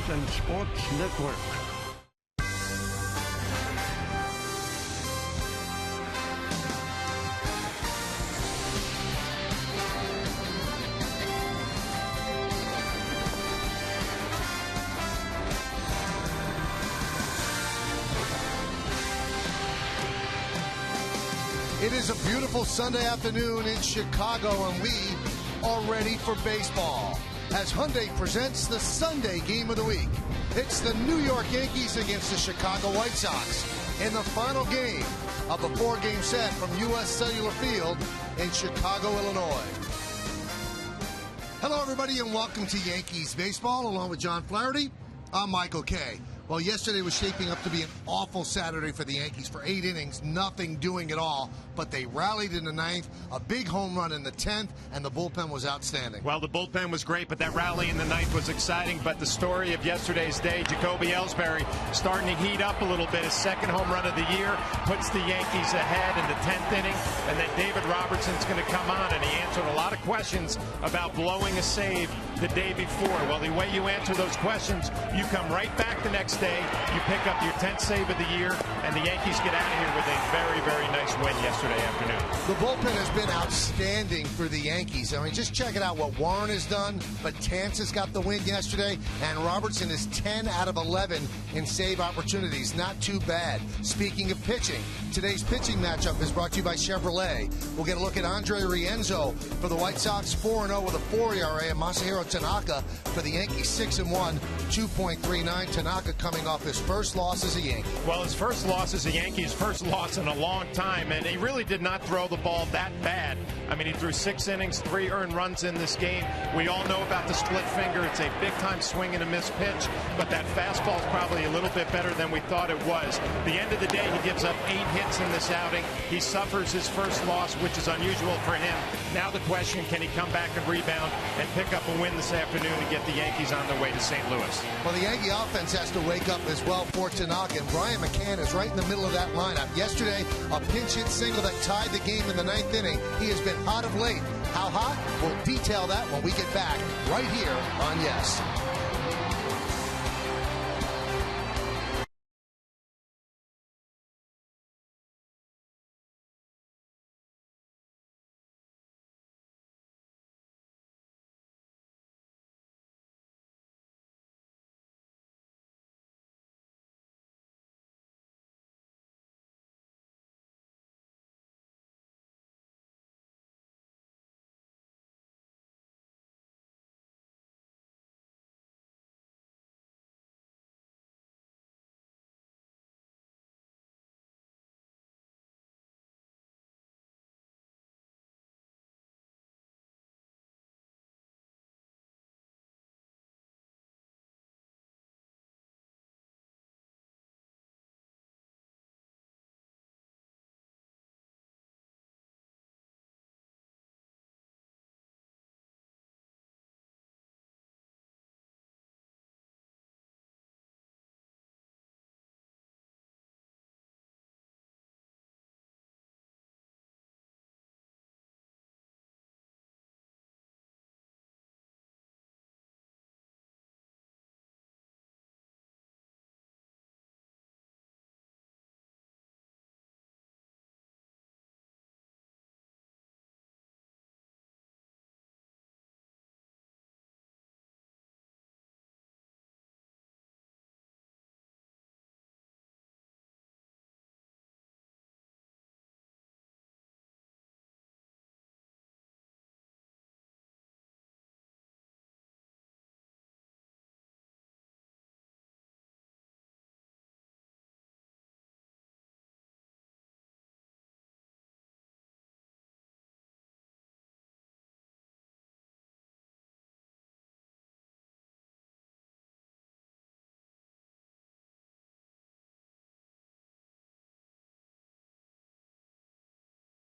and Sports Network. It is a beautiful Sunday afternoon in Chicago, and we are ready for baseball as Hyundai presents the Sunday game of the week. It's the New York Yankees against the Chicago White Sox in the final game of the four-game set from U.S. Cellular Field in Chicago, Illinois. Hello, everybody, and welcome to Yankees Baseball. Along with John Flaherty, I'm Michael Kay. Well, yesterday was shaping up to be an awful Saturday for the Yankees. For 8 innings, nothing doing at all, but they rallied in the 9th, a big home run in the 10th, and the bullpen was outstanding. Well, the bullpen was great, but that rally in the 9th was exciting. But the story of yesterday's day, Jacoby Ellsbury starting to heat up a little bit. His second home run of the year puts the Yankees ahead in the 10th inning, and then David Robertson's going to come on, and he answered a lot of questions about blowing a save the day before. Well, the way you answer those questions, you come right back the next day, you pick up your 10th save of the year, and the Yankees get out of here with a very, very nice win yesterday afternoon. The bullpen has been outstanding for the Yankees. I mean, just check it out what Warren has done, but Tanzas got the win yesterday, and Robertson is 10 out of 11 in save opportunities. Not too bad. Speaking of pitching, today's pitching matchup is brought to you by Chevrolet. We'll get a look at Andre Rienzo for the White Sox, 4-0 with a 4 ERA, and Masahiro Tanaka for the Yankees, 6-1, 2.39. Tanaka coming off his first loss as a Yankee. Well, his first loss as a Yankee, his first loss in a long time, and he really did not throw the ball that bad. I mean, he threw 6 innings, 3 earned runs in this game. We all know about the split finger. It's a big-time swing and a miss pitch, but that fastball is probably a little bit better than we thought it was. At the end of the day, he gives up 8 hits in this outing. He suffers his first loss, which is unusual for him. Now the question, can he come back and rebound and pick up a win this afternoon and get the Yankees on their way to St. Louis? Well, the Yankee offense has to wake up as well for Tanaka, and Brian McCann is right in the middle of that lineup. Yesterday, a pinch hit single that tied the game in the 9th inning. He has been hot of late. How hot? We'll detail that when we get back right here on Yes.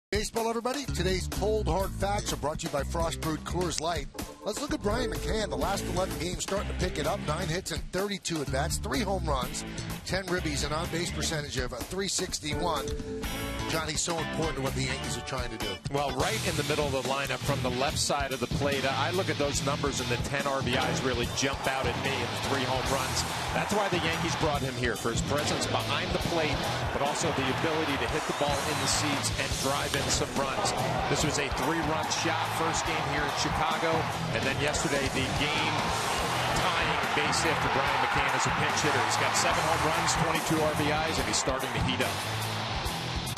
Baseball, everybody. Today's cold, hard facts are brought to you by Frost Brewed Coors Light. Let's look at Brian McCann. The last 11 games starting to pick it up. 9 hits and 32 at-bats, 3 home runs, 10 ribbies, an on-base percentage of .361. John, he's so important to what the Yankees are trying to do. Well, right in the middle of the lineup from the left side of the plate, I look at those numbers and the 10 RBIs really jump out at me, and the 3 home runs. That's why the Yankees brought him here, for his presence behind the plate, but also the ability to hit the ball in the seats and drive in some runs. This was a 3-run shot, first game here in Chicago, and then yesterday the game-tying base hit for Brian McCann as a pinch hitter. He's got 7 home runs, 22 RBIs, and he's starting to heat up.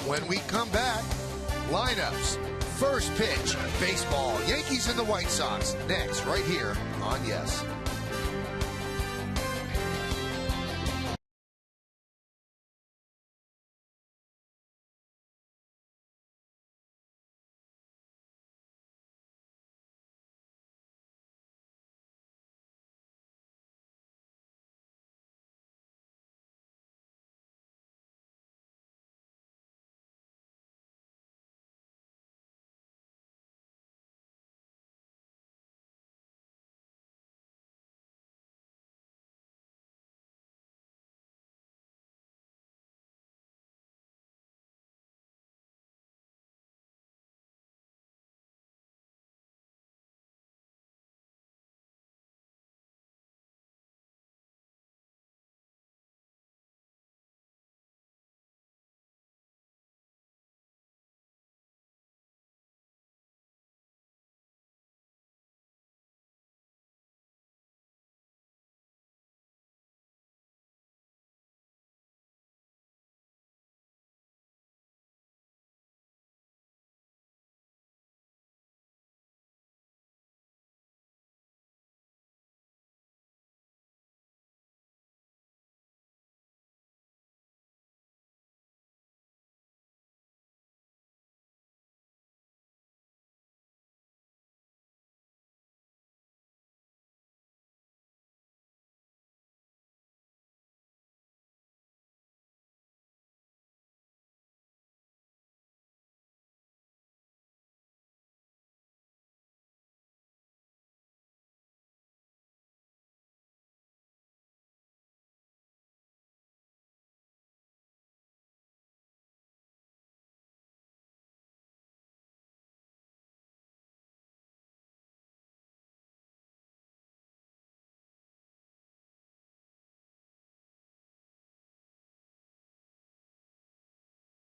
When we come back, lineups, first pitch, baseball, Yankees and the White Sox, next, right here on Yes.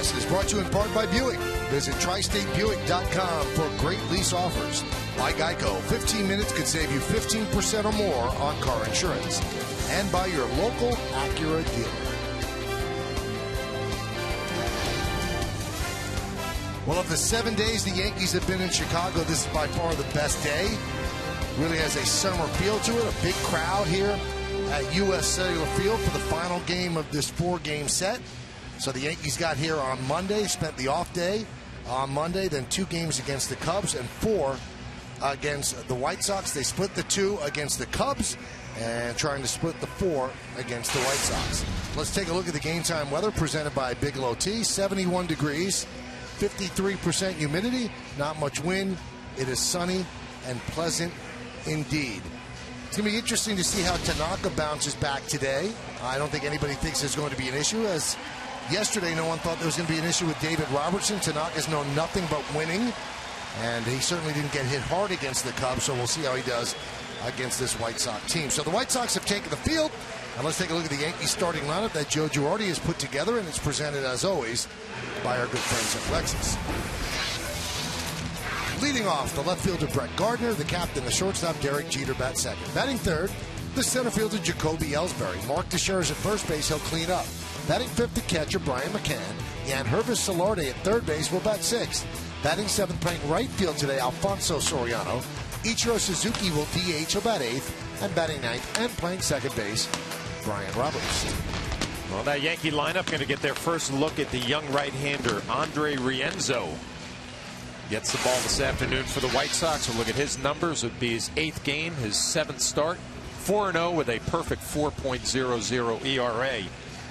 This is brought to you in part by Buick. Visit tristatebuick.com for great lease offers. By Geico, 15 minutes could save you 15% or more on car insurance. And by your local Acura dealer. Well, of the 7 days the Yankees have been in Chicago, this is by far the best day. Really has a summer feel to it. A big crowd here at U.S. Cellular Field for the final game of this 4-game set. So the Yankees got here on Monday, spent the off day on Monday, then 2 games against the Cubs and 4 against the White Sox. They split the 2 against the Cubs and trying to split the 4 against the White Sox. Let's take a look at the game time weather presented by Bigelow Tea. 71 degrees, 53% humidity, not much wind. It is sunny and pleasant indeed. It's going to be interesting to see how Tanaka bounces back today. I don't think anybody thinks there's going to be an issue, as yesterday no one thought there was going to be an issue with David Robertson. Tanaka's known nothing but winning, and he certainly didn't get hit hard against the Cubs, so we'll see how he does against this White Sox team. So the White Sox have taken the field, and let's take a look at the Yankees starting lineup that Joe Girardi has put together, and it's presented, as always, by our good friends at Lexus. Leading off, the left fielder Brett Gardner, the captain, the shortstop Derek Jeter bats second. Batting third, the center fielder Jacoby Ellsbury. Mark Teixeira is at first base, he'll clean up. Batting fifth, the catcher Brian McCann. Yangervis Solarte at third base will bat sixth. Batting seventh, playing right field today, Alfonso Soriano. Ichiro Suzuki will DH, he'll bat eighth. And batting ninth and playing second base, Brian Roberts. Well, that Yankee lineup going to get their first look at the young right-hander, Andre Rienzo. Gets the ball this afternoon for the White Sox. We'll look at his numbers. It would be his 8th game, his 7th start. 4-0 with a perfect 4.00 ERA.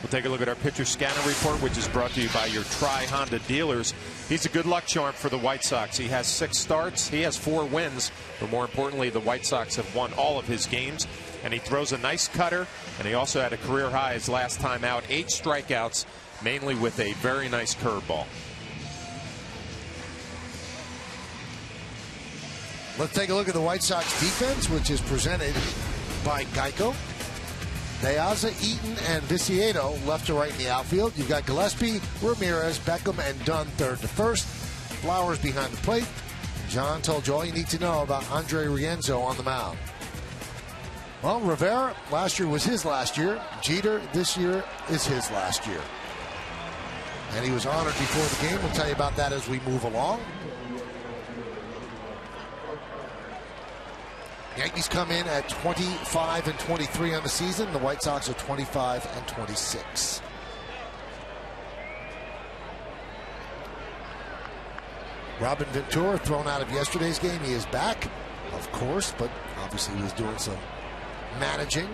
We'll take a look at our pitcher scanner report, which is brought to you by your Tri-Honda dealers. He's a good luck charm for the White Sox. He has 6 starts. He has 4 wins. But more importantly, the White Sox have won all of his games. And he throws a nice cutter. And he also had a career high his last time out. 8 strikeouts, mainly with a very nice curveball. Let's take a look at the White Sox defense, which is presented by Geico. Piazza, Eaton, and Viciedo left to right in the outfield. You've got Gillespie, Ramirez, Beckham, and Dunn third to first. Flowers behind the plate. John told you all you need to know about Andre Rienzo on the mound. Well, Rivera, last year was his last year. Jeter, this year is his last year. And he was honored before the game. We'll tell you about that as we move along. Yankees come in at 25 and 23 on the season. The White Sox are 25 and 26. Robin Ventura thrown out of yesterday's game. He is back, of course, but obviously he was doing some managing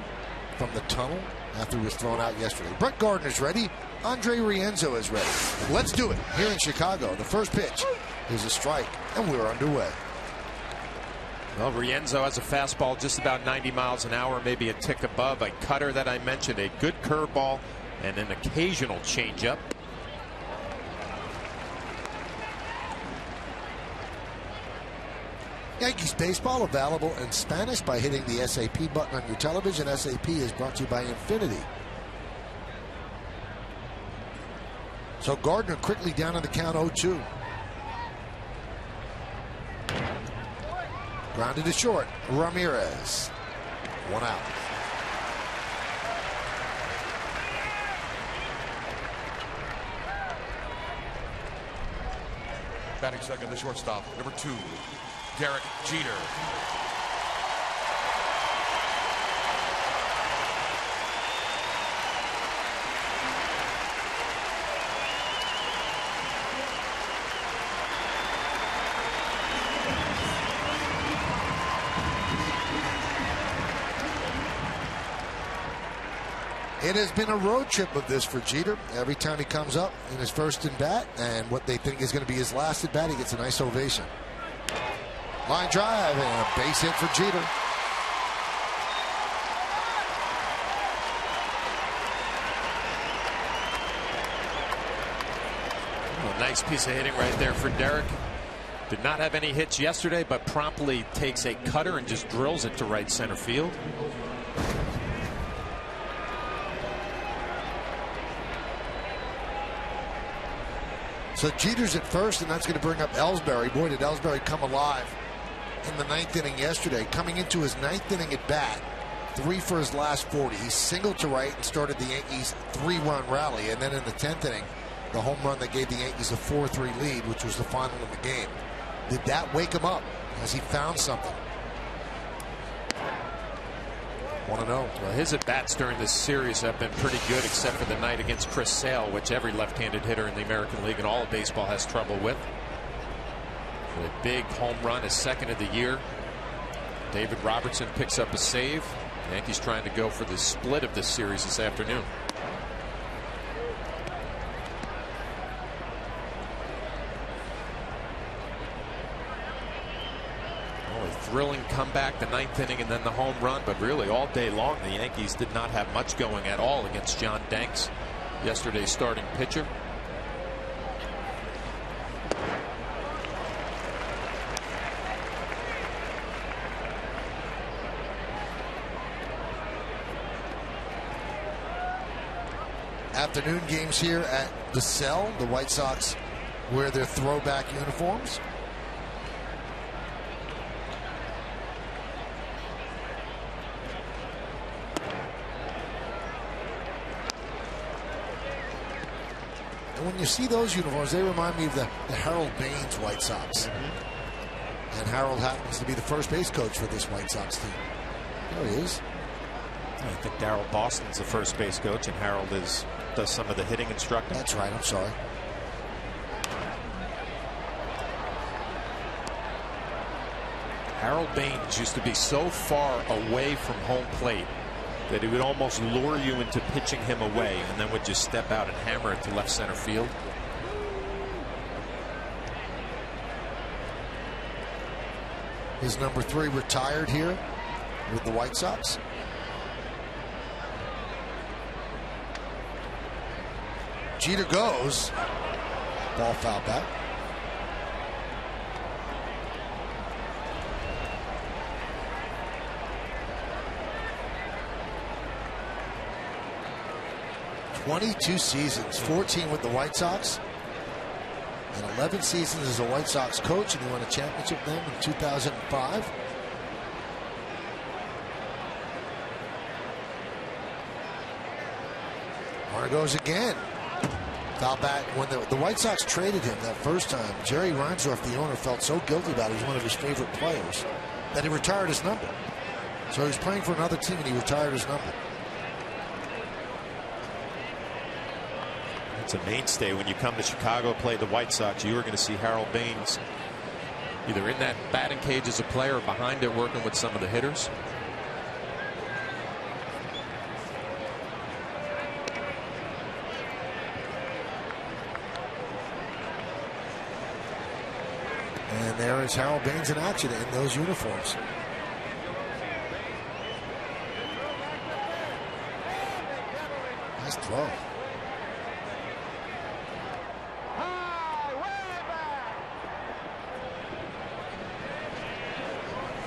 from the tunnel after he was thrown out yesterday. Brett Gardner's ready. Andre Rienzo is ready. Let's do it here in Chicago. The first pitch is a strike, and we're underway. Well, Rienzo has a fastball just about 90 miles an hour, maybe a tick above. A cutter that I mentioned, a good curveball, and an occasional changeup. Yankees baseball available in Spanish by hitting the SAP button on your television. SAP is brought to you by Infinity. So Gardner quickly down on the count 0-2. Grounded to short. Ramirez. One out. Batting second, the shortstop, number 2, Derek Jeter. It has been a road trip of this for Jeter. Every time he comes up in his first at bat and what they think is going to be his last at bat, he gets a nice ovation. Line drive and a base hit for Jeter. Oh, nice piece of hitting right there for Derek. Did not have any hits yesterday, but promptly takes a cutter and just drills it to right center field. So Jeter's at first, and that's going to bring up Ellsbury. Boy, did Ellsbury come alive in the 9th inning yesterday. Coming into his 9th inning at bat, 3 for his last 40. He singled to right and started the Yankees' 3-run rally. And then in the 10th inning, the home run that gave the Yankees a 4-3 lead, which was the final of the game. Did that wake him up as he found something? 1-0. Well, his at-bats during this series have been pretty good, except for the night against Chris Sale, which every left-handed hitter in the American League and all of baseball has trouble with. A big home run, his second of the year. David Robertson picks up a save. The Yankees trying to go for the split of this series this afternoon. Thrilling comeback, the 9th inning, and then the home run. But really, all day long, the Yankees did not have much going at all against John Danks, yesterday's starting pitcher. Afternoon games here at the Cell. The White Sox wear their throwback uniforms. When you see those uniforms, they remind me of the Harold Baines White Sox. And Harold happens to be the first base coach for this White Sox team. There he is. I think Darrell Boston's the first base coach, and Harold does some of the hitting instructing. That's right. I'm sorry. Harold Baines used to be so far away from home plate that he would almost lure you into pitching him away, and then would just step out and hammer it to left center field. His number 3 retired here with the White Sox. Jeter goes. Ball foul back. 22 seasons, 14 with the White Sox, and 11 seasons as a White Sox coach, and he won a championship with them in 2005. Warner goes again. Foul back. When the White Sox traded him that first time, Jerry Reinsdorf, the owner, felt so guilty about it. He was one of his favorite players that he retired his number. So he was playing for another team and he retired his number. It's a mainstay when you come to Chicago, play the White Sox. You are going to see Harold Baines either in that batting cage as a player or behind it working with some of the hitters. And there is Harold Baines in action in those uniforms. Nice throw.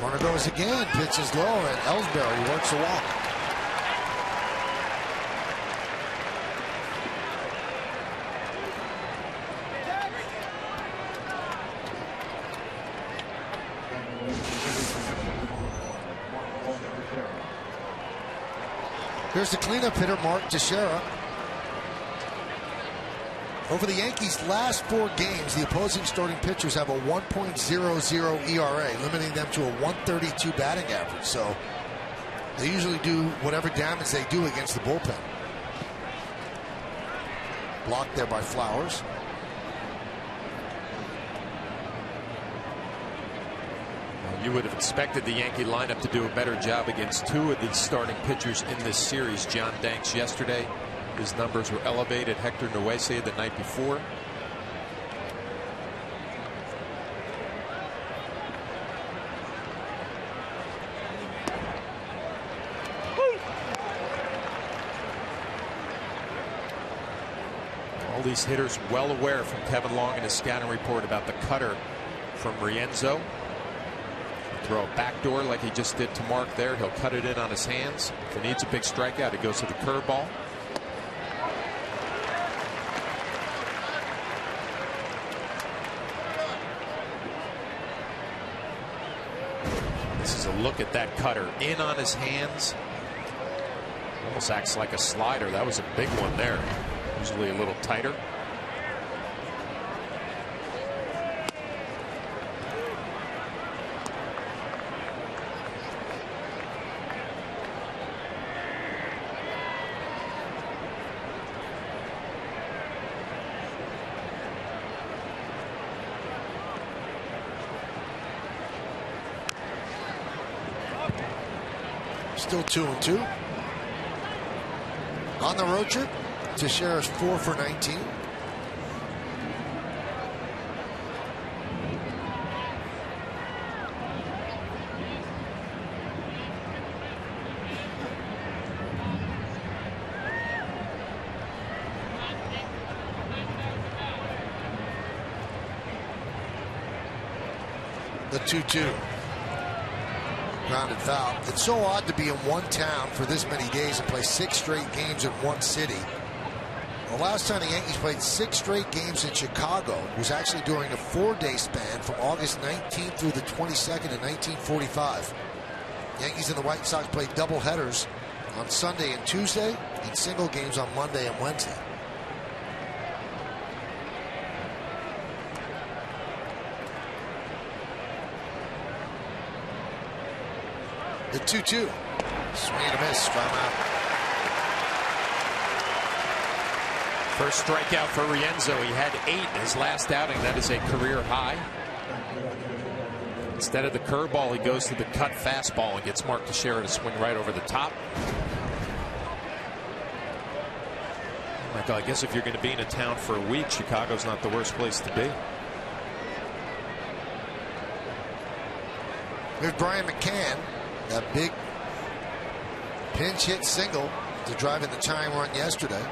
Warner goes again, pitches low, and Ellsbury works a walk. Here's the cleanup hitter, Mark Teixeira. Over the Yankees' last 4 games, the opposing starting pitchers have a 1.00 ERA, limiting them to a 132 batting average. So they usually do whatever damage they do against the bullpen. Blocked there by Flowers. You would have expected the Yankee lineup to do a better job against 2 of the starting pitchers in this series. John Danks yesterday, his numbers were elevated. Hector Nehuese the night before. All these hitters well aware from Kevin Long in his scouting report about the cutter from Rienzo. Throw a backdoor like he just did to Mark there. He'll cut it in on his hands. If he needs a big strikeout, it goes to the curveball. This is a look at that cutter in on his hands. Almost acts like a slider. That was a big one there. Usually a little tighter. Still 2-2. On the road trip, Teixeira's 4 for 19. The 2-2. Grounded foul. It's so odd to be in one town for this many days and play 6 straight games in one city. The last time the Yankees played 6 straight games in Chicago was actually during a 4-day span from August 19th through the 22nd in 1945. Yankees and the White Sox played double headers on Sunday and Tuesday and single games on Monday and Wednesday. The 2-2. Swing and a miss. Strike out. First strikeout for Rienzo. He had 8 in his last outing. That is a career high. Instead of the curveball, he goes to the cut fastball and gets Mark Teixeira to swing right over the top. Michael, I guess if you're going to be in a town for a week, Chicago's not the worst place to be. Here's Brian McCann. That big pinch hit single to drive in the tying run yesterday.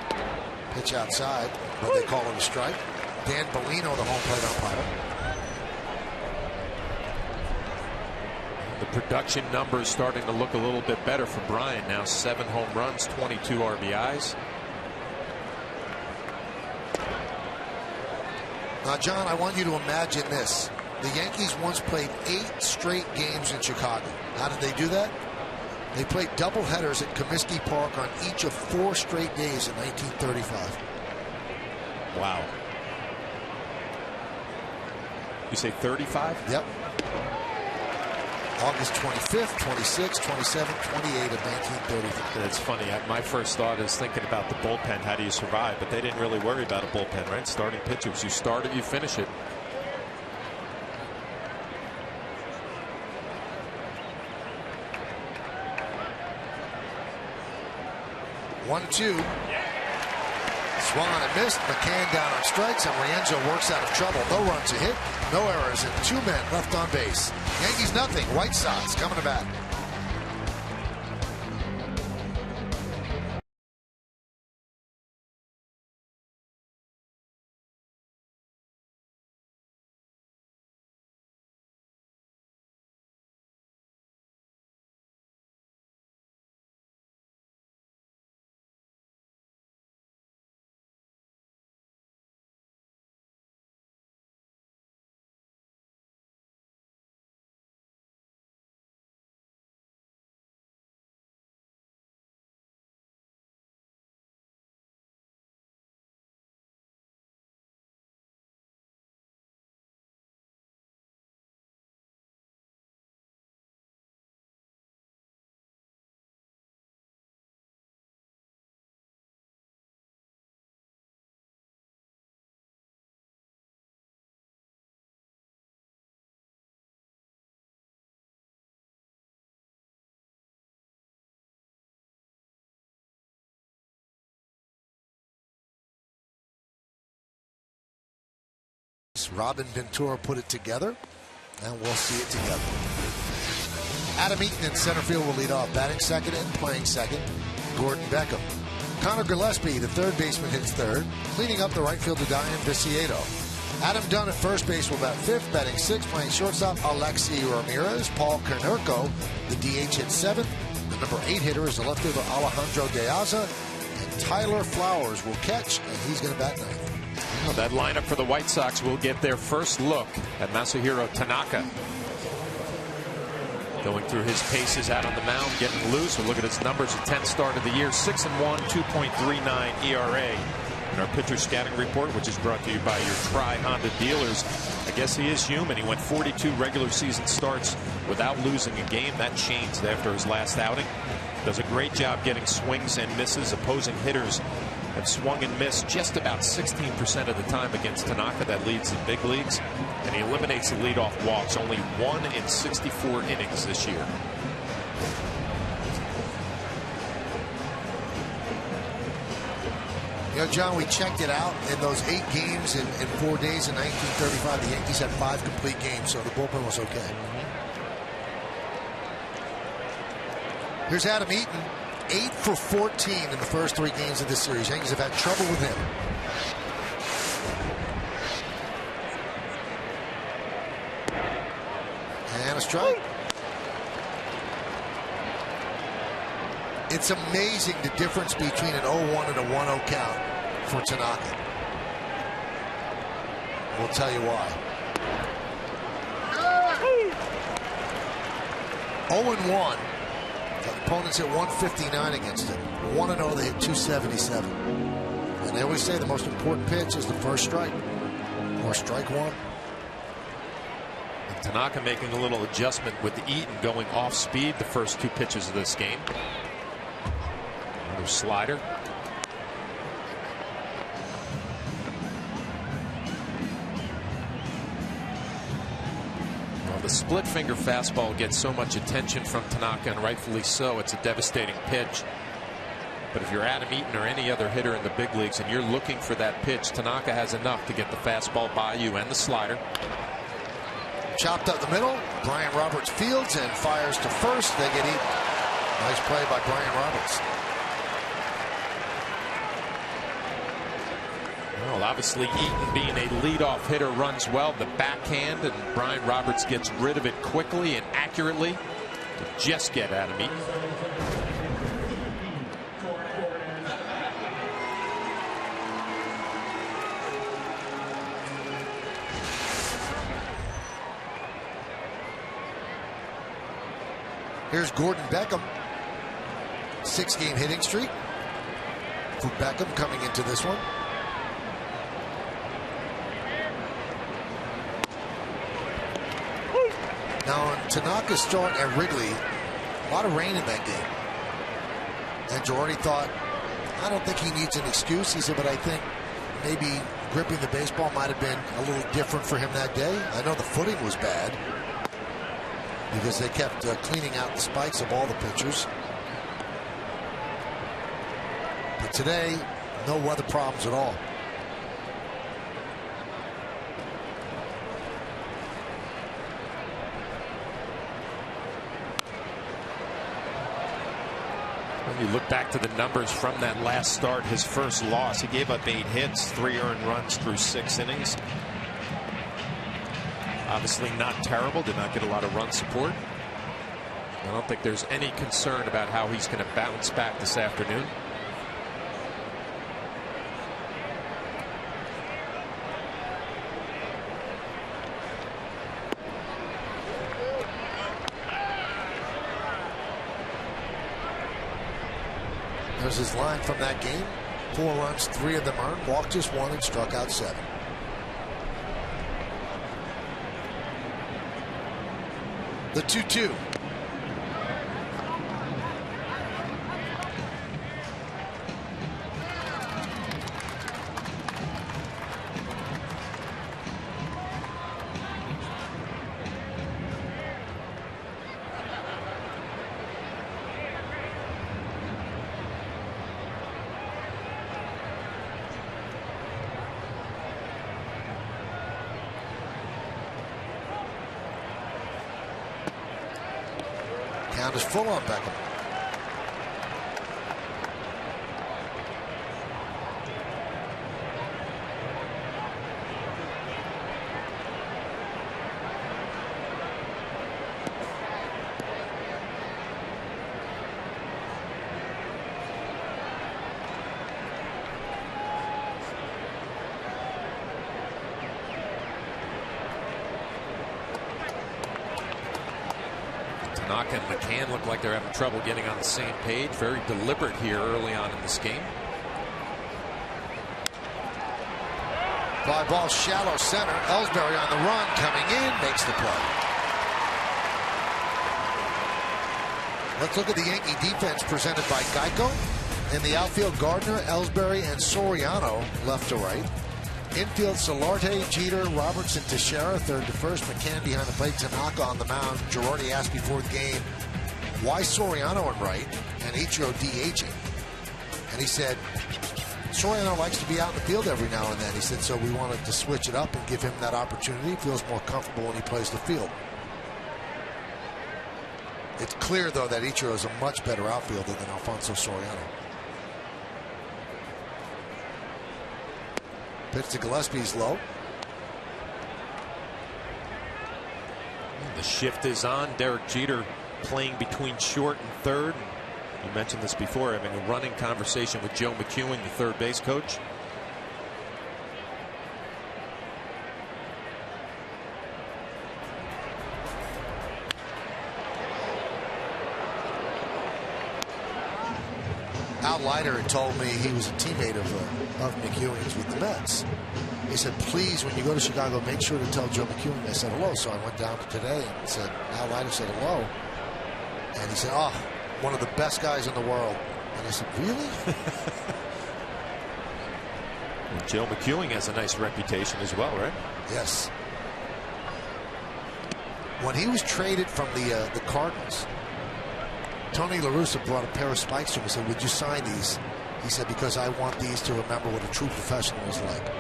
Pitch outside, but they call it a strike. Dan Bellino, the home plate umpire. The production numbers starting to look a little bit better for Brian now. 7 home runs, 22 RBIs. Now, John, I want you to imagine this. The Yankees once played 8 straight games in Chicago. How did they do that? They played doubleheaders at Comiskey Park on each of 4 straight days in 1935. Wow. You say 35? Yep. August 25th, 26th, 27th, 28th of 1935. That's funny. My first thought is thinking about the bullpen. How do you survive? But they didn't really worry about a bullpen, right? Starting pitchers. You start it, you finish it. One, two. Swung on and missed. McCann down on strikes, and Rienzo works out of trouble. No runs, a hit, no errors, and 2 men left on base. Yankees nothing. White Sox coming to bat. Robin Ventura put it together, and we'll see it together. Adam Eaton in center field will lead off, batting second and playing second. Gordon Beckham. Connor Gillespie, the third baseman, hits third. Cleaning up the right fielder, Diane Viciedo. Adam Dunn at first base will bat fifth, batting sixth, playing shortstop, Alexi Ramirez. Paul Konerko, the DH, hits seventh. The number 8 hitter is the left fielder, Alejandro De Aza. And Tyler Flowers will catch, and he's going to bat ninth. Well, that lineup for the White Sox will get their first look at Masahiro Tanaka. Going through his paces out on the mound, getting loose. We'll look at his numbers at 10th start of the year. 6-1, 2.39 ERA. In our pitcher scouting report, which is brought to you by your Tri-Honda dealers. I guess he is human. He went 42 regular season starts without losing a game. That changed after his last outing. Does a great job getting swings and misses. Opposing hitters have swung and missed just about 16% of the time against Tanaka. That leads in big leagues. And he eliminates the leadoff walks. Only 1 in 64 innings this year. You know, John, we checked it out. In those 8 games in 4 days in 1935, the Yankees had 5 complete games, so the bullpen was okay. Here's Adam Eaton, 8 for 14 in the first 3 games of this series. Yankees have had trouble with him. And a strike. It's amazing the difference between an 0-1 and a 1-0 count for Tanaka. We'll tell you why. 0-1. The opponents hit 159 against him. 1-0, they hit 277. And they always say the most important pitch is the first strike, or strike one. And Tanaka making a little adjustment with Eaton going off speed the first 2 pitches of this game. Another slider. The split finger fastball gets so much attention from Tanaka, and rightfully so. It's a devastating pitch. But if you're Adam Eaton or any other hitter in the big leagues and you're looking for that pitch, Tanaka has enough to get the fastball by you and the slider. Chopped up the middle. Brian Roberts fields and fires to first. They get Eaton. Nice play by Brian Roberts. Well, obviously Eaton being a leadoff hitter runs well. The backhand, and Brian Roberts gets rid of it quickly and accurately to just get Adam Eaton. Here's Gordon Beckham. 6-game hitting streak for Beckham coming into this one. Now, Tanaka's start at Wrigley, a lot of rain in that game. And Girardi thought, I don't think he needs an excuse. He said, but I think maybe gripping the baseball might have been a little different for him that day. I know the footing was bad because they kept cleaning out the spikes of all the pitchers. But today, no weather problems at all. When you look back to the numbers from that last start, his first loss, he gave up 8 hits, 3 earned runs through 6 innings. Obviously not terrible, did not get a lot of run support. I don't think there's any concern about how he's going to bounce back this afternoon. There's his line from that game. 4 runs, 3 of them earned, walked just 1 and struck out 7. The 2-2. Count is full on Beckham. Tanaka and McCann look like they're having trouble getting on the same page. Very deliberate here early on in this game. Fly ball shallow center. Ellsbury on the run, coming in, makes the play. Let's look at the Yankee defense presented by Geico. In the outfield, Gardner, Ellsbury, and Soriano left to right. Infield, Solarte, Jeter, Robertson, Teixeira, third to first. McCann behind the plate, Tanaka on the mound. Girardi asked before the game, why Soriano in right and Ichiro DHing? And he said, Soriano likes to be out in the field every now and then. He said, so we wanted to switch it up and give him that opportunity. He feels more comfortable when he plays the field. It's clear, though, that Ichiro is a much better outfielder than Alfonso Soriano. Pitch to Gillespie's low. The shift is on. Derek Jeter playing between short and third. You mentioned this before, having a running conversation with Joe McEwen, the third base coach. Al Leiter had told me he was a teammate of McEwen's with the Mets. He said, please, when you go to Chicago, make sure to tell Joe McEwen I said hello. So I went down to today and said, Al Leiter said hello. And he said, oh, one of the best guys in the world. And I said, really? Well, Joe McEwen has a nice reputation as well, right? Yes. When he was traded from the Cardinals, Tony La Russa brought a pair of spikes to him and said, would you sign these? He said, because I want these to remember what a true professional is like.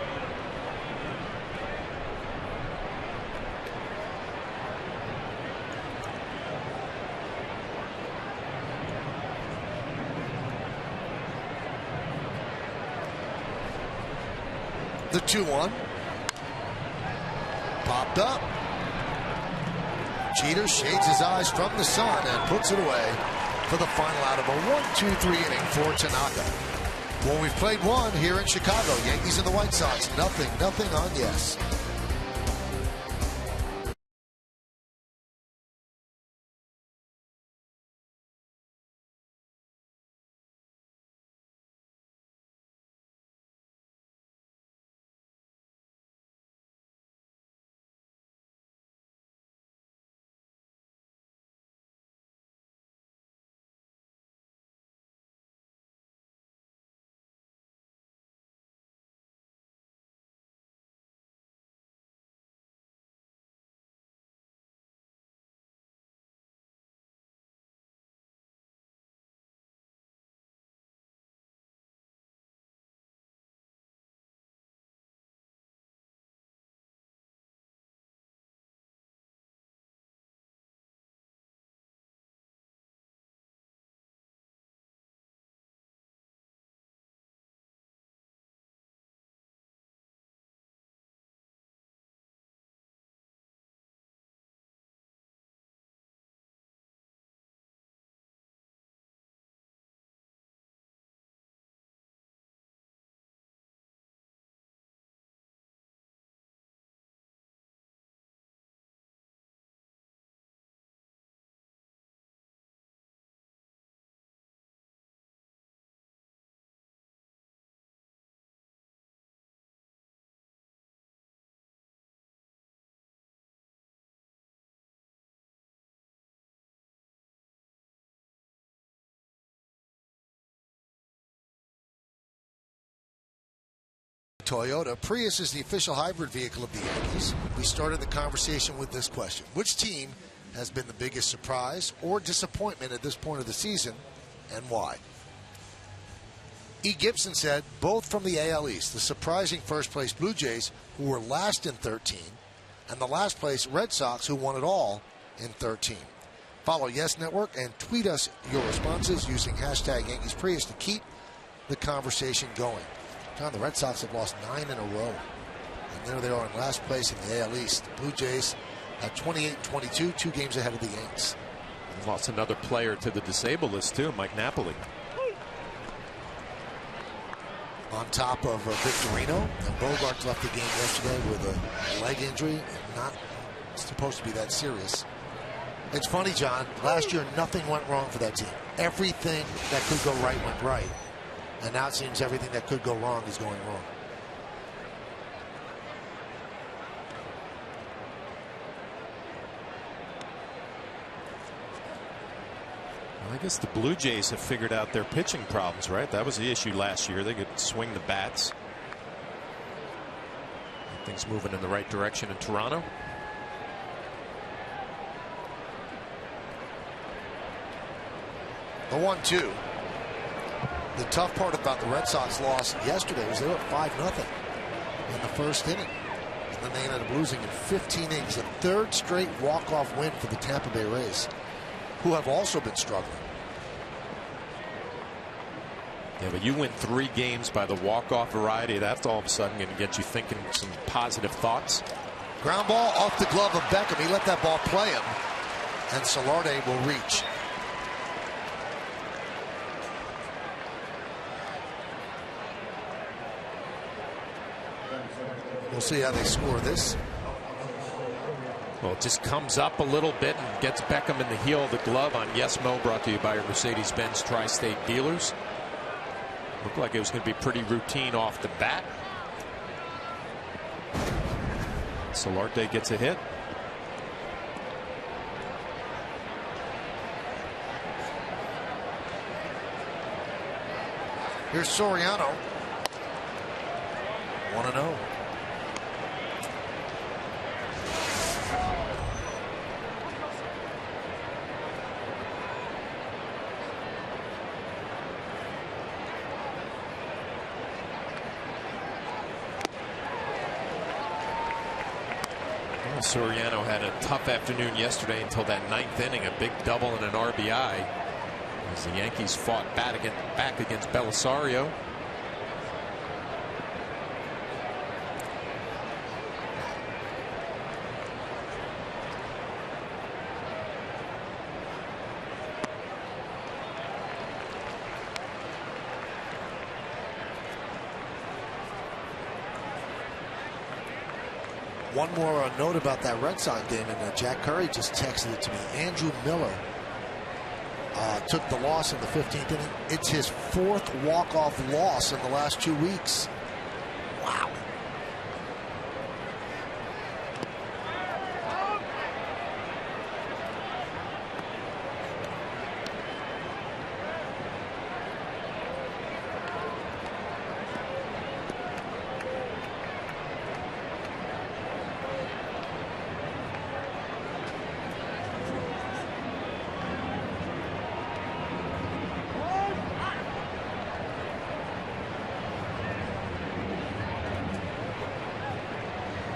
The 2-1. Popped up. Jeter shades his eyes from the sun and puts it away for the final out of a 1-2-3 inning for Tanaka. Well, we've played one here in Chicago. Yankees and the White Sox. Nothing on yes. Toyota Prius is the official hybrid vehicle of the Yankees. We started the conversation with this question. Which team has been the biggest surprise or disappointment at this point of the season, and why? E. Gibson said, both from the AL East, the surprising first-place Blue Jays, who were last in 13, and the last-place Red Sox, who won it all in 13. Follow Yes Network and tweet us your responses using hashtag Yankees Prius to keep the conversation going. John, the Red Sox have lost 9 in a row, and there they are in last place in the AL East. The Blue Jays at 28-22, 2 games ahead of the Yanks. And lost another player to the disabled list too, Mike Napoli. On top of Victorino, and Bogarts left the game yesterday with a leg injury, not supposed to be that serious. It's funny, John, last year nothing went wrong for that team. Everything that could go right went right. And now it seems everything that could go wrong is going wrong. Well, I guess the Blue Jays have figured out their pitching problems, right? That was the issue last year. They could swing the bats. Things moving in the right direction in Toronto. The 1-2. The tough part about the Red Sox loss yesterday was they were 5-0 in the first inning. And then they ended up losing in 15 innings. A third straight walk-off win for the Tampa Bay Rays, who have also been struggling. Yeah, but you win 3 games by the walk-off variety. That's all of a sudden going to get you thinking some positive thoughts. Ground ball off the glove of Beckham. He let that ball play him. And Solarte will reach. We'll see how they score this. Well, it just comes up a little bit and gets Beckham in the heel of the glove on Yes Mo, brought to you by your Mercedes-Benz Tri-State dealers. Looked like it was going to be pretty routine off the bat. Solarte gets a hit. Here's Soriano. 1-0. Soriano had a tough afternoon yesterday until that 9th inning, a big double and an RBI as the Yankees fought back against Belisario. One more note about that Red Sox game, and Jack Curry just texted it to me. Andrew Miller took the loss in the 15th inning. It's his 4th walk-off loss in the last 2 weeks. Wow.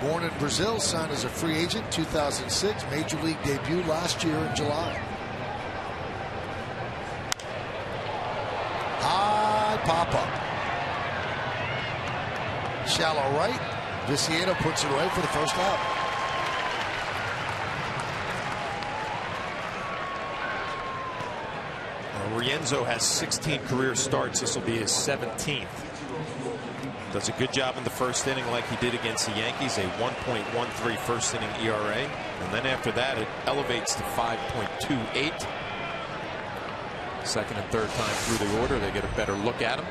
Born in Brazil, signed as a free agent 2006, major league debut last year in July. High pop-up. Shallow right. Viciano puts it away for the first out. Rienzo has 16 career starts. This will be his 17th. Does a good job in the first inning like he did against the Yankees, a 1.13 first inning ERA. And then after that, it elevates to 5.28. Second and third time through the order, they get a better look at him.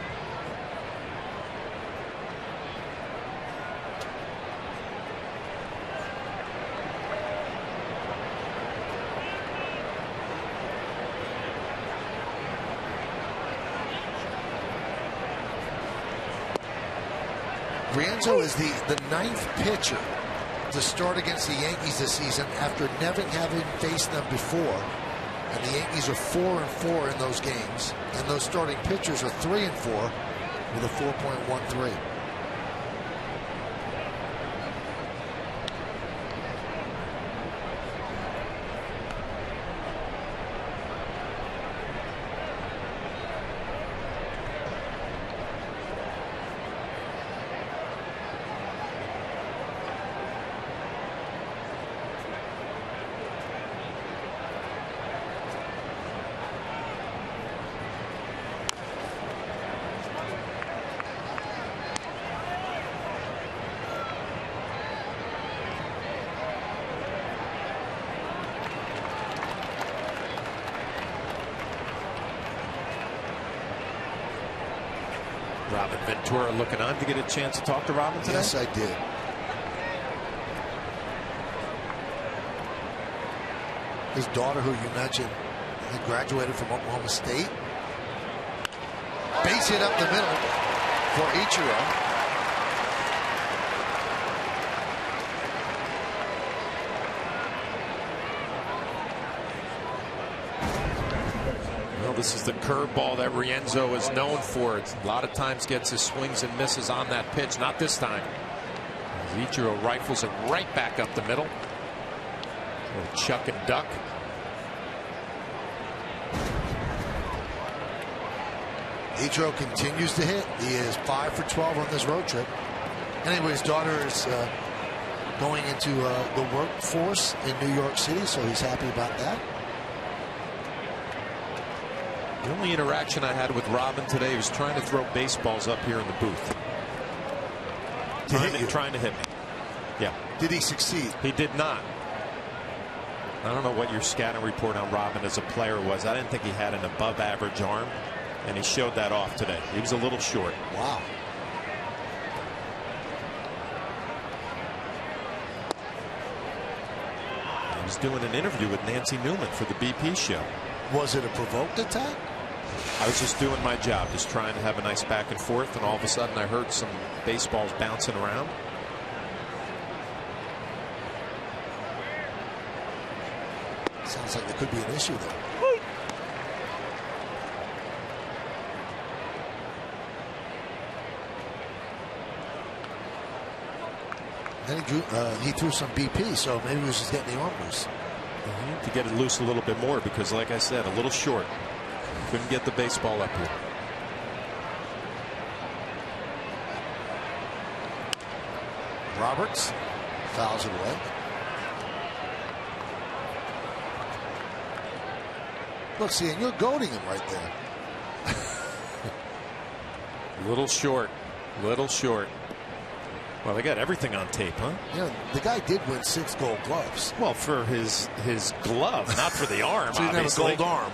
Rienzo is the 9th pitcher to start against the Yankees this season after never having faced them before. And the Yankees are 4-4 in those games. And those starting pitchers are 3-4 with a 4.13. Robin Ventura looking on. Did you get a chance to talk to Robin today? Yes, I did. His daughter, who you mentioned, he graduated from Oklahoma State. Base hit up the middle for Ichiro. This is the curveball that Rienzo is known for. It's a lot of times gets his swings and misses on that pitch. Not this time. Ichiro rifles it right back up the middle. A little chuck and duck. Ichiro continues to hit. He is 5 for 12 on this road trip. Anyway, his daughter is going into the workforce in New York City, so he's happy about that. The only interaction I had with Robin today was trying to throw baseballs up here in the booth. Trying to hit me. Yeah. Did he succeed? He did not. I don't know what your scouting report on Robin as a player was. I didn't think he had an above average arm, and he showed that off today. He was a little short. Wow. He was doing an interview with Nancy Newman for the BP show. Was it a provoked attack? I was just doing my job, just trying to have a nice back and forth, and all of a sudden I heard some baseballs bouncing around. Sounds like there could be an issue there. Then he threw some BP, so maybe he was just getting the arm loose. To get it loose a little bit more, because like I said, a little short. Couldn't get the baseball up here. Roberts fouls it away. Look, see, and you're goading him right there. Little short. Little short. Well, they got everything on tape, huh? Yeah, the guy did win 6 gold gloves. Well, for his glove, not for the arm, so he didn't have a gold arm.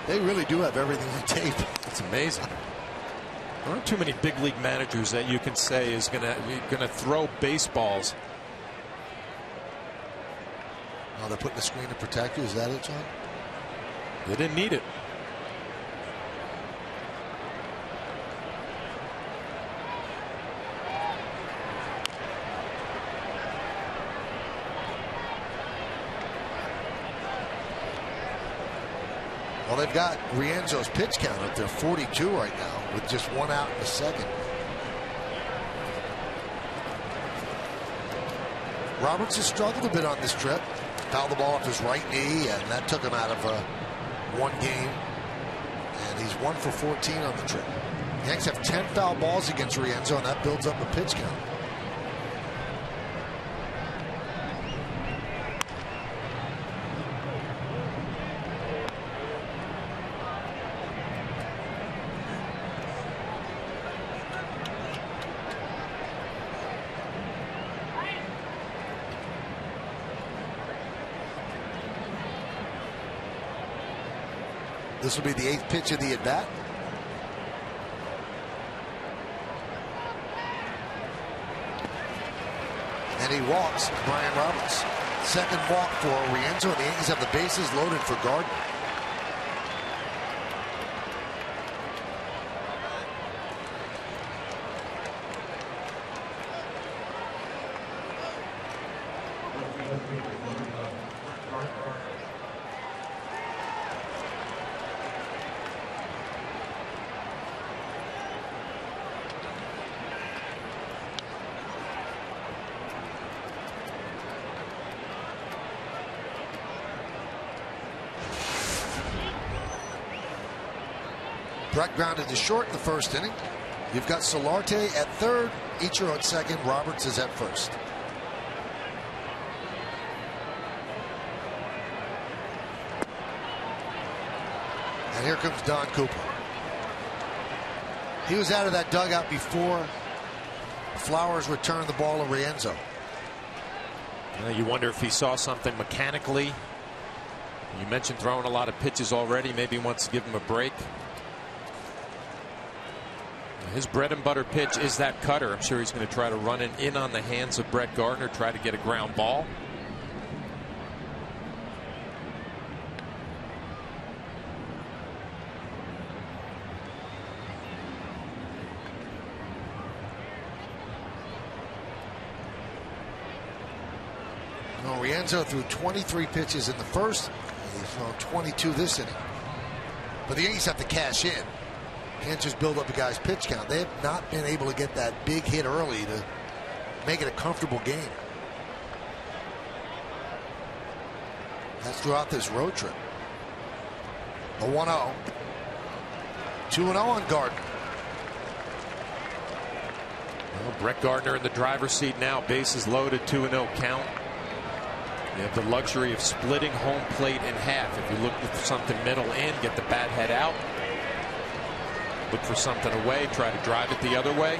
They really do have everything on tape. It's amazing. There aren't too many big league managers that you can say is gonna throw baseballs. Oh, they're putting a screen to protect you. Is that it, John? They didn't need it. Well, they've got Rienzo's pitch count up there, 42 right now, with just 1 out in the second. Roberts has struggled a bit on this trip. Fouled the ball off his right knee, and that took him out of one game. And he's 1 for 14 on the trip. The Yanks have 10 foul balls against Rienzo, and that builds up a pitch count. This will be the 8th pitch of the at-bat. And he walks Brian Roberts. Second walk for Rienzo, and the Yankees have the bases loaded for Gardner. Brett grounded to short in the first inning. You've got Solarte at third, Ichiro at second, Roberts is at first. And here comes Don Cooper. He was out of that dugout before Flowers returned the ball to Rienzo. You wonder if he saw something mechanically. You mentioned throwing a lot of pitches already. Maybe he wants to give him a break. His bread and butter pitch is that cutter. I'm sure he's going to try to run it in on the hands of Brett Gardner, try to get a ground ball. Rienzo threw 23 pitches in the first. He's thrown 22 this inning. But the Yankees have to cash in. Can't just build up a guy's pitch count. They have not been able to get that big hit early to make it a comfortable game. That's throughout this road trip. A 1-0. 2-0 on Gardner. Well, Brett Gardner in the driver's seat now. Bases loaded, 2-0 count. You have the luxury of splitting home plate in half. If you look for something middle in, get the bat head out. Look for something away, try to drive it the other way.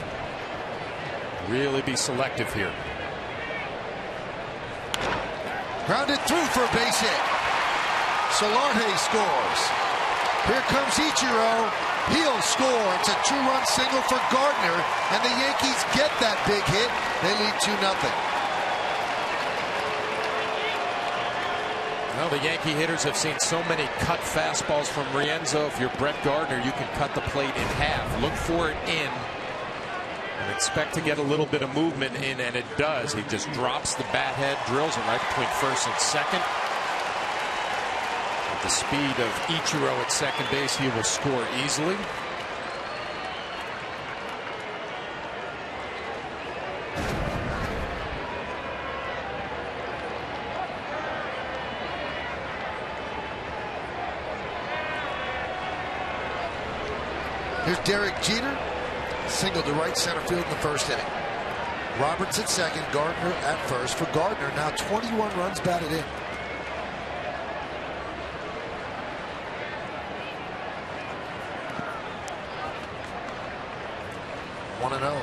Really be selective here. Grounded through for a base hit. Solarte scores. Here comes Ichiro. He'll score. It's a 2-run single for Gardner, and the Yankees get that big hit. They lead 2-0. Well, the Yankee hitters have seen so many cut fastballs from Rienzo. If you're Brett Gardner, you can cut the plate in half. Look for it in and expect to get a little bit of movement in, and it does. He just drops the bat head, drills it right between first and second. At the speed of Ichiro at second base, he will score easily. Here's Derek Jeter, single to right center field in the first inning. Roberts at second, Gardner at first. For Gardner, now 21 runs batted in. One and 0.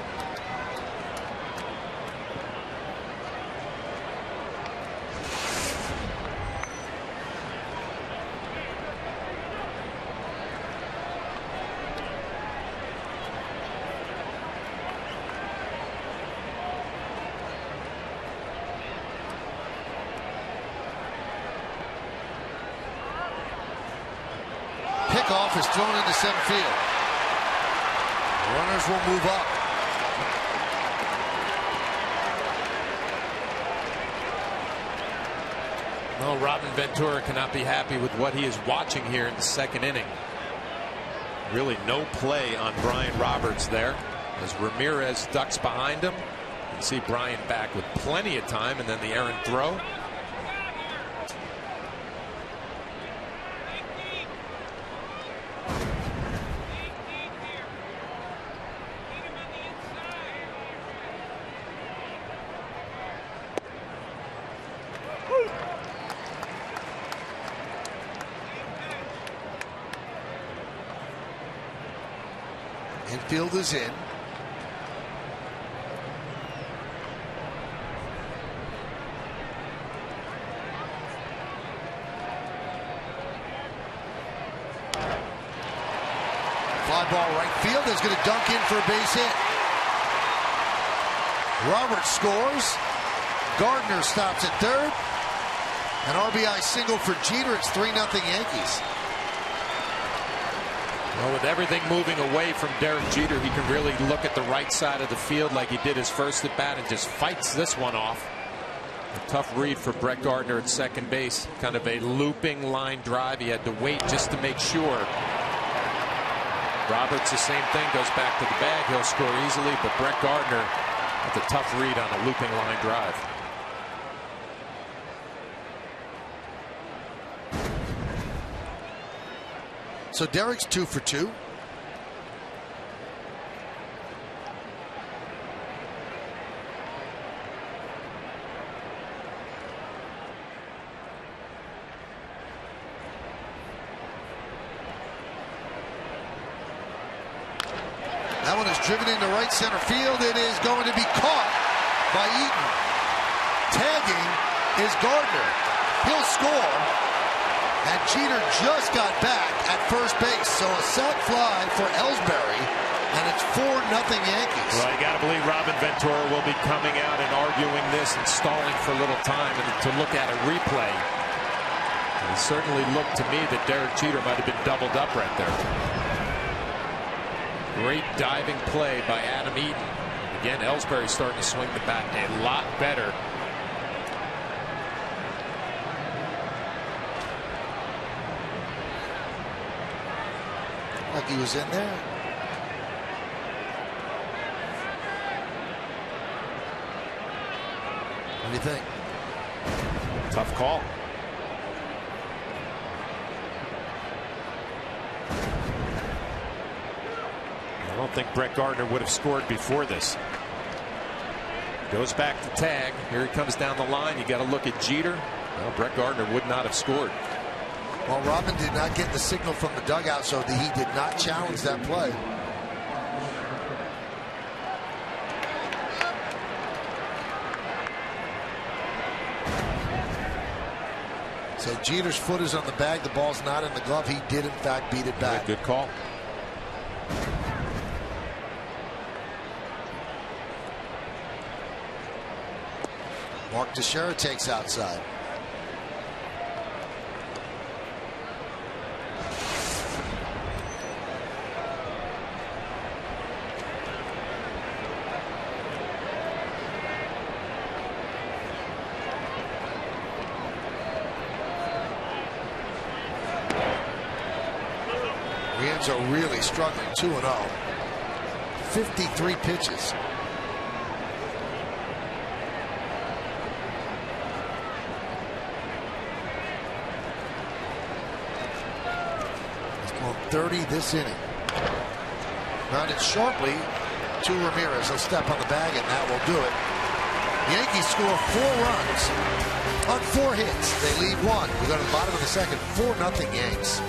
Pickoff is thrown into center field. Runners will move up. Well, Robin Ventura cannot be happy with what he is watching here in the second inning. Really no play on Brian Roberts there as Ramirez ducks behind him. You can see Brian back with plenty of time, and then the errant throw. Infield is in. Fly ball right field is going to dunk in for a base hit. Roberts scores. Gardner stops at third. An RBI single for Jeter. It's 3-0 Yankees. Well, with everything moving away from Derek Jeter, he can really look at the right side of the field like he did his first at bat and just fights this one off. A tough read for Brett Gardner at second base. Kind of a looping line drive. He had to wait just to make sure. Roberts, the same thing, goes back to the bag. He'll score easily, but Brett Gardner with a tough read on a looping line drive. So Derek's 2 for 2. That one is driven into right center field. It is going to be caught by Eaton. Tagging is Gardner. He'll score. And Jeter just got back at first base. So a sac fly for Ellsbury. And it's 4-0 Yankees. Well, you got to believe Robin Ventura will be coming out and arguing this and stalling for a little time and to look at a replay. It certainly looked to me that Derek Jeter might have been doubled up right there. Great diving play by Adam Eaton. Again, Ellsbury starting to swing the bat a lot better. Like he was in there. What do you think? Tough call. I don't think Brett Gardner would have scored before this. Goes back to tag. Here he comes down the line. You got to look at Jeter. Well, Brett Gardner would not have scored. Well, Robin did not get the signal from the dugout, so he did not challenge that play. So Jeter's foot is on the bag. The ball's not in the glove. He did, in fact, beat it back. Good call. Mark Teixeira takes outside. Rams are really struggling. 2-0. 53 pitches. He's going 30 this inning. Grounded sharply to Ramirez. He'll step on the bag, and that will do it. Yankees score 4 runs on 4 hits. They lead 1. We go to the bottom of the second. 4-0 Yanks.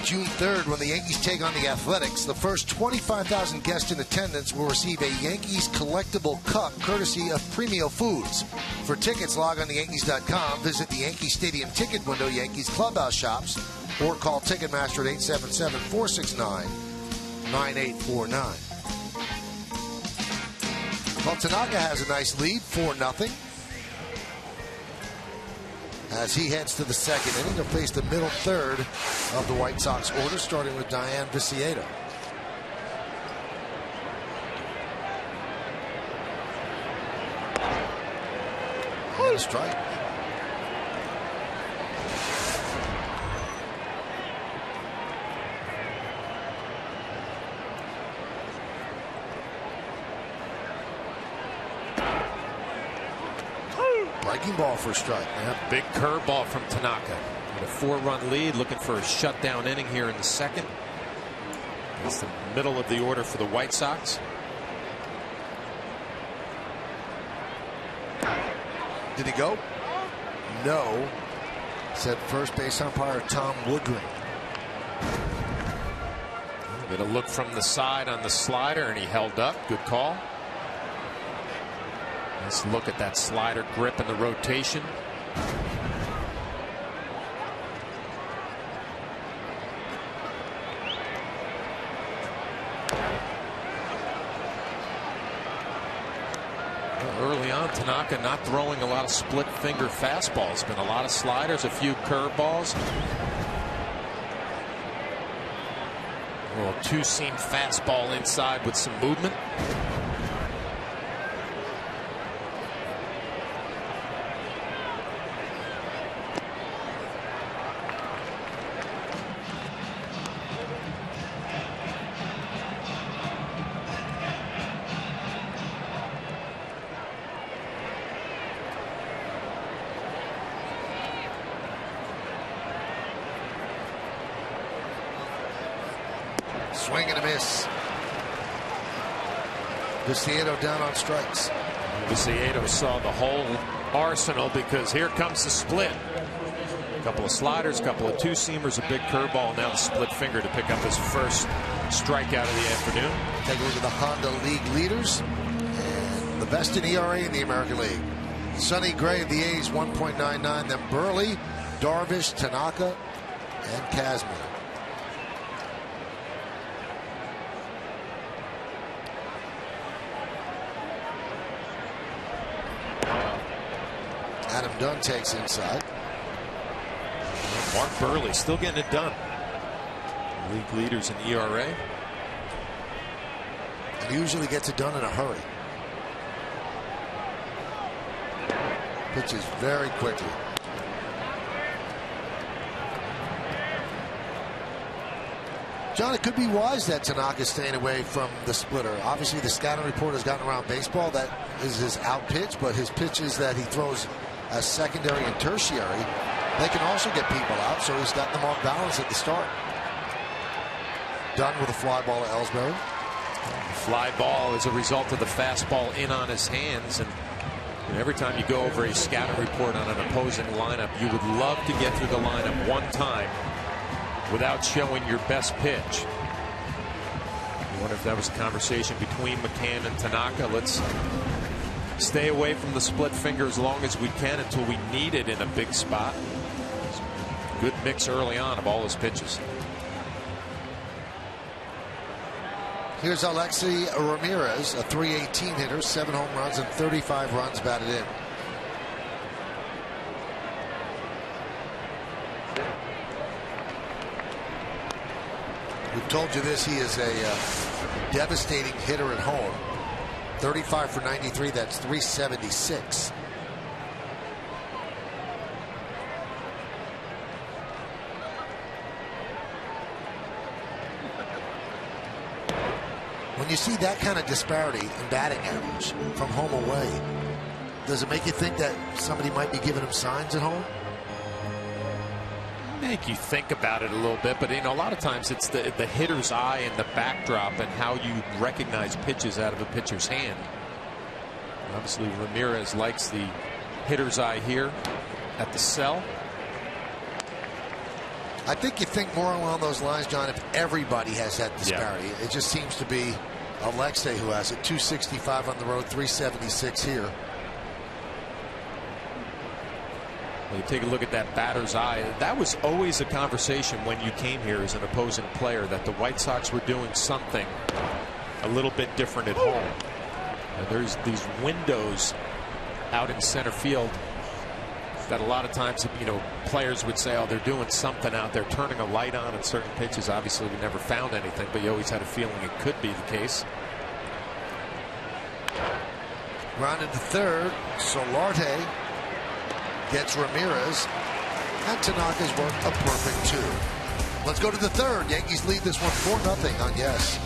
June 3rd, when the Yankees take on the Athletics, the first 25,000 guests in attendance will receive a Yankees collectible cup courtesy of Premio Foods. For tickets, log on to Yankees.com, visit the Yankee Stadium ticket window, Yankees clubhouse shops, or call Ticketmaster at 877-469-9849. Well, Tanaka has a nice lead, 4-0. As he heads to the second inning, they'll face the middle third of the White Sox order, starting with Diane Viciedo. And a strike. Striking ball for a strike. Yeah, big curveball from Tanaka. With a 4-run lead, looking for a shutdown inning here in the second. It's the middle of the order for the White Sox. Did he go? No. Said first base umpire Tom Woodring. Get a look from the side on the slider, and he held up. Good call. Let's look at that slider grip and the rotation. Early on, Tanaka not throwing a lot of split finger fastballs. Been a lot of sliders, a few curveballs. A little two-seam fastball inside with some movement. Swing and a miss. Viciedo down on strikes. Viciedo saw the whole arsenal because here comes the split. A couple of sliders, a couple of two-seamers, a big curveball, now the split finger to pick up his first strikeout of the afternoon. Take a look at the Honda League leaders. And the best in ERA in the American League. Sonny Gray of the A's, 1.99. Then Burley, Darvish, Tanaka, and Kazmir. Adam Dunn takes inside. Mark Burley still getting it done. League leaders in ERA. And usually gets it done in a hurry. Pitches very quickly. John, it could be wise that Tanaka's staying away from the splitter. Obviously, the scouting report has gotten around baseball. That is his out pitch, but his pitches that he throws as secondary and tertiary, they can also get people out, so he's got them off balance at the start. Done with a fly ball to Ellsbury. Fly ball is a result of the fastball in on his hands, and every time you go over a scouting report on an opposing lineup, you would love to get through the lineup one time without showing your best pitch. I wonder if that was a conversation between McCann and Tanaka. Let's stay away from the split finger as long as we can until we need it in a big spot. Good mix early on of all his pitches. Here's Alexi Ramirez, a .318 hitter, 7 home runs and 35 runs batted in. We've told you this, he is a devastating hitter at home. 35 for 93, that's .376. When you see that kind of disparity in batting average from home away, does it make you think that somebody might be giving him signs at home? Make you think about it a little bit, but a lot of times it's the hitter's eye and the backdrop and how you recognize pitches out of a pitcher's hand. Obviously, Ramirez likes the hitter's eye here at the cell. I think you think more along those lines, John, if everybody has that disparity. Yeah. It just seems to be Alexei who has it. 265 on the road, 376 here. You take a look at that batter's eye. That was always a conversation when you came here as an opposing player, that the White Sox were doing something a little bit different at home. And there's these windows out in center field that a lot of times, players would say, oh, they're doing something out there, turning a light on certain pitches. Obviously, we never found anything, but you always had a feeling it could be the case. Grounded to third, Solarte gets Ramirez, and Tanaka's worked a perfect 2. Let's go to the third. Yankees lead this one 4-0 on Yes.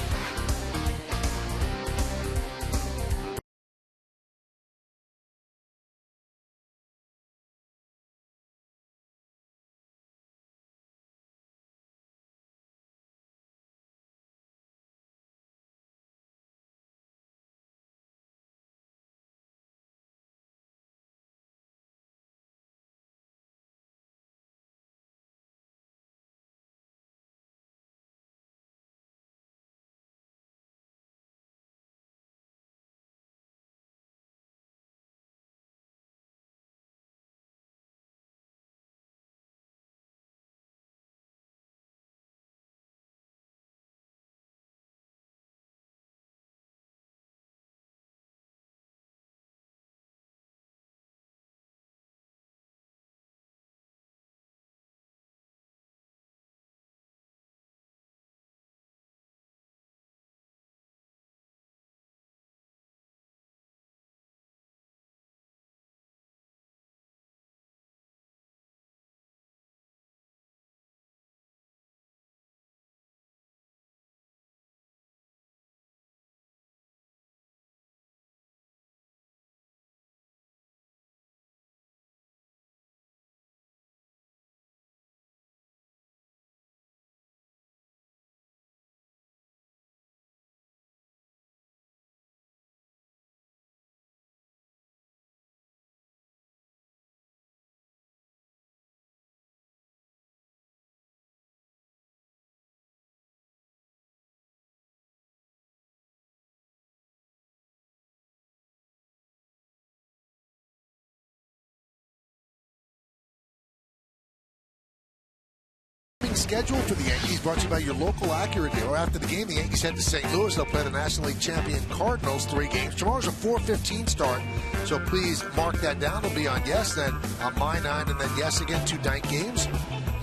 schedule for the Yankees, brought to you by your local Acura dealer. After the game, the Yankees head to St. Louis. They'll play the National League champion Cardinals 3 games. Tomorrow's a 4:15 start, so please mark that down. It'll be on Yes, then on My 9, and then Yes again, 2 night games.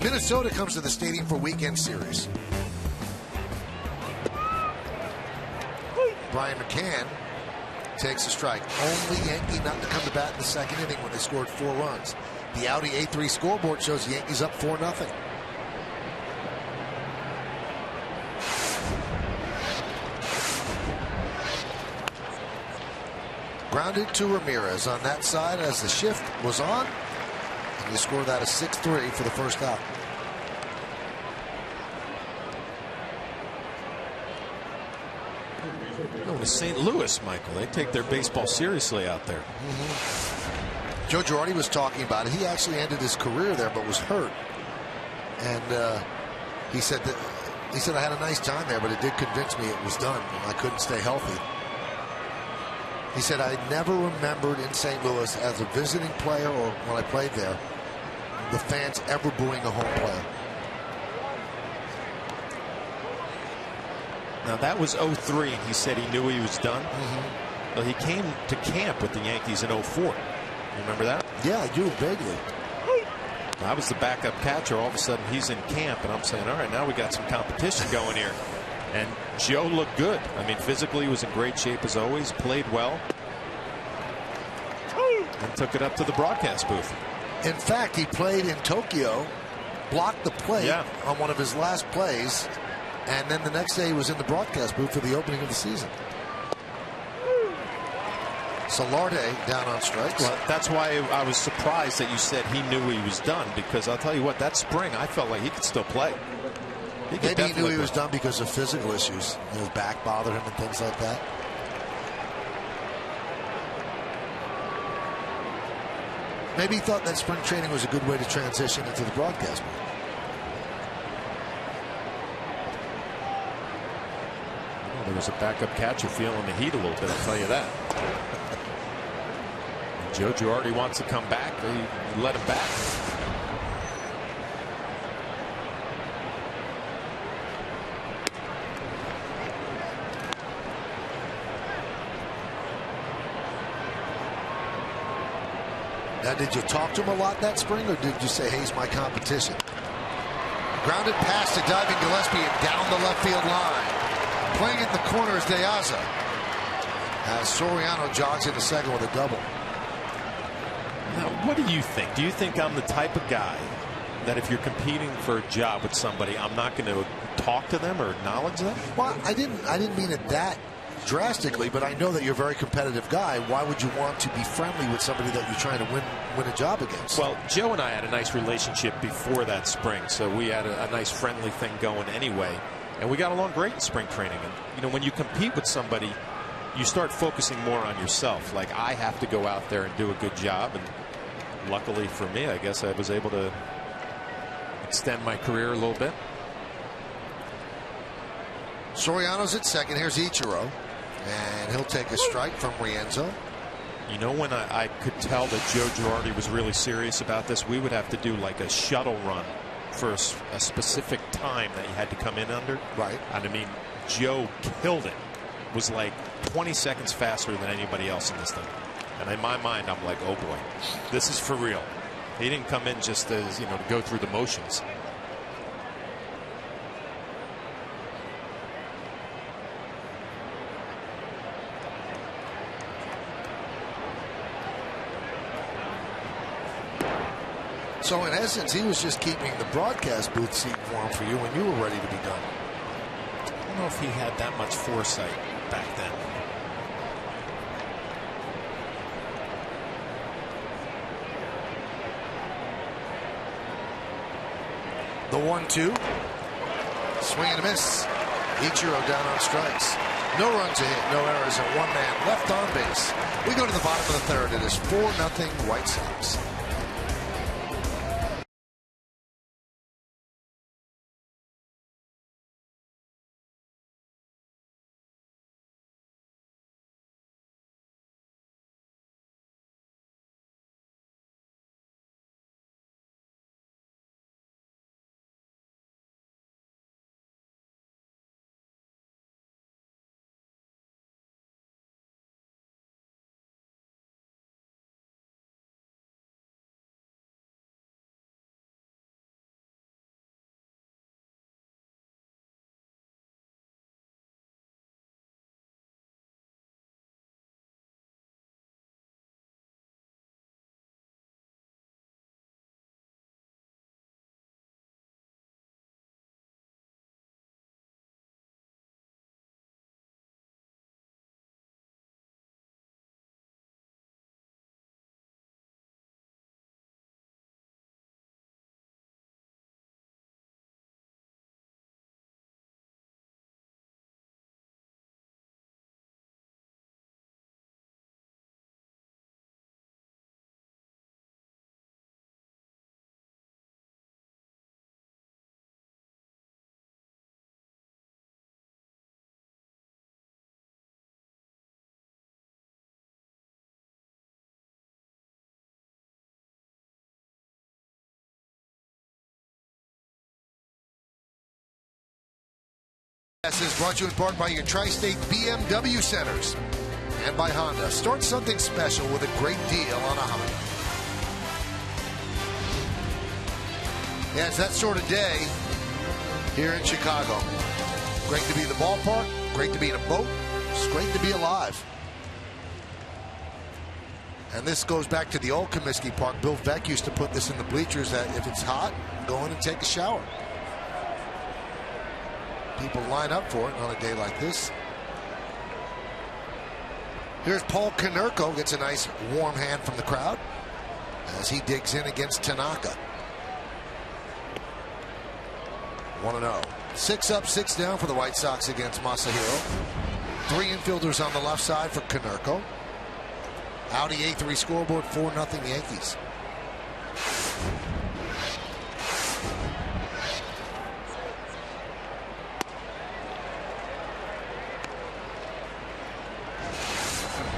Minnesota comes to the stadium for weekend series. Brian McCann takes a strike. Only Yankee not to come to bat in the second inning when they scored 4 runs. The Audi A3 scoreboard shows the Yankees up 4-0. Grounded to Ramirez on that side as the shift was on. And you score that a 6-3 for the first out. Going to St. Louis, Michael. They take their baseball seriously out there. Joe Girardi was talking about it. He actually ended his career there, but was hurt. And he said I had a nice time there, but it did convince me it was done. I couldn't stay healthy. He said, I never remembered in St. Louis as a visiting player or when I played there, the fans ever booing a home player. Now that was 03, and he said he knew he was done. Well, he came to camp with the Yankees in 04. You remember that? Yeah, I do, vaguely. I was the backup catcher. All of a sudden, he's in camp, and I'm saying, all right, now we got some competition going here. And Joe looked good. I mean, physically, he was in great shape as always, played well, and took it up to the broadcast booth. In fact, he played in Tokyo, blocked the plate on one of his last plays, and then the next day he was in the broadcast booth for the opening of the season. Solarde down on strikes. Well, that's why I was surprised that you said he knew he was done, because I'll tell you what, that spring I felt like he could still play. Maybe he knew he was done because of physical issues. His back bothered him and things like that. Maybe he thought that spring training was a good way to transition into the broadcast booth. Well, there was a backup catcher feeling the heat a little bit, I'll tell you that. Joe Girardi wants to come back. They let him back. Now, did you talk to him a lot that spring, or did you say, hey, he's my competition? Grounded pass to diving Gillespie and down the left field line. Playing it in the corner is De Aza, as Soriano jogs into second with a double. Now, what do you think? Do you think I'm the type of guy that if you're competing for a job with somebody, I'm not going to talk to them or acknowledge them? Well, I didn't mean it that drastically, but I know that you're a very competitive guy. Why would you want to be friendly with somebody that you're trying to win a job against? Well, Joe and I had a nice relationship before that spring, so we had a nice friendly thing going anyway, and we got along great in spring training. And you know, when you compete with somebody, you start focusing more on yourself. Like, I have to go out there and do a good job, and luckily for me, I guess I was able to extend my career a little bit. Soriano's at second. Here's Ichiro. And he'll take a strike from Rienzo. You know, when I could tell that Joe Girardi was really serious about this, we would have to do like a shuttle run for a specific time that you had to come in under. Right. And I mean, Joe killed it. Was like 20 seconds faster than anybody else in this thing. And in my mind, I'm like, oh boy, this is for real. He didn't come in just as, you know, to go through the motions. So in essence, he was just keeping the broadcast booth seat warm for you when you were ready to be done. I don't know if he had that much foresight back then. The 1-2. Swing and a miss. Ichiro down on strikes. No runs a hit, no errors, and one man left on base. We go to the bottom of the third. It is 4-0 White Sox. This is brought to you in part by your Tri-State BMW centers and by Honda. Start something special with a great deal on a Honda. Yeah, it's that sort of day here in Chicago. Great to be in the ballpark. Great to be in a boat. It's great to be alive. And this goes back to the old Comiskey Park. Bill Veeck used to put this in the bleachers that if it's hot, go in and take a shower. People line up for it on a day like this. Here's Paul Konerko, gets a nice warm hand from the crowd as he digs in against Tanaka. 1-0. 6 up, 6 down for the White Sox against Masahiro. 3 infielders on the left side for Konerko. Audi A3 scoreboard, 4-0 Yankees.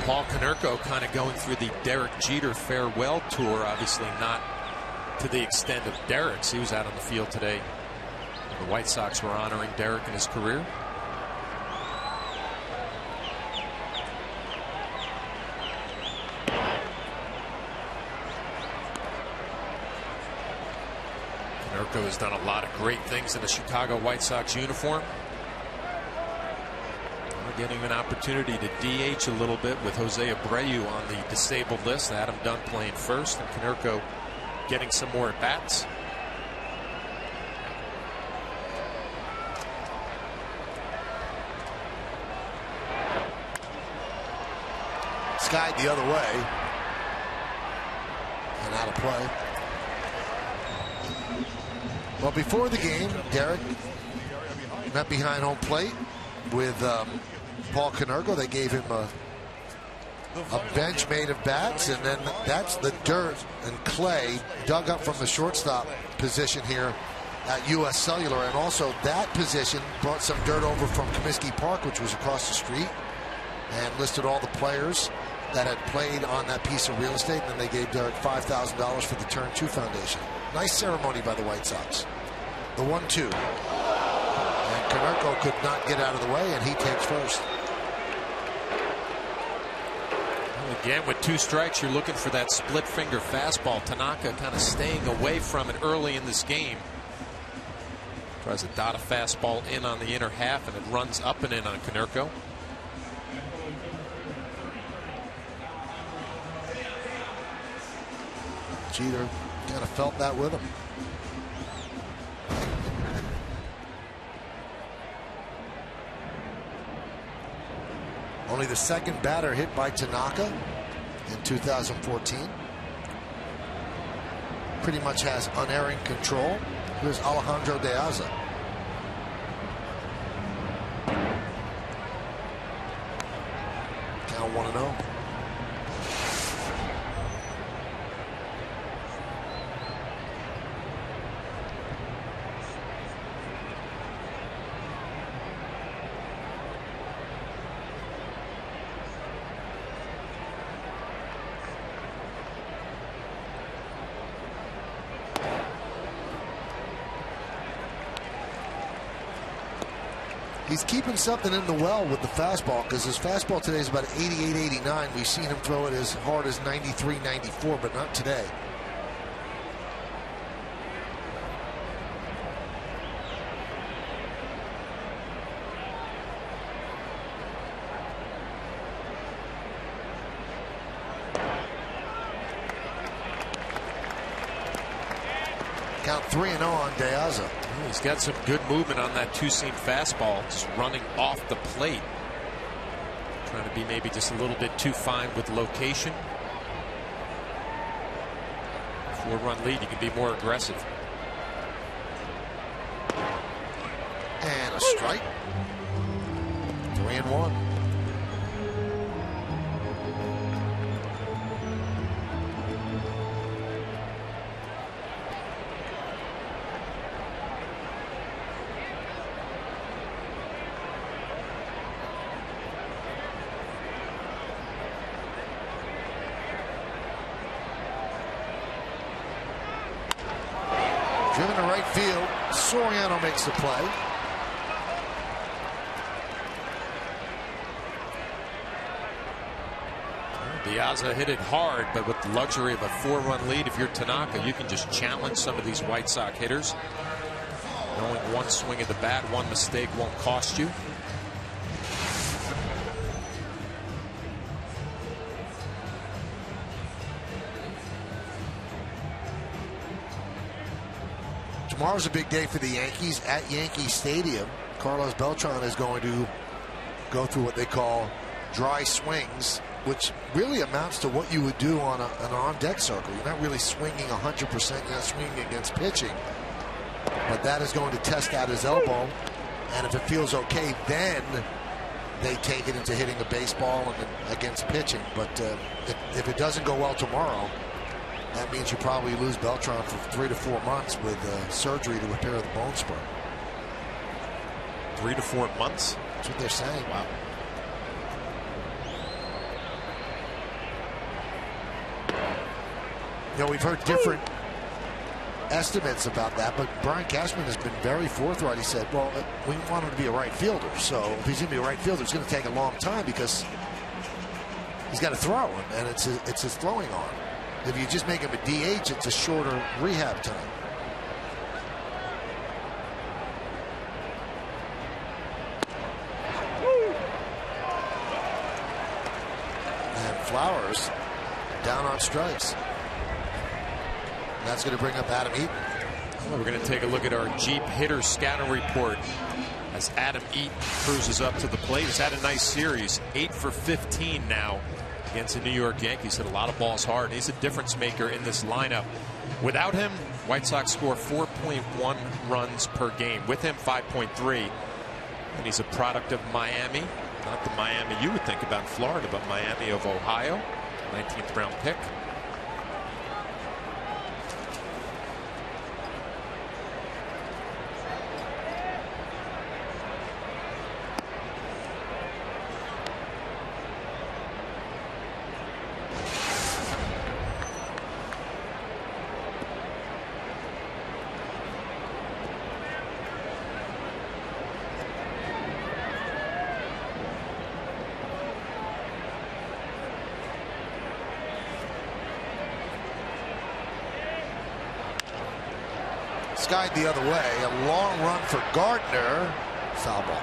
Paul Konerko kind of going through the Derek Jeter farewell tour. Obviously not to the extent of Derek's. He was out on the field today. The White Sox were honoring Derek in his career. Konerko has done a lot of great things in the Chicago White Sox uniform. Getting an opportunity to DH a little bit with Jose Abreu on the disabled list. Adam Dunn playing first, and Konerko getting some more at bats. Skied the other way and out of play. Well, before the game, Derek met behind home plate with Paul Konerko. They gave him a bench made of bats, and then that's the dirt and clay dug up from the shortstop position here at U.S. Cellular. And also that position brought some dirt over from Comiskey Park, which was across the street, and listed all the players that had played on that piece of real estate. And then they gave Derek $5,000 for the Turn 2 Foundation. Nice ceremony by the White Sox. The 1-2. And Konerko could not get out of the way, and he takes first. Again, with 2 strikes, you're looking for that split finger fastball. Tanaka kind of staying away from it early in this game. Tries to dot a fastball in on the inner half, and it runs up and in on Konerko. Jeter kind of felt that with him. Only the second batter hit by Tanaka in 2014. Pretty much has unerring control. Here's Alejandro De Aza. Count 1-0. He's keeping something in the well with the fastball, because his fastball today is about 88, 89. We've seen him throw it as hard as 93, 94, but not today. Count 3-0 on De Aza. He's got some good movement on that 2-seam fastball, just running off the plate. Trying to be maybe just a little bit too fine with location. 4-run lead, you can be more aggressive. And a strike. 3-1. Driven to right field. Soriano makes the play. Piazza hit it hard, but with the luxury of a 4-run lead, if you're Tanaka, you can just challenge some of these White Sox hitters. Knowing one swing of the bat, one mistake won't cost you. Tomorrow's a big day for the Yankees at Yankee Stadium. Carlos Beltran is going to go through what they call dry swings, which really amounts to what you would do on an on-deck circle. You're not really swinging 100%. You're not swinging against pitching. But that is going to test out his elbow. And if it feels okay, then they take it into hitting a baseball and against pitching. But if it doesn't go well tomorrow, that means you probably lose Beltran for 3 to 4 months with surgery to repair the bone spur. 3 to 4 months? That's what they're saying. Wow. You know, we've heard different estimates about that, but Brian Cashman has been very forthright. He said, well, we want him to be a right fielder, so if he's going to be a right fielder, it's going to take a long time because he's got to throw, and it's his throwing arm. If you just make him a DH, it's a shorter rehab time. And Flowers down on strikes. That's going to bring up Adam Eaton. Well, we're going to take a look at our Jeep hitter scouting report as Adam Eaton cruises up to the plate. He's had a nice series, 8 for 15 now against the New York Yankees. Hit a lot of balls hard. He's a difference maker in this lineup. Without him, White Sox score 4.1 runs per game. With him, 5.3. And he's a product of Miami. Not the Miami you would think about in Florida, but Miami of Ohio. 19th round pick. Skied the other way. A long run for Gardner. Foul ball.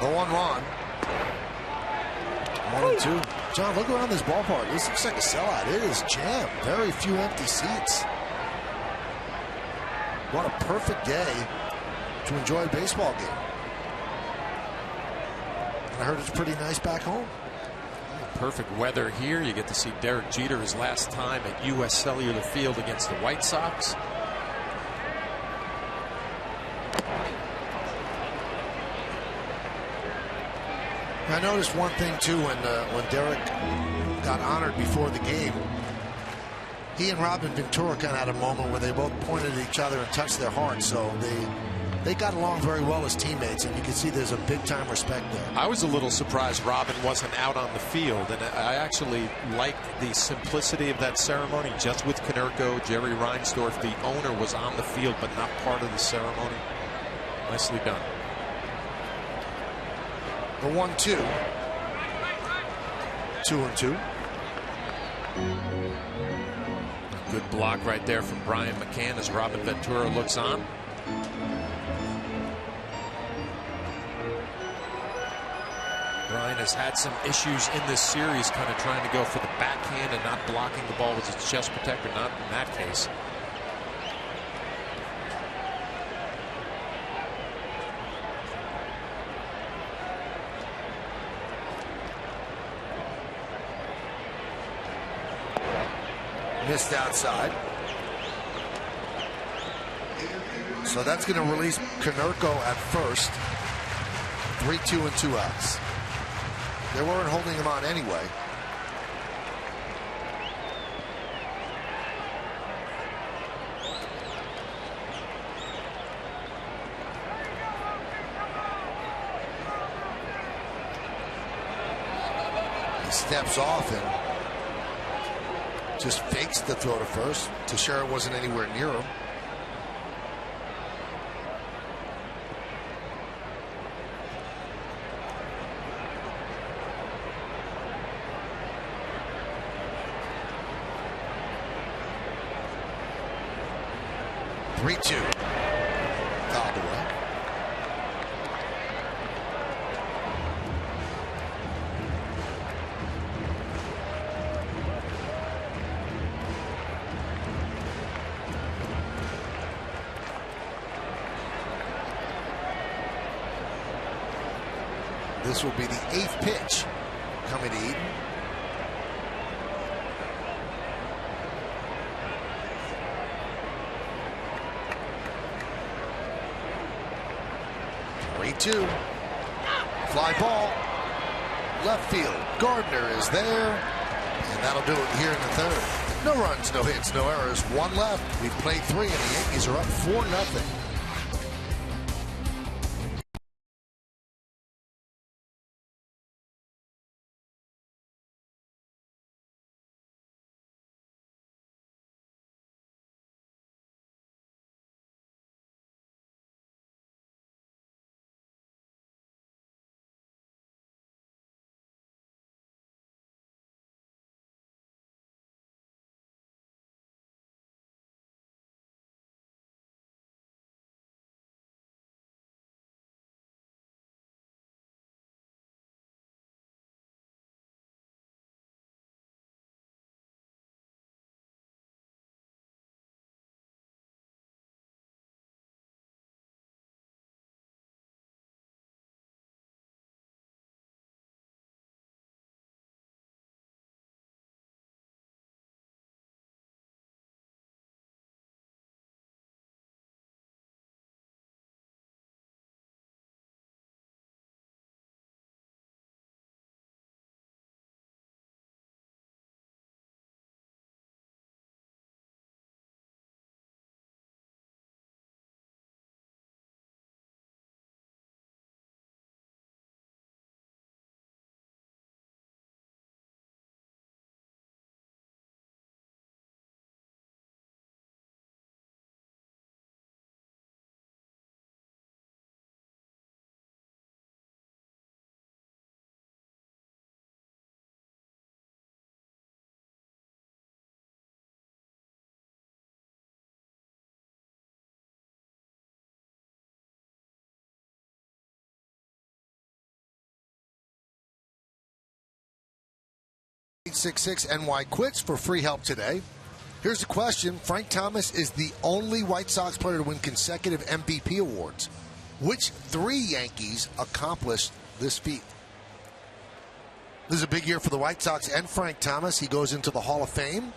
The 1-1. 1-2. John, look around this ballpark. This looks like a sellout. It is jammed. Very few empty seats. What a perfect day to enjoy a baseball game. And I heard it's pretty nice back home. Perfect weather here. You get to see Derek Jeter his last time at U.S. Cellular Field against the White Sox. I noticed one thing too when Derek got honored before the game. He and Robin Ventura kind of had a moment where they both pointed at each other and touched their hearts. So they got along very well as teammates, and you can see there's a big time respect there. I was a little surprised Robin wasn't out on the field, and I actually liked the simplicity of that ceremony. Just with Konerko, Jerry Reinsdorf, the owner was on the field but not part of the ceremony. Nicely done. The 1-2. 2-2. Good block right there from Brian McCann as Robin Ventura looks on. Brian has had some issues in this series, kind of trying to go for the backhand and not blocking the ball with his chest protector. Not in that case. Missed outside. So that's going to release Konerko at first. 3-2 and 2 outs. They weren't holding him on anyway. He steps off and just fakes the throw to first. Teixeira wasn't anywhere near him. Three-two. Fouled away. This will be the 8th pitch coming to Eden. Two. Fly ball. Left field. Gardner is there. And that'll do it here in the 3rd. No runs, no hits, no errors. 1 left. We've played 3 and the Yankees are up 4-0. $866 NY quits for free help today. Here's the question. Frank Thomas is the only White Sox player to win consecutive MVP awards. Which 3 Yankees accomplished this feat? This is a big year for the White Sox and Frank Thomas. He goes into the Hall of Fame.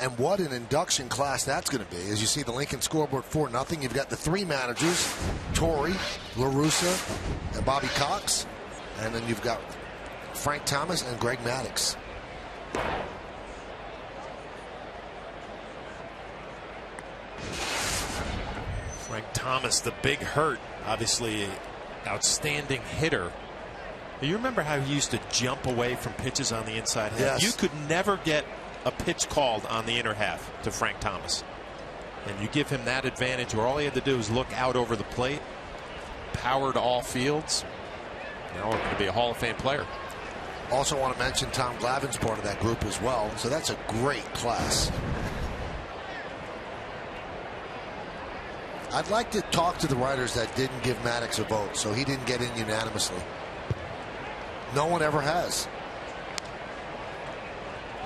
And what an induction class that's going to be. As you see the Lincoln scoreboard 4-0. You've got the 3 managers, Torrey, La Russa, and Bobby Cox. And then you've got Frank Thomas and Greg Maddux. Frank Thomas, the big hurt, obviously outstanding hitter. You remember how he used to jump away from pitches on the inside half? Yes. You could never get a pitch called on the inner half to Frank Thomas. And you give him that advantage where all he had to do is look out over the plate, power to all fields. Now we're going to be a Hall of Fame player. Also want to mention Tom Glavine's part of that group as well. So that's a great class. I'd like to talk to the writers that didn't give Maddux a vote, so he didn't get in unanimously. No one ever has.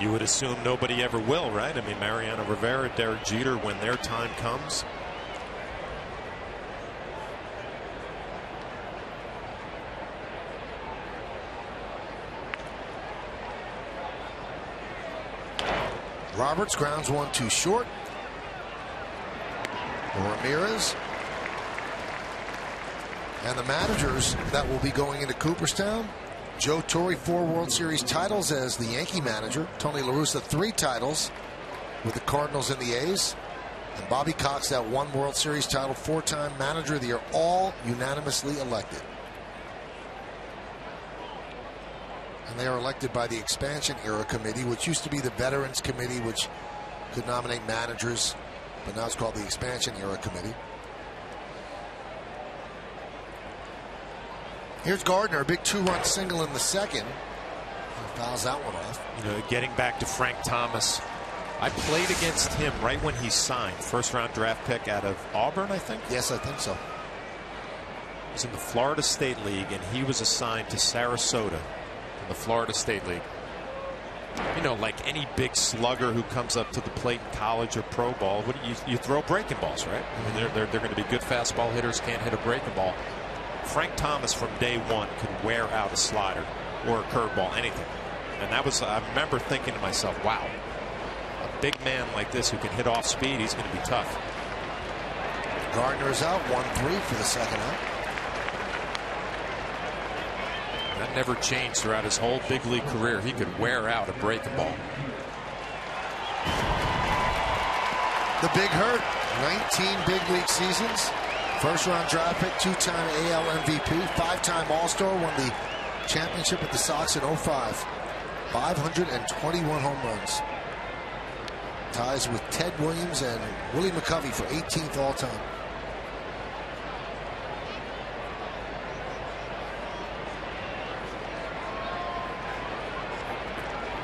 You would assume nobody ever will, right? I mean, Mariano Rivera, Derek Jeter, when their time comes. Roberts grounds 1 too short. Ramirez And the managers that will be going into Cooperstown: Joe Torre, 4 World Series titles as the Yankee manager. Tony La Russa, 3 titles with the Cardinals and the A's. And Bobby Cox, that 1 World Series title, 4-time manager of the year, all unanimously elected. And they are elected by the Expansion Era Committee, which used to be the Veterans Committee, which could nominate managers, but now it's called the Expansion Era Committee. Here's Gardner, a big 2-run single in the second. He fouls that one off. You know, getting back to Frank Thomas, I played against him right when he signed. 1st-round draft pick out of Auburn, I think. Yes, I think so. He was in the Florida State League, and he was assigned to Sarasota in the Florida State League. You know, like any big slugger who comes up to the plate in college or pro ball, what do you throw breaking balls, right? I mean, they're going to be good fastball hitters, can't hit a breaking ball. Frank Thomas from day one could wear out a slider or a curveball, anything. And that was, I remember thinking to myself, wow, a big man like this who can hit off speed, he's going to be tough. Gardner's out, 1-3 for the second out. That never changed throughout his whole big league career. He could wear out a breaking ball. The Big Hurt, 19 big league seasons. 1st-round draft pick, 2-time AL MVP, 5-time All-Star, won the championship with the Sox in 05. 521 home runs. Ties with Ted Williams and Willie McCovey for 18th all-time.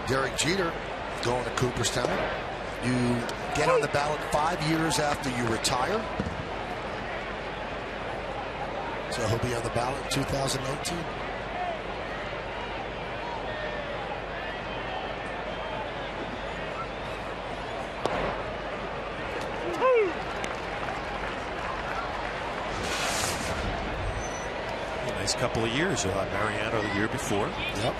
Derek Jeter going to Cooperstown. You get on the ballot 5 years after you retire. So he'll be on the ballot in 2019. A nice couple of years. You'll have Mariano the year before. Yep.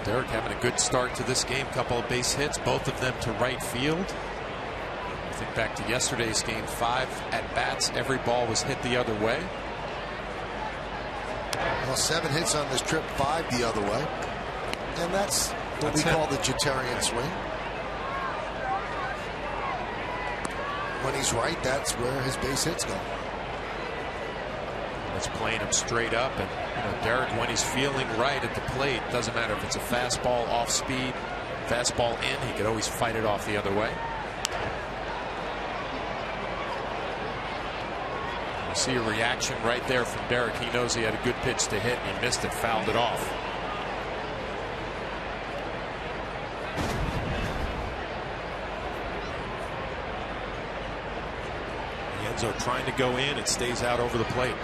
Derek having a good start to this game. Couple of base hits, both of them to right field. I think back to yesterday's game, 5 at-bats. Every ball was hit the other way. Well, 7 hits on this trip, 5 the other way. And that's what we call the Jeterian swing. When he's right, that's where his base hits go. It's playing him straight up, and you know, Derek, when he's feeling right at the plate, doesn't matter if it's a fastball off speed, fastball in, he could always fight it off the other way. You see a reaction right there from Derek. He knows he had a good pitch to hit, and he missed it, fouled it off. Enzo trying to go in, it stays out over the plate.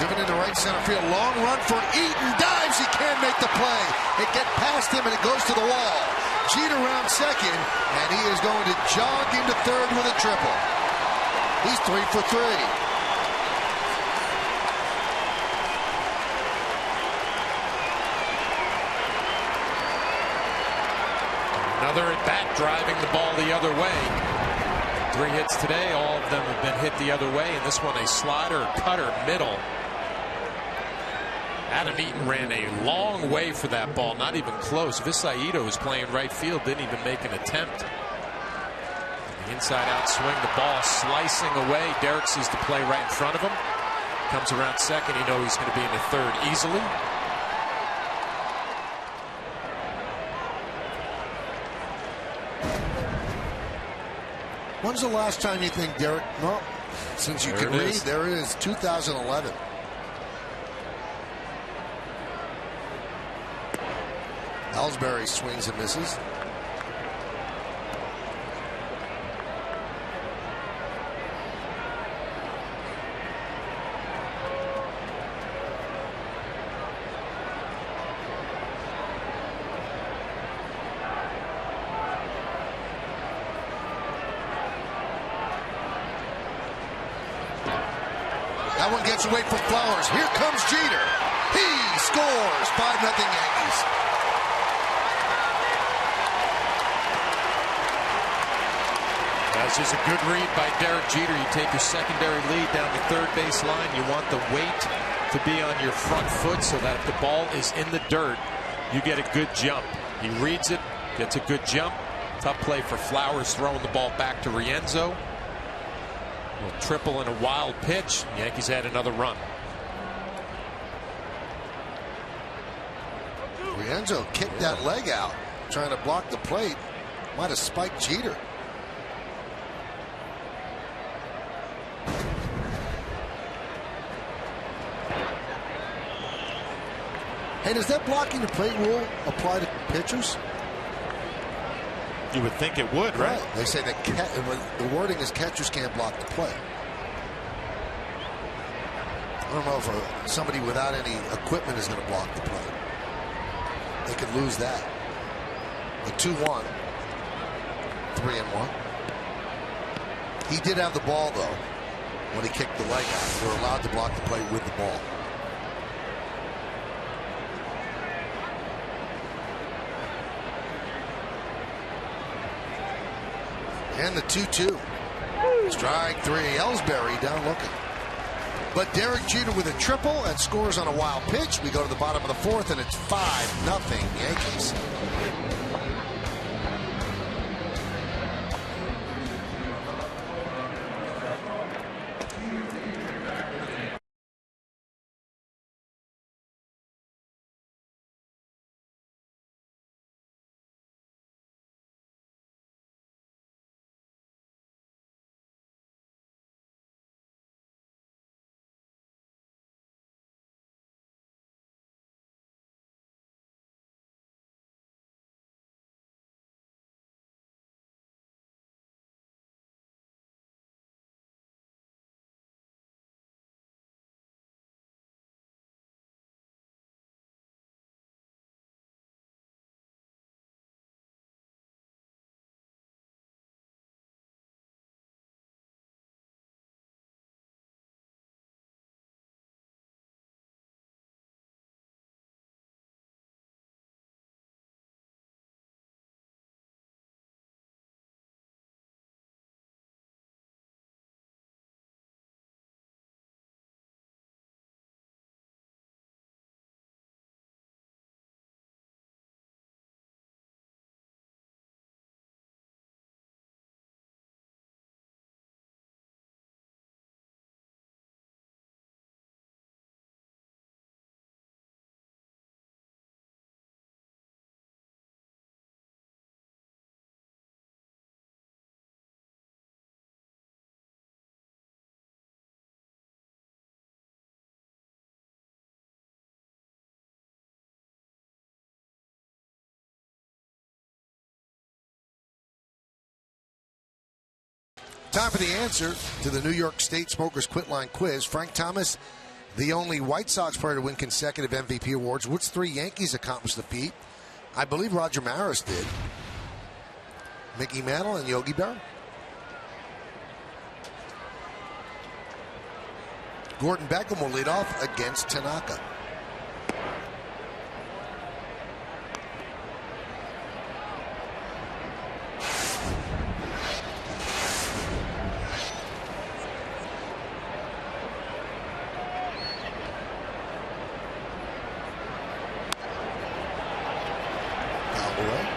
Driven into right center field. Long run for Eaton. Dives. He can't make the play. It gets past him and it goes to the wall. Jeter around second, and he is going to jog into third with a triple. He's 3 for 3. Another at bat driving the ball the other way. 3 hits today. All of them have been hit the other way. And this one a slider, cutter, middle. Adam Eaton ran a long way for that ball, not even close. Visaido, who's playing right field, didn't even make an attempt. The inside-out swing, the ball slicing away. Derek sees the play right in front of him. Comes around second. You know he's going to be in the third easily. When's the last time you think Derek, well, Since you can read, there it is, 2011. Ellsbury swings and misses. That one gets away from Flowers. Here comes Jeter. He scores. 5-0 Yankees. That's just a good read by Derek Jeter. You take your secondary lead down the third base line. You want the weight to be on your front foot so that if the ball is in the dirt, you get a good jump. He reads it, gets a good jump. Tough play for Flowers, throwing the ball back to Rienzo. A little triple and a wild pitch. The Yankees had another run. Rienzo kicked that leg out, trying to block the plate. Might have spiked Jeter. Hey, does that blocking the plate rule apply to pitchers? You would think it would, right? They say that the wording is catchers can't block the play. I don't know if somebody without any equipment is going to block the play. They could lose that. The 2-1, 3-1. He did have the ball though when he kicked the leg out. They were allowed to block the play with the ball. And the 2-2. Strike three. Ellsbury down looking. But Derek Jeter with a triple and scores on a wild pitch. We go to the bottom of the fourth, and it's 5-0 Yankees. Time for the answer to the New York State Smokers Quit Line quiz. Frank Thomas, the only White Sox player to win consecutive MVP awards. Which three Yankees accomplished the feat? I believe Roger Maris did. Mickey Mantle and Yogi Berra. Gordon Beckham will lead off against Tanaka. Cowboy.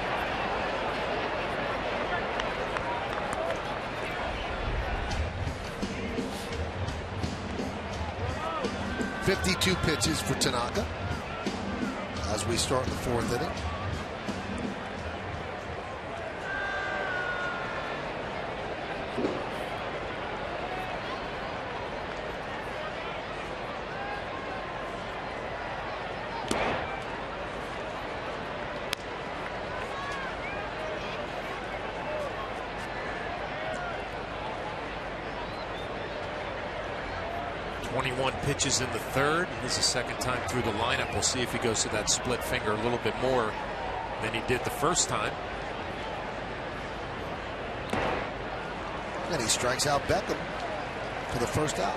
52 pitches for Tanaka as we start the fourth inning. 21 pitches in the third. This is the second time through the lineup. We'll see if he goes to that split finger a little bit more than he did the first time. And he strikes out Beckham for the first out.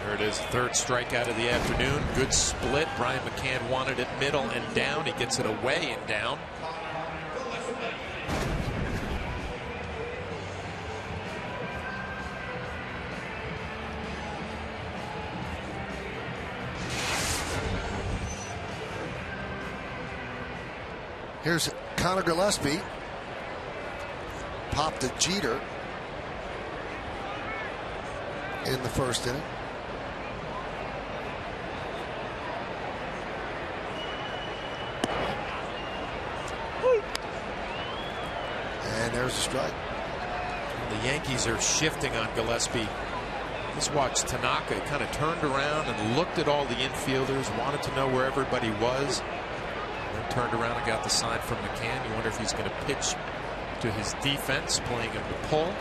There it is, third strikeout of the afternoon. Good split. Brian McCann wanted it middle and down. He gets it away and down. Here's Connor Gillespie. Popped a Jeter in the first inning. And there's a strike. The Yankees are shifting on Gillespie. Just watch Tanaka. He kind of turned around and looked at all the infielders, wanted to know where everybody was. Then turned around and got the sign from McCann. You wonder if he's going to pitch to his defense, playing him to pull.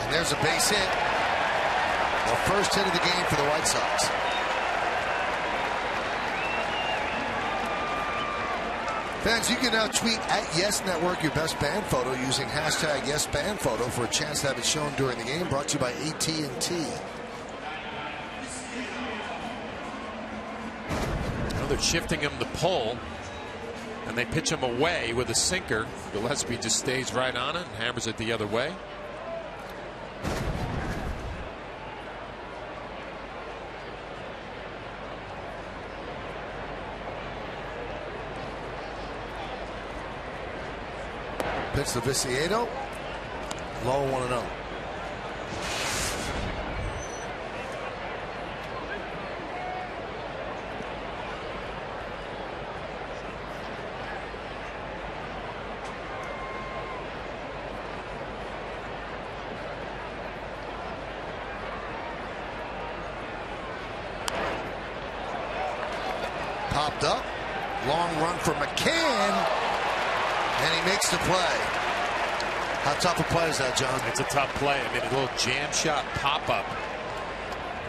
And there's a base hit. The first hit of the game for the White Sox. Fans, you can now tweet at Yes Network your best band photo using hashtag YesBandPhoto for a chance to have it shown during the game. Brought to you by AT&T. They're shifting him to pull, and they pitch him away with a sinker. Gillespie just stays right on it and hammers it the other way. Pitch to Viciedo. Low 1-0. Popped up. Long run for McCann. And he makes the play. How tough a play is that, John? It's a tough play. I mean, a little jam shot pop-up.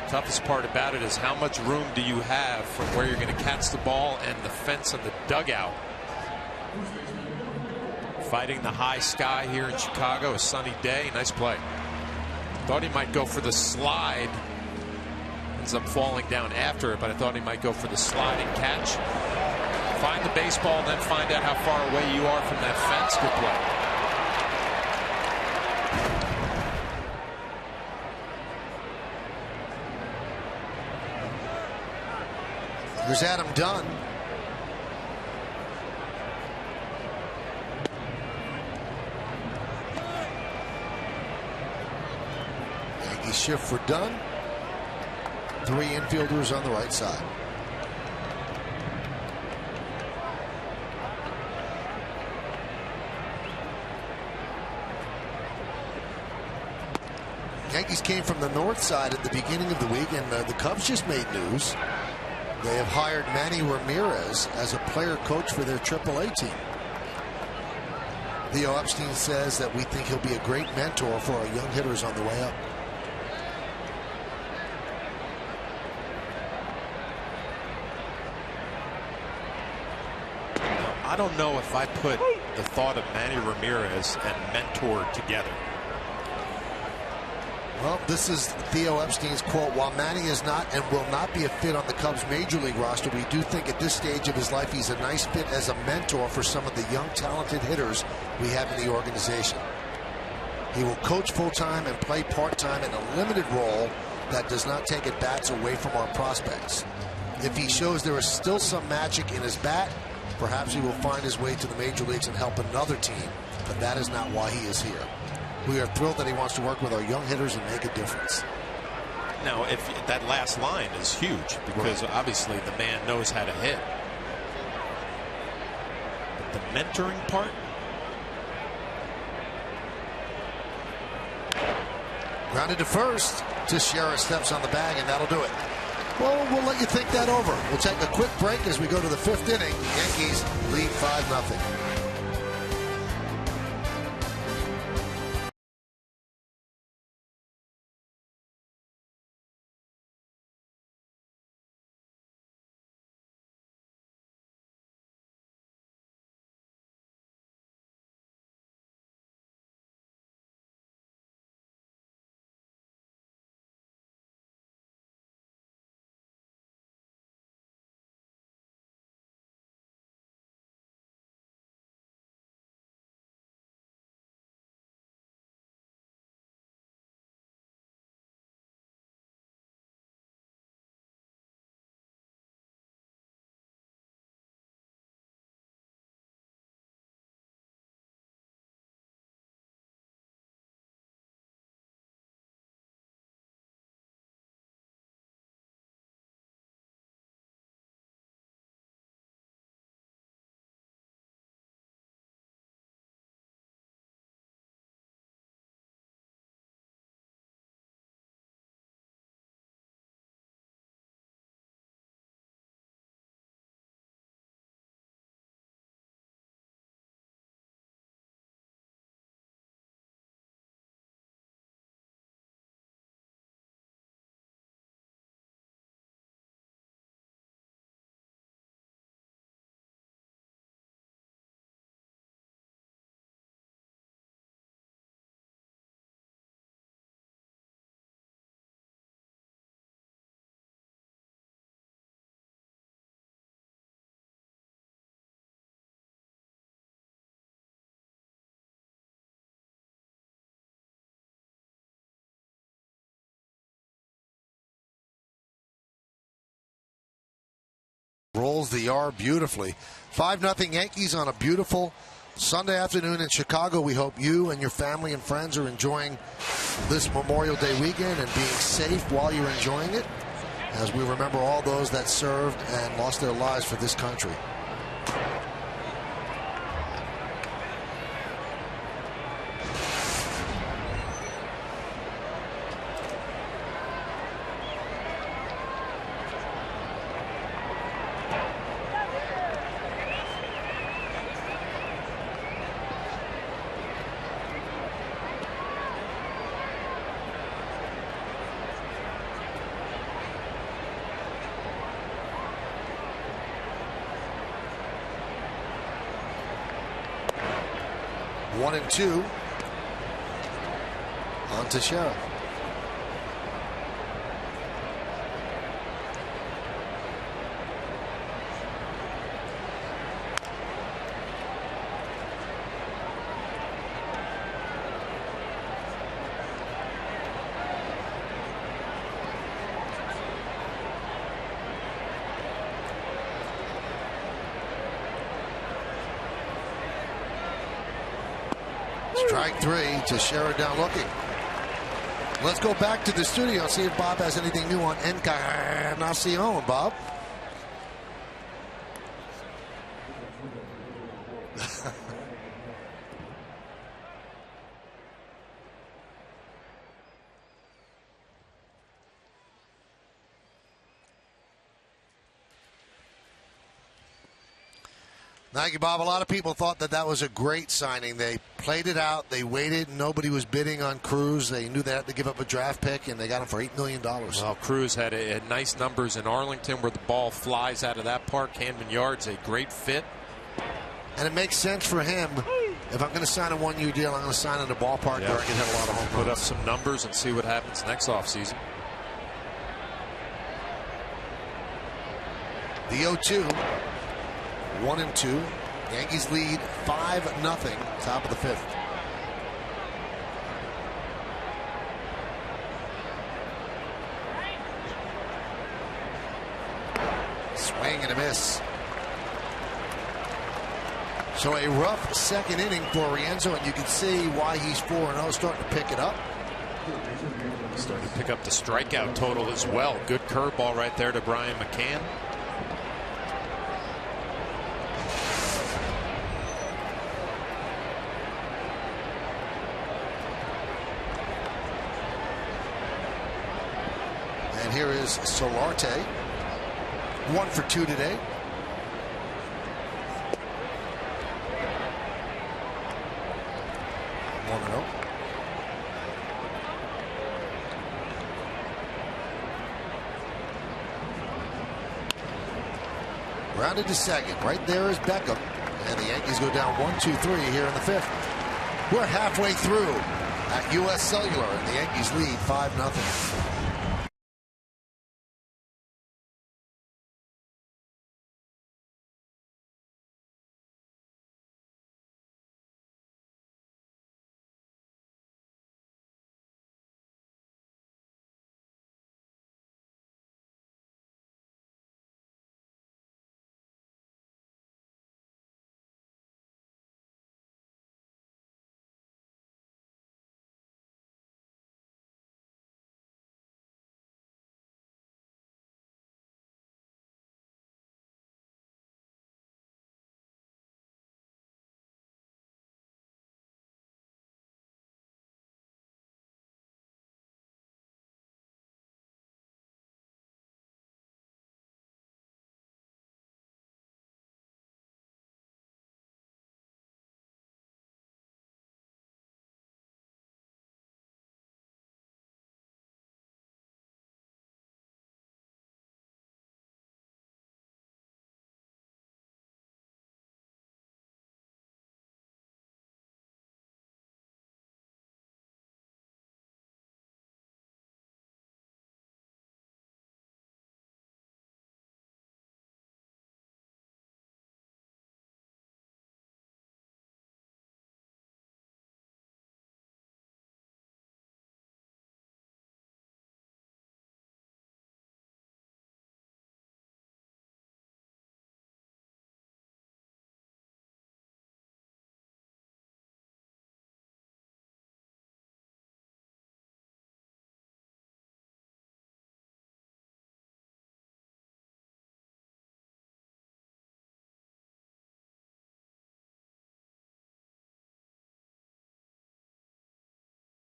The toughest part about it is how much room do you have from where you're going to catch the ball and the fence and the dugout. Fighting the high sky here in Chicago. A sunny day. Nice play. Thought he might go for the slide. Ends up falling down after it, but I thought he might go for the sliding catch. Find the baseball and then find out how far away you are from that fence. Good play. Here's Adam Dunn. Yankees shift for Dunn. Three infielders on the right side. Yankees came from the north side at the beginning of the week, and the Cubs just made news. They have hired Manny Ramirez as a player coach for their AAA team. Theo Epstein says that we think he'll be a great mentor for our young hitters on the way up. I don't know if I put the thought of Manny Ramirez and mentor together. Well, this is Theo Epstein's quote. While Manny is not and will not be a fit on the Cubs' major league roster, we do think at this stage of his life he's a nice fit as a mentor for some of the young, talented hitters we have in the organization. He will coach full-time and play part-time in a limited role that does not take at-bats away from our prospects. If he shows there is still some magic in his bat, perhaps he will find his way to the major leagues and help another team, but that is not why he is here. We are thrilled that he wants to work with our young hitters and make a difference. Now, if that last line is huge, because obviously the man knows how to hit. But the mentoring part? Grounded to first. Teixeira steps on the bag, and that'll do it. Well, we'll let you think that over. We'll take a quick break as we go to the fifth inning. Yankees lead 5-0. Rolls the R beautifully. 5-0 Yankees on a beautiful Sunday afternoon in Chicago. We hope you and your family and friends are enjoying this Memorial Day weekend and being safe while you're enjoying it, as we remember all those that served and lost their lives for this country. One and two on to Sheriff. Strike three to Sherrod down looking. Let's go back to the studio and see if Bob has anything new on Encarnacion, Bob. Thank you, Bob. A lot of people thought that was a great signing. They played it out. They waited. Nobody was bidding on Cruz. They knew they had to give up a draft pick, and they got him for $8 million. Well, Cruz had nice numbers in Arlington where the ball flies out of that park. Camden Yards, a great fit. And it makes sense for him. If I'm going to sign a one-year deal, I'm going to sign in a ballpark where I can hit a lot of home runs. Put up some numbers and see what happens next offseason. The 0-2. 1 and 2. Yankees lead 5-0. Top of the fifth. Swing and a miss. So a rough second inning for Rienzo, and you can see why he's 4-0, starting to pick it up. Starting to pick up the strikeout total as well. Good curveball right there to Brian McCann. And here is Solarte. 1 for 2 today. Grounded to second. Right there is Beckham. And the Yankees go down 1-2-3 here in the fifth. We're halfway through at U.S. Cellular, and the Yankees lead 5-0.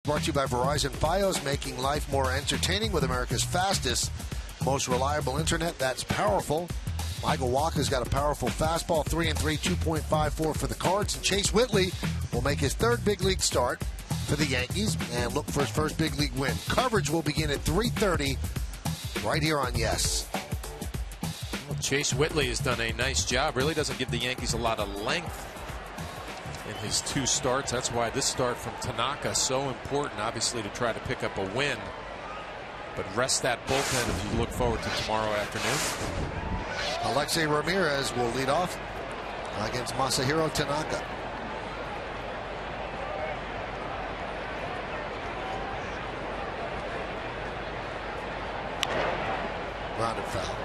Brought to you by Verizon Fios, making life more entertaining with America's fastest, most reliable internet. That's powerful. Michael Wacha's got a powerful fastball, 3-3, 2.54 for the Cards. And Chase Whitley will make his third big league start for the Yankees and look for his first big league win. Coverage will begin at 3:30 right here on Yes. Well, Chase Whitley has done a nice job. Really doesn't give the Yankees a lot of length in his 2 starts. That's why this start from Tanaka is so important, obviously, to try to pick up a win. But rest that bullpen as you look forward to tomorrow afternoon. Alexei Ramirez will lead off against Masahiro Tanaka. Grounded foul.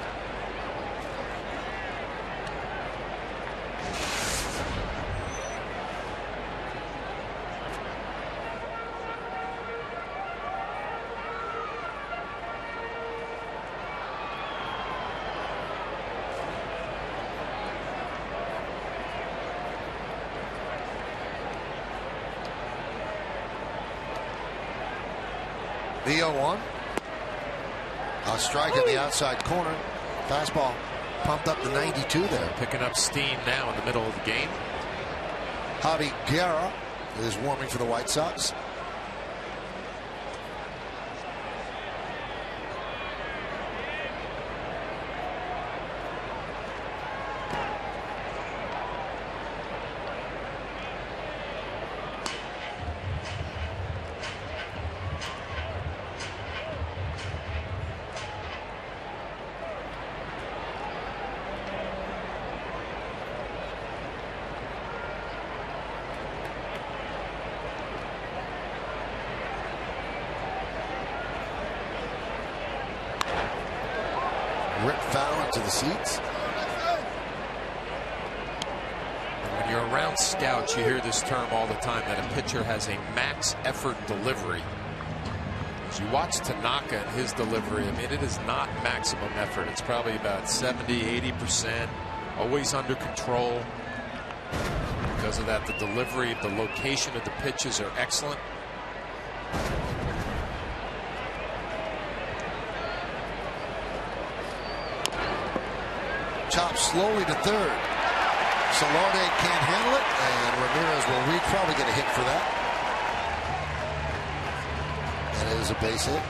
The 0-1. A strike in the outside corner. Fastball pumped up to 92 there. Picking up steam now in the middle of the game. Javi Guerra is warming for the White Sox. Rip foul into the seats. And when you're around scouts, you hear this term all the time, that a pitcher has a max effort delivery. As you watch Tanaka and his delivery, I mean, it is not maximum effort. It's probably about 70, 80%, always under control. Because of that, the delivery, the location of the pitches are excellent. Chopped slowly to third. Solarde can't handle it, and Ramirez will reach, probably get a hit for that. And it is a base hit.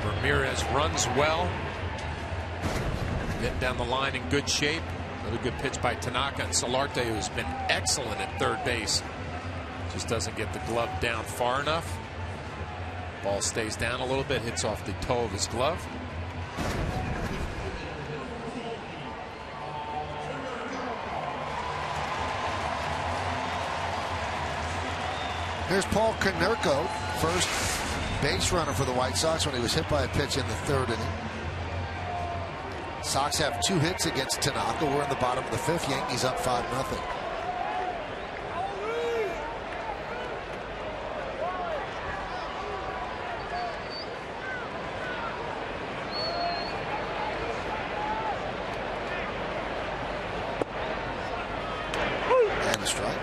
Ramirez runs well. Getting down the line in good shape. Another good pitch by Tanaka, and Solarte, who's been excellent at third base, just doesn't get the glove down far enough. Ball stays down a little bit, hits off the toe of his glove. Here's Paul Konerko, first base runner for the White Sox when he was hit by a pitch in the third inning. Sox have 2 hits against Tanaka. We're in the bottom of the 5th. Yankees up 5-0. And a strike.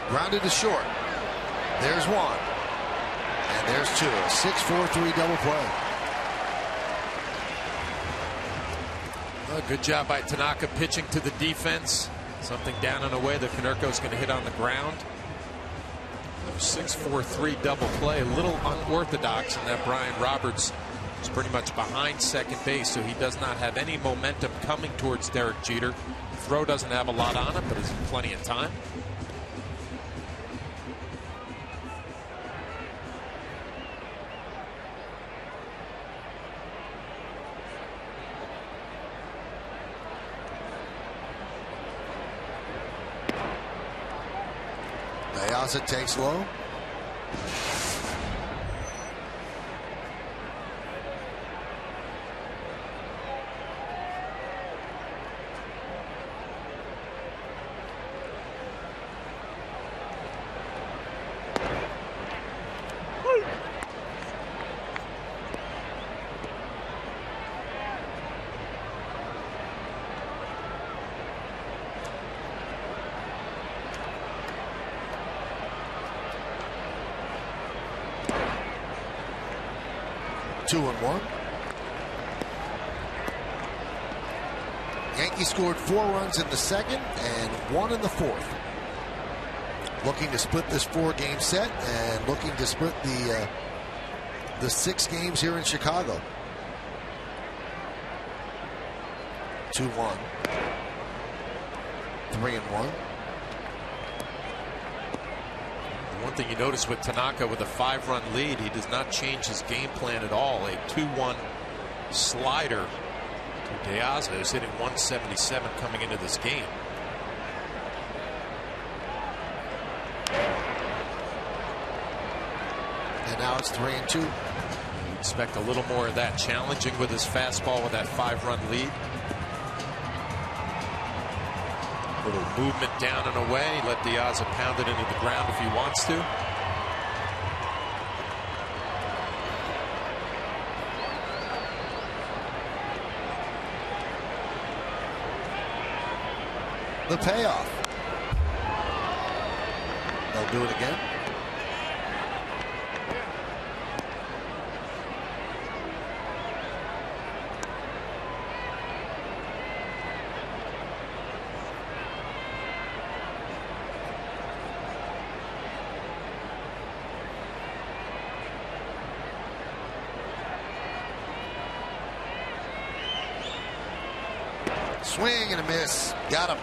Grounded to short. There's one. And there's two. A 6-4-3 double play. Well, good job by Tanaka pitching to the defense. Something down and away that Konerko's going to hit on the ground. 6-4-3 double play. A little unorthodox in that Brian Roberts is pretty much behind second base, so he does not have any momentum coming towards Derek Jeter. The throw doesn't have a lot on it, but has plenty of time. Diaz takes low. Two and one. Yankees scored 4 runs in the second and 1 in the fourth. Looking to split this 4-game set and looking to split the 6 games here in Chicago. 2-1. 3-1. One thing you notice with Tanaka with a 5-run lead, he does not change his game plan at all. A 2-1 slider to De Aza, who's hitting 177 coming into this game. And now it's 3-2. You expect a little more of that, challenging with his fastball with that 5-run lead. Little movement down and away. Let De Aza pound it into the ground if he wants to. The payoff. They'll do it again. Swing and a miss. Got him.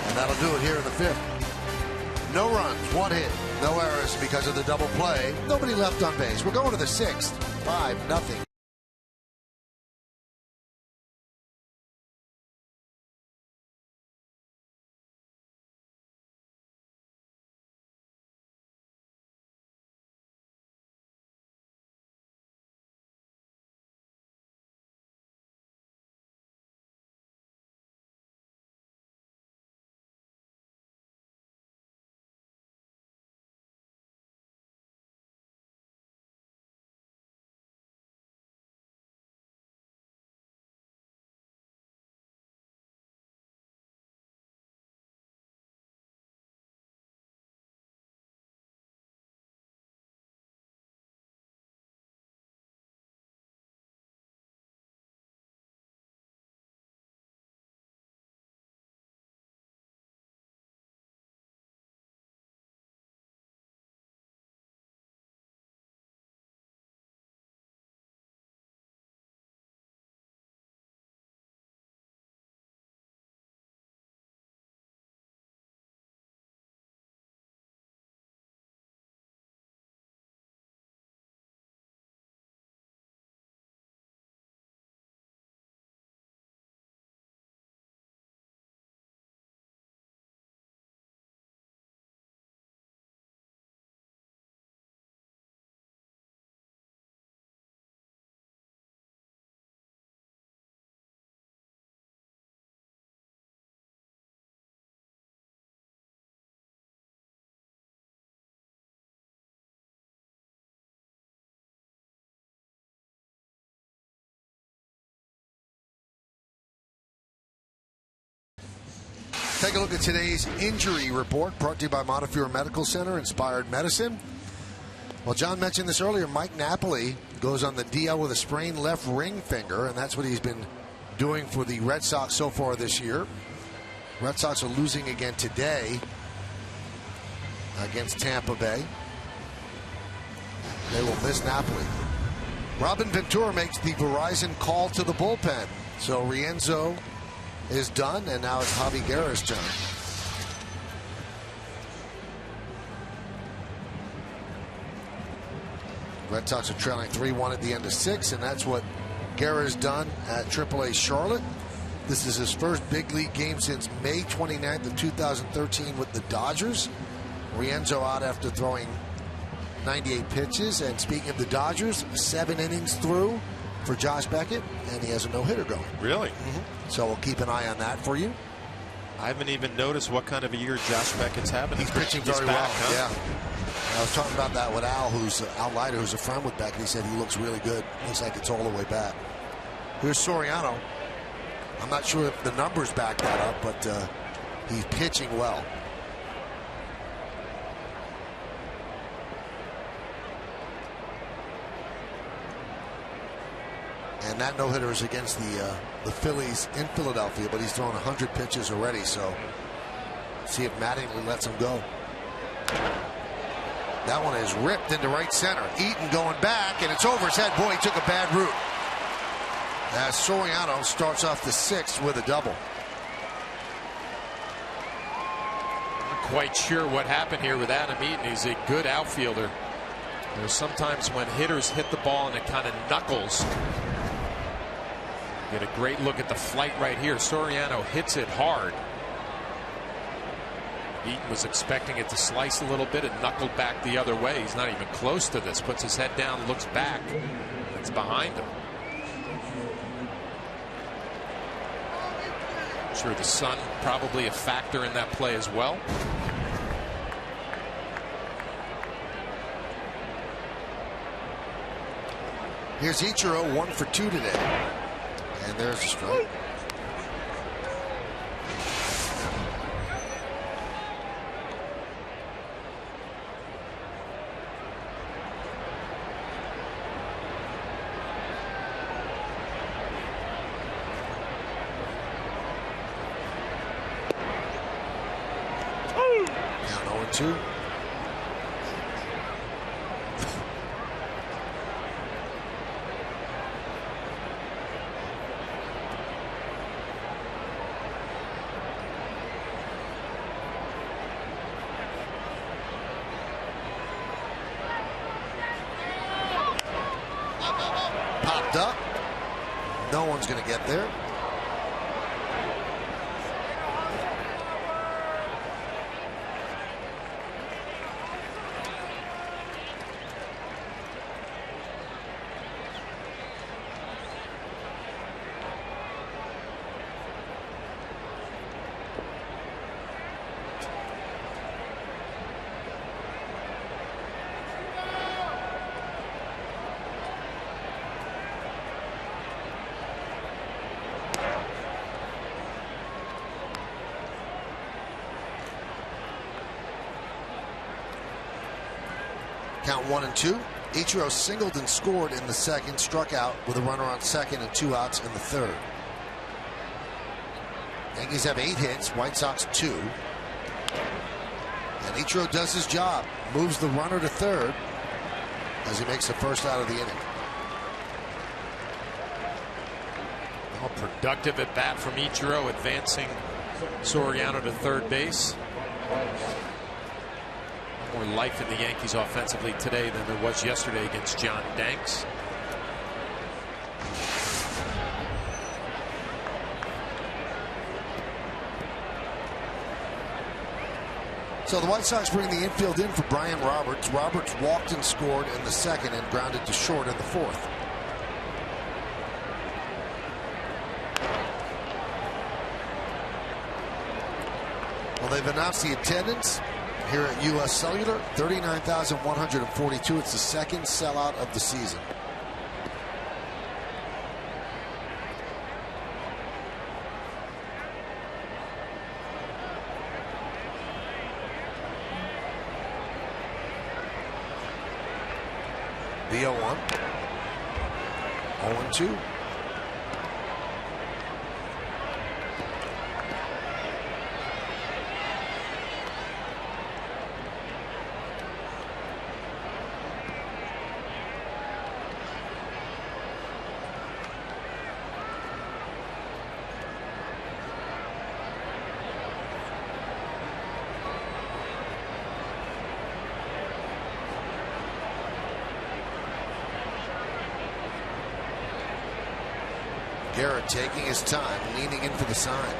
And that'll do it here in the 5th. No runs, 1 hit, no errors because of the double play. Nobody left on base. We're going to the 6th. 5-0. Take a look at today's injury report brought to you by Montefiore Medical Center, Inspired Medicine. Well, John mentioned this earlier. Mike Napoli goes on the DL with a sprained left ring finger, and that's what he's been doing for the Red Sox so far this year. Red Sox are losing again today against Tampa Bay. They will miss Napoli. Robin Ventura makes the Verizon call to the bullpen. So Rienzo is done, and now it's Javi Guerra's turn. Red Sox are trailing 3-1 at the end of 6, and that's what Guerra's done at AAA Charlotte. This is his first big league game since May 29th of 2013 with the Dodgers, Rienzo out after throwing 98 pitches. And speaking of the Dodgers, 7 innings through for Josh Beckett, and he has a no-hitter going. Really? So we'll keep an eye on that for you. I haven't even noticed what kind of a year Josh Beckett's having. He's pitching very well. Yeah. I was talking about that with Al Leiter, who's a friend with Beckett. He said he looks really good. Looks like it's all the way back. Here's Soriano. I'm not sure if the numbers back that up, but he's pitching well. And that no-hitter is against the Phillies in Philadelphia, but he's thrown 100 pitches already, so see if Mattingly lets him go. That one is ripped into right center. Eaton going back, and it's over his head. Boy, he took a bad route. As Soriano starts off the 6th with a double. Not quite sure what happened here with Adam Eaton. He's a good outfielder. There's sometimes when hitters hit the ball and it kind of knuckles. Get a great look at the flight right here. Soriano hits it hard. Eaton was expecting it to slice a little bit and knuckled back the other way. He's not even close to this. Puts his head down, looks back. It's behind him. I'm sure the sun probably a factor in that play as well. Here's Ichiro, 1 for 2 today. And there's a strike. Now 0-2. Popped up. No one's going to get there. Count 1-2. Ichiro singled and scored in the 2nd, struck out with a runner on 2nd and 2 outs in the 3rd. Yankees have 8 hits, White Sox 2. And Ichiro does his job, moves the runner to 3rd as he makes the first out of the inning. Well, productive at bat from Ichiro, advancing Soriano to 3rd base. More life in the Yankees offensively today than there was yesterday against John Danks. So the White Sox bring the infield in for Brian Roberts. Roberts walked and scored in the 2nd and grounded to short in the 4th. Well, they've announced the attendance here at U.S. Cellular, 39,142. It's the 2nd sellout of the season. The 0-1. 0-2. Garrett taking his time, leaning in for the sign.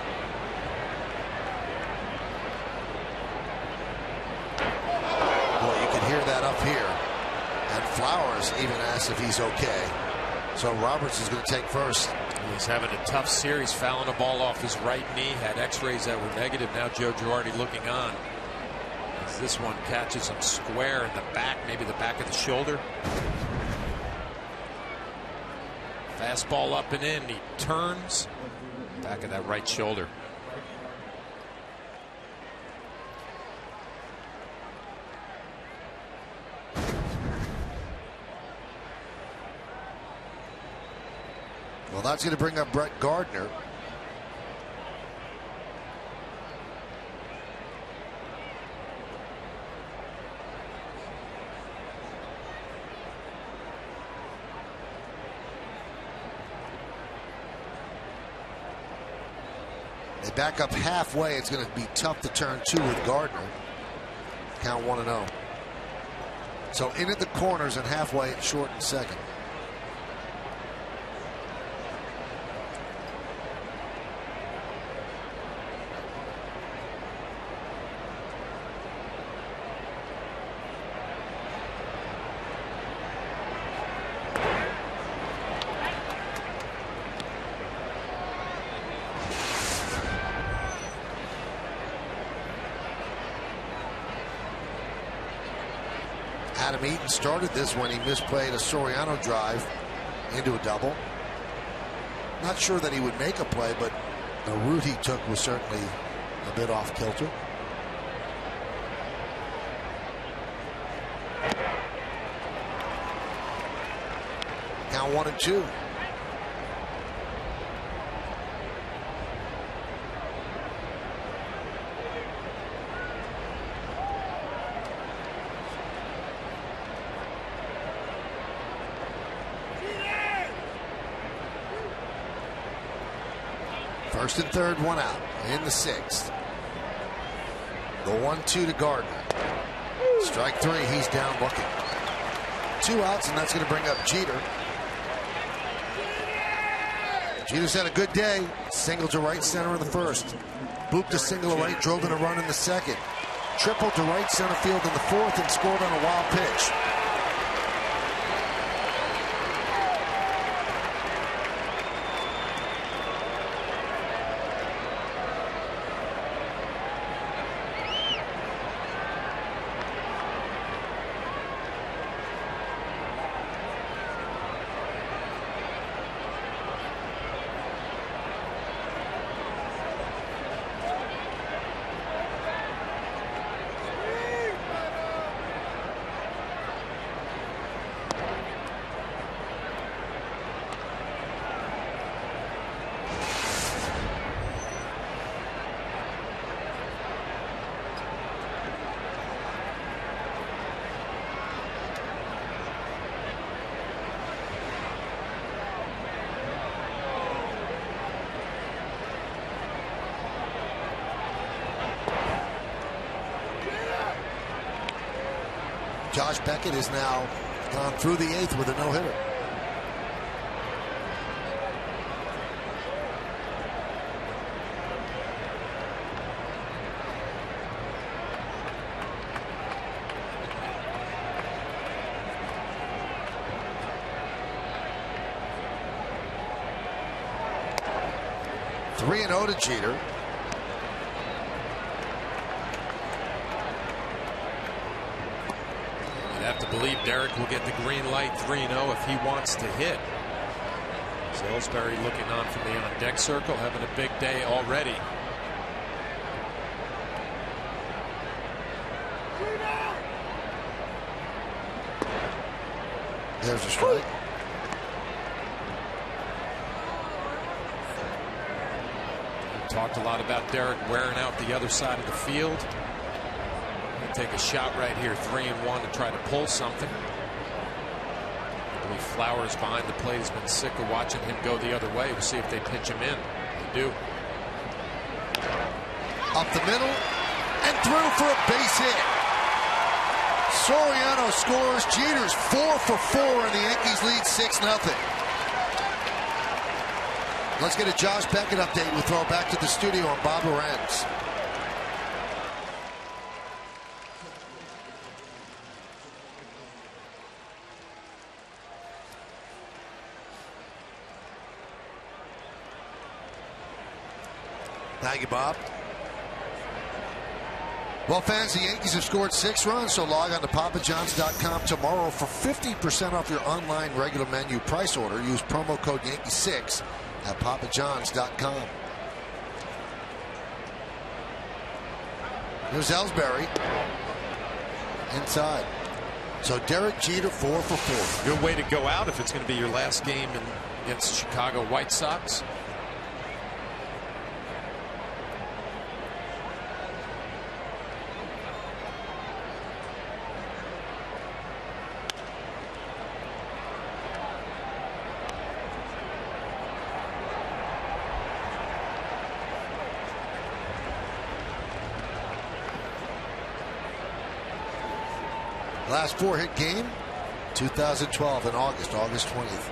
off here. And Flowers even asks if he's okay. So Roberts is going to take first. He's having a tough series, fouling a ball off his right knee. Had x-rays that were negative. Now Joe Girardi looking on. As this one catches him square in the back, maybe the back of the shoulder. Fastball up and in. He turns. Back of that right shoulder. Well, that's going to bring up Brett Gardner. They back up halfway. It's going to be tough to turn two with Gardner. Count 1-0. So in at the corners and halfway at short and second. Adam Eaton started this when he misplayed a Soriano drive into a double. Not sure that he would make a play, but the route he took was certainly a bit off kilter. Count 1-2. First and third, one out. In the sixth. The 1-2 to Gardner. Strike three. He's down looking. 2 outs, and that's going to bring up Jeter. Jeter's had a good day. Single to right center in the first. Booped a single to right, drove in a run in the second. Tripled to right center field in the fourth and scored on a wild pitch. Josh Beckett has now gone through the eighth with a no-hitter. Three and 0 to Jeter. Have to believe Derek will get the green light 3-0 if he wants to hit. Salisbury looking on from the on-deck circle, having a big day already. There's a strike. We talked a lot about Derek wearing out the other side of the field. Take a shot right here, 3-1 to try to pull something. I believe Flowers behind the plate has been sick of watching him go the other way. We'll see if they pitch him in. They do. Up the middle and through for a base hit. Soriano scores. Jeter's 4 for 4 and the Yankees lead 6-0. Let's get a Josh Beckett update. We'll throw it back to the studio on Bob Lorenz. Thank you, Bob. Well, fans, the Yankees have scored 6 runs, so log on to papajohns.com tomorrow for 50% off your online regular menu price order. Use promo code Yankee6 at papajohns.com. Here's Ellsbury inside. So Derek Jeter 4 for 4. Good way to go out if it's going to be your last game against the Chicago White Sox. Last 4-hit game, 2012 in August 20th.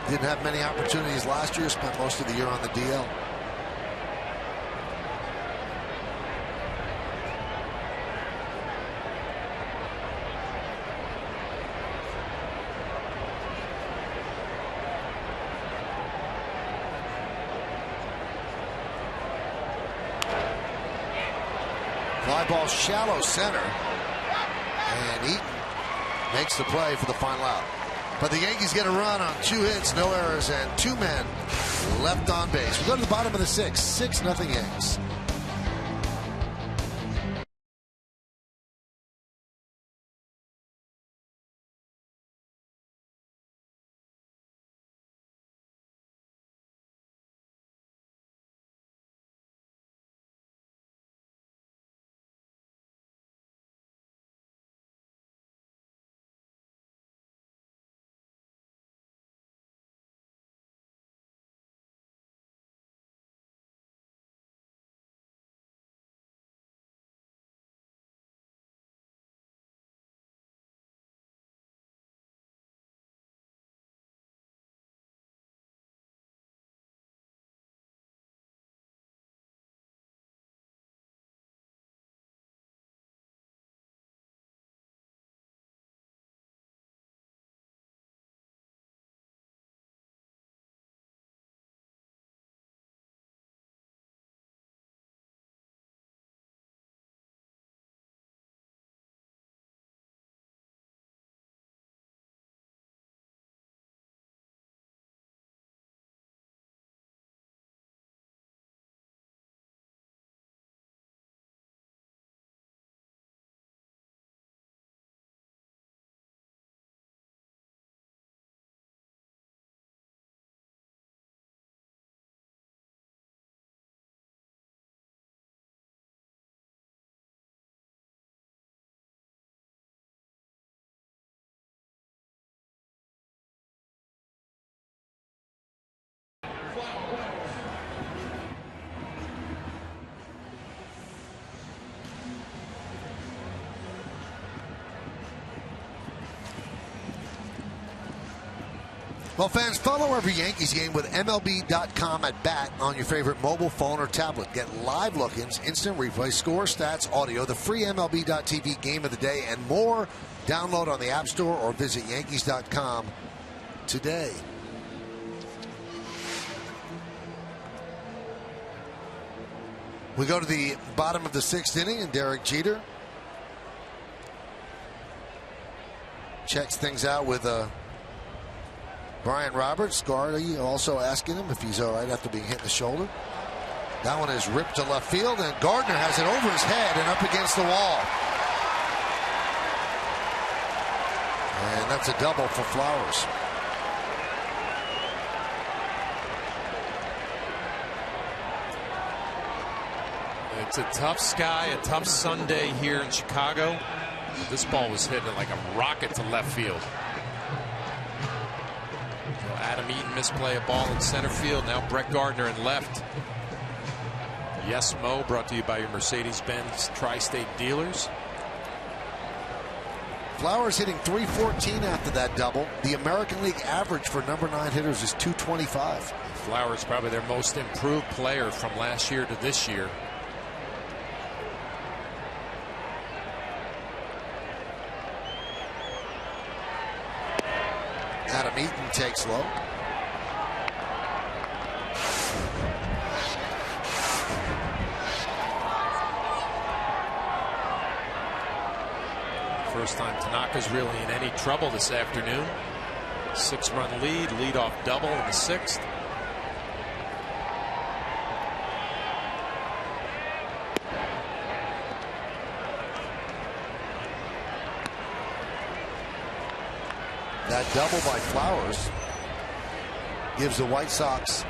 Didn't have many opportunities last year, spent most of the year on the DL. Fly ball shallow center, and Eaton makes the play for the final out. But the Yankees get a run on 2 hits, no errors, and 2 men left on base. We go to the bottom of the 6th, 6-0 Yankees. Well, fans, follow every Yankees game with MLB.com at bat on your favorite mobile phone or tablet. Get live look-ins, instant replay, score, stats, audio, the free MLB.tv game of the day, and more. Download on the App Store or visit Yankees.com today. We go to the bottom of the 6th inning, and Derek Jeter checks things out with Brian Roberts. Scardy also asking him if he's all right after being hit in the shoulder. That one is ripped to left field, and Gardner has it over his head and up against the wall. And that's a double for Flowers. It's a tough sky, a tough Sunday here in Chicago. This ball was hitting like a rocket to left field. So Adam Eaton misplay a ball in center field. Now Brett Gardner in left. Yes, Mo, brought to you by your Mercedes-Benz Tri-State dealers. Flowers hitting .314 after that double. The American League average for number 9 hitters is .225. Flowers probably their most improved player from last year to this year. takes low. First time Tanaka's really in any trouble this afternoon. 6-run lead, leadoff double in the 6th. That double by Flowers gives the White Sox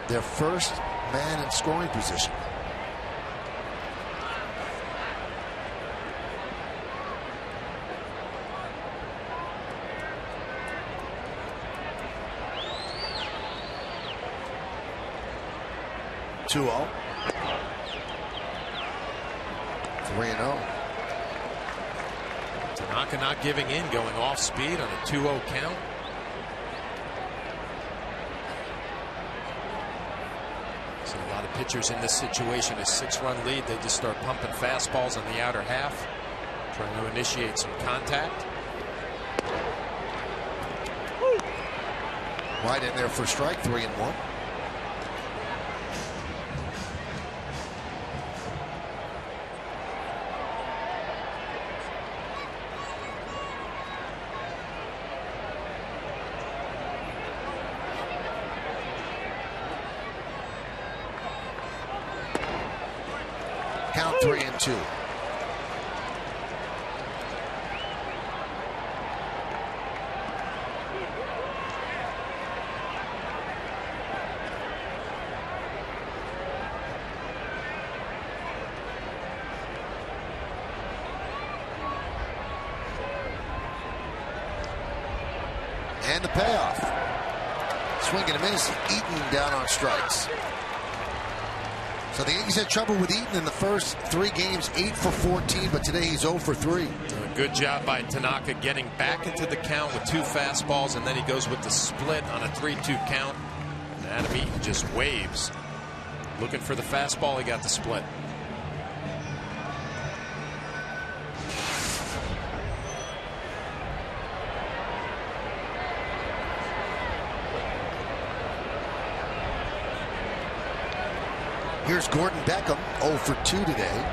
their first man in scoring position. Two 0. 3-0. Tanaka not giving in, going off speed on a 2-0 count. So a lot of pitchers in this situation, a 6-run lead, they just start pumping fastballs on the outer half, trying to initiate some contact. Right in there for strike, 3-1. Count 3-2. And the payoff. Swing and a miss. Eaton down on strikes. So the Yankees had trouble with Eaton in the first 3 games, 8 for 14, but today he's 0 for 3. Good job by Tanaka getting back into the count with 2 fastballs, and then he goes with the split on a 3-2 count. And Adam Eaton just waves. Looking for the fastball, he got the split. Here's Gordon Beckham, 0 for 2 today.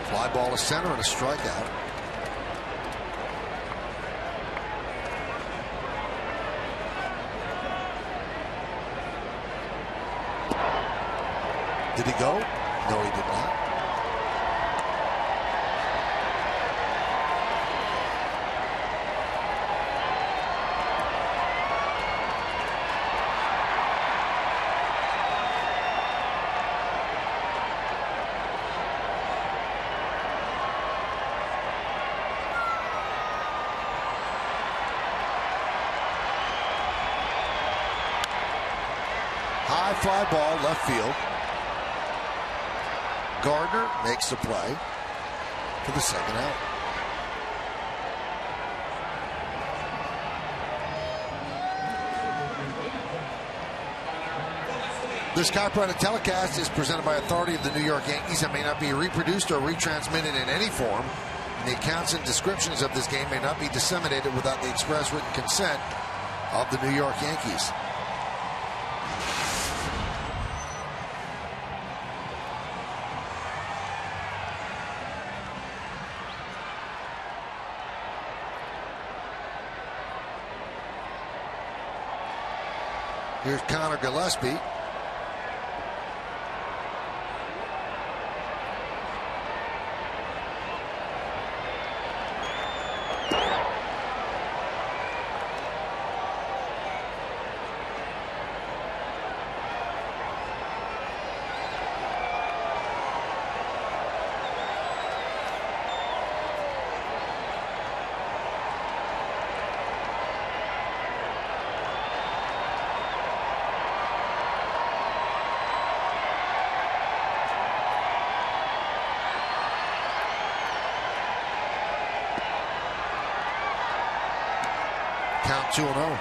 Fly ball to center and a strikeout. Did he go? No, he did not. High fly ball, left field. Gardner makes the play for the second out. This copyrighted telecast is presented by authority of the New York Yankees and may not be reproduced or retransmitted in any form. And the accounts and descriptions of this game may not be disseminated without the express written consent of the New York Yankees. Here's Connor Gillespie. count 2-0.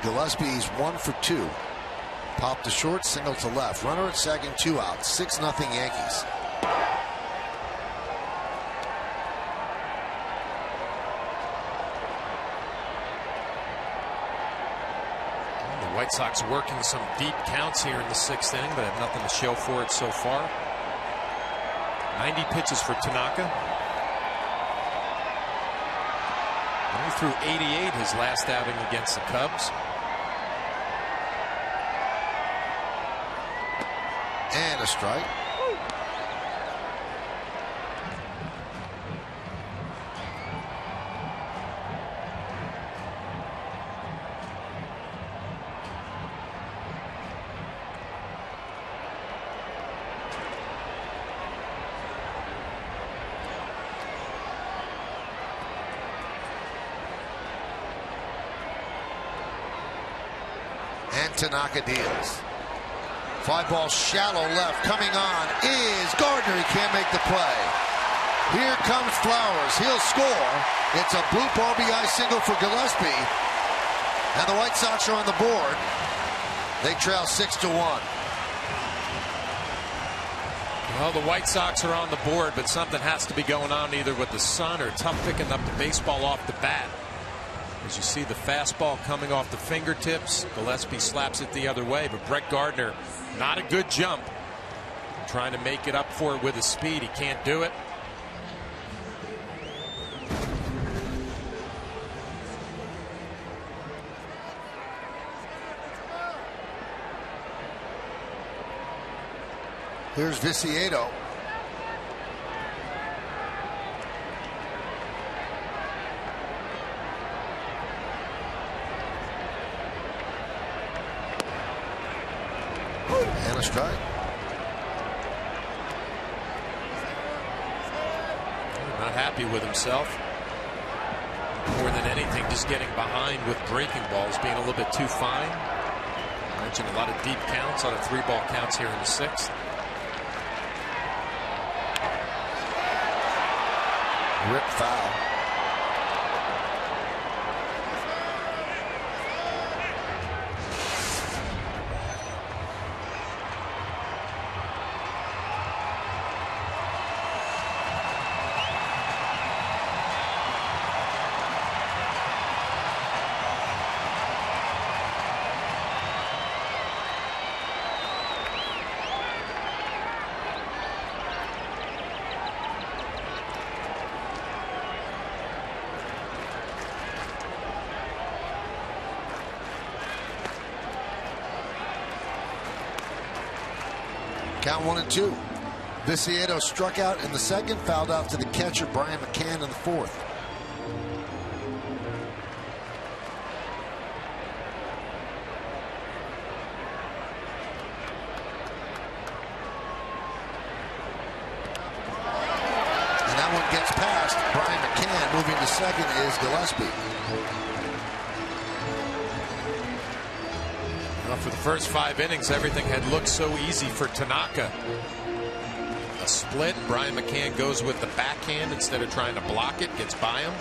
Gillespie's 1 for 2. Pop to short, single to left. Runner at second, 2 out. 6-0 Yankees. The White Sox working some deep counts here in the 6th inning, but have nothing to show for it so far. 90 pitches for Tanaka. He threw 88 his last outing against the Cubs. And a strike. And Tanaka deals. 5-ball shallow left. Coming on is Gardner. He can't make the play. Here comes Flowers. He'll score. It's a bloop RBI single for Gillespie. And the White Sox are on the board. They trail 6-1. Well, the White Sox are on the board, but something has to be going on either with the sun or tough picking up the baseball off the bat. As you see the fastball coming off the fingertips, Gillespie slaps it the other way, but Brett Gardner, not a good jump. Trying to make it up for it with his speed. He can't do it. Here's Viciedo. And a strike. Not happy with himself. More than anything, just getting behind with breaking balls, being a little bit too fine. I mentioned a lot of deep counts, a lot of 3-ball counts here in the 6th. Rip foul. Count 1-2. Viciedo struck out in the 2nd, fouled out to the catcher Brian McCann in the 4th. And that one gets past Brian McCann. Moving to 2nd is Gillespie. For the first 5 innings, everything had looked so easy for Tanaka. A split, Brian McCann goes with the backhand instead of trying to block it, gets by him.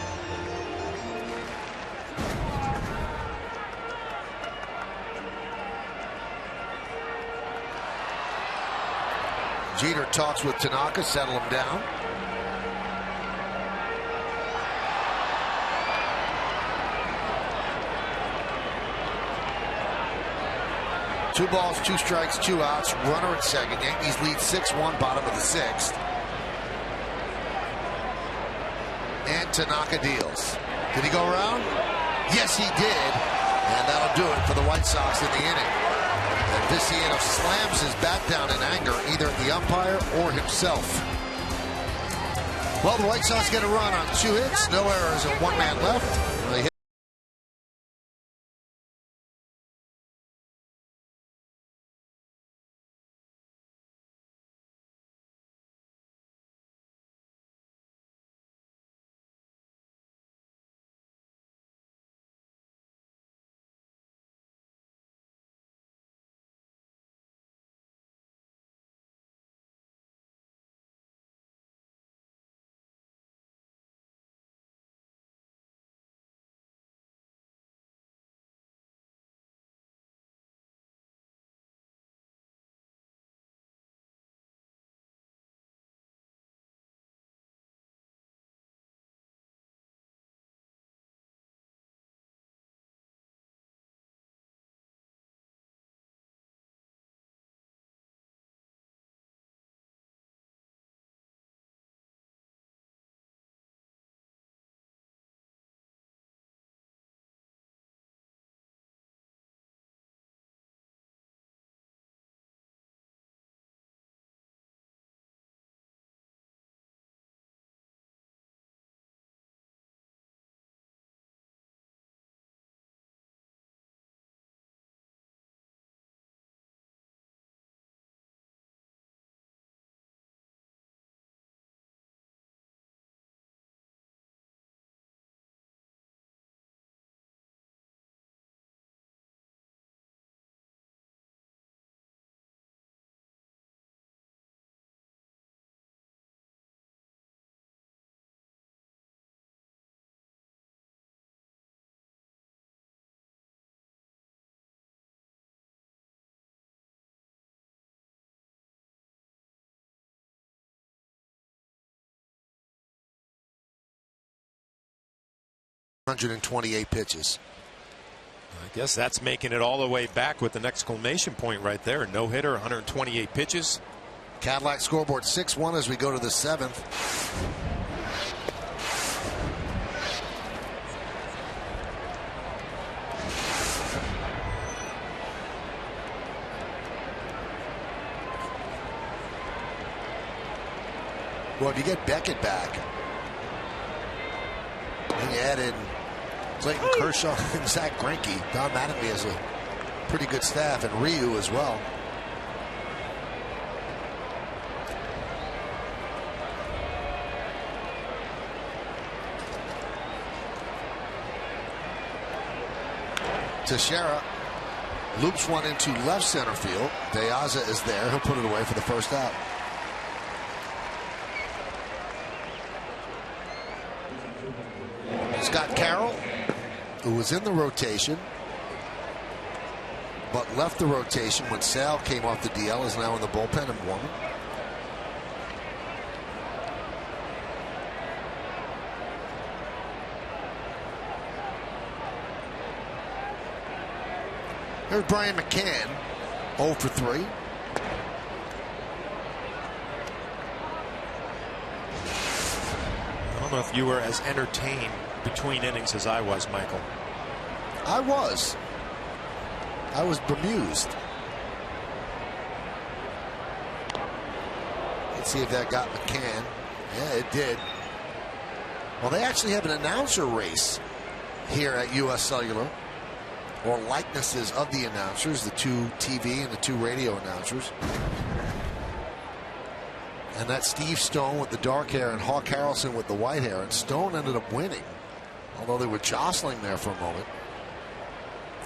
Jeter talks with Tanaka, settle him down. Two balls, 2 strikes, 2 outs. Runner at 2nd. Yankees lead 6-1, bottom of the 6th. And Tanaka deals. Did he go around? Yes, he did. And that'll do it for the White Sox in the inning. And Viciedo slams his bat down in anger, either at the umpire or himself. Well, the White Sox get a run on 2 hits, no errors, and 1 man left. They hit 128 pitches. I guess that's making it all the way back with an exclamation point right there. No hitter, 128 pitches. Cadillac scoreboard 6-1 as we go to the 7th. Well, if you get Beckett back, and you add in Clayton Kershaw and Zach Greinke, Don Mattingly has a pretty good staff, and Ryu as well. Teixeira loops one into left center field. De Aza is there. He'll put it away for the first out. Scott Carroll, who was in the rotation but left the rotation when Sal came off the DL, is now in the bullpen and warming. Here's Brian McCann, 0 for 3. I don't know if you were as entertained between innings as I was, Michael. I was bemused. Let's see if that got McCann. Yeah, it did. Well, they actually have an announcer race here at U.S. Cellular, or likenesses of the announcers, the 2 TV and the 2 radio announcers. And that's Steve Stone with the dark hair and Hawk Harrelson with the white hair. And Stone ended up winning, although they were jostling there for a moment.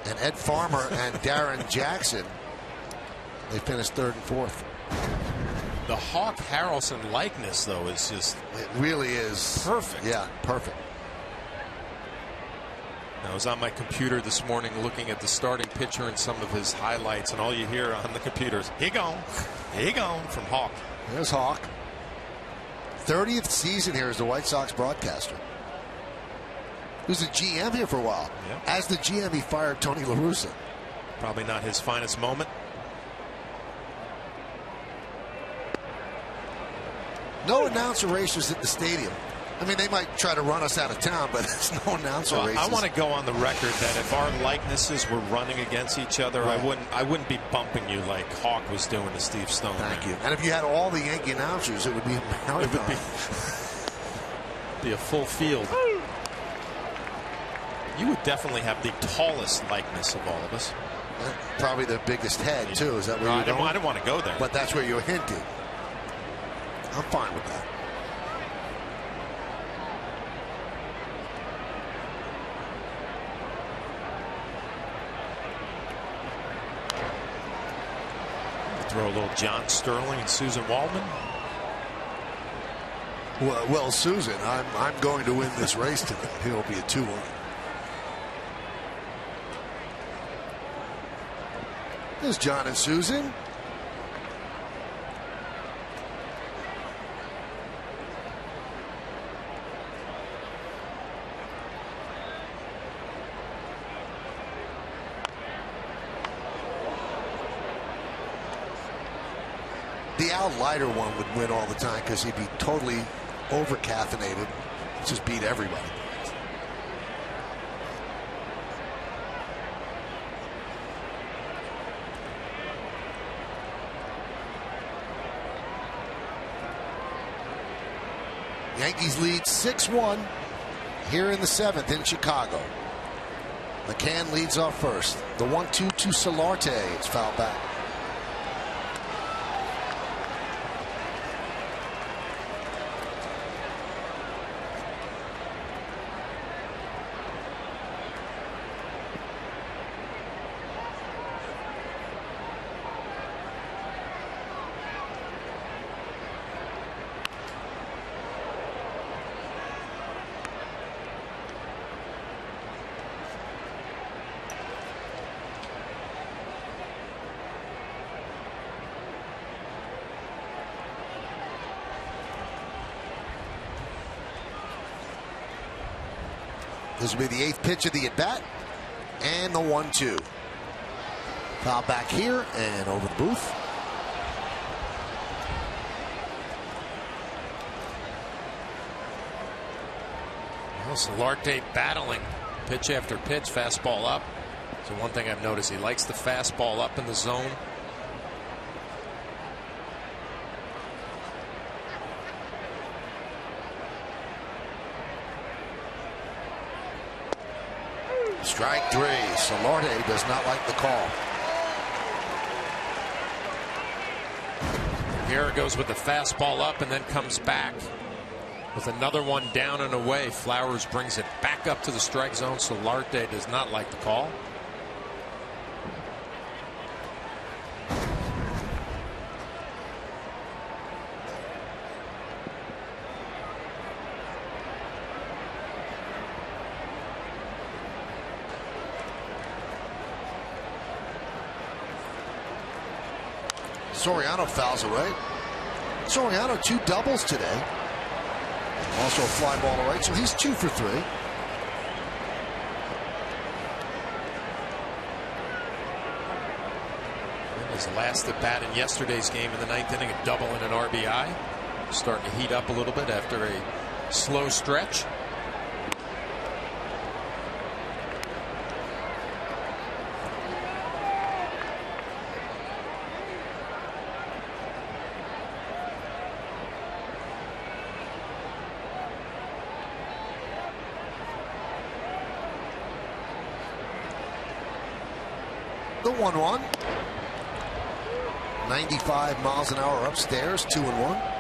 And Ed Farmer and Darren Jackson, they finished 3rd and 4th. The Hawk Harrelson likeness, though, is just... It really is. Perfect. Yeah, perfect. I was on my computer this morning looking at the starting pitcher and some of his highlights, and all you hear on the computer is, "He gone, he gone," from Hawk. There's Hawk. 30th season here as the White Sox broadcaster. He was a GM here for a while. Yep. As the GM, he fired Tony La Russa. Probably not his finest moment. No announcer races at the stadium. I mean, they might try to run us out of town, but there's no announcer races. I want to go on the record that if our likenesses were running against each other, right, I wouldn't be bumping you like Hawk was doing to Steve Stone. Thank you. And if you had all the Yankee announcers, it would be a marathon. It would be a full field. You would definitely have the tallest likeness of all of us. Probably the biggest head, too. Is that where you're going? I didn't want to go there. But that's where you're hinting. I'm fine with that. Throw a little John Sterling and Susan Waldman. Well, Susan, I'm going to win this race tonight. It'll be a 2-1. There's John and Susan. The Al Leiter one would win all the time because he'd be totally over-caffeinated. Just beat everybody. Yankees lead 6-1 here in the 7th in Chicago. McCann leads off first. The 1-2 to Solarte. It's fouled back. This will be the 8th pitch of the at-bat. And the 1-2. Foul back here and over the booth. Well, Solarte battling pitch after pitch, fastball up. So one thing I've noticed, he likes the fastball up in the zone. Strike 3. Solarte does not like the call. Guerra goes with the fastball up and then comes back with another one down and away. Flowers brings it back up to the strike zone. Solarte does not like the call. Soriano fouls away. Soriano 2 doubles today. Also a fly ball to right, so he's 2 for 3. His last at bat in yesterday's game in the 9th inning, a double and an RBI. Starting to heat up a little bit after a slow stretch. The 1-1. 95 miles an hour upstairs, 2-1.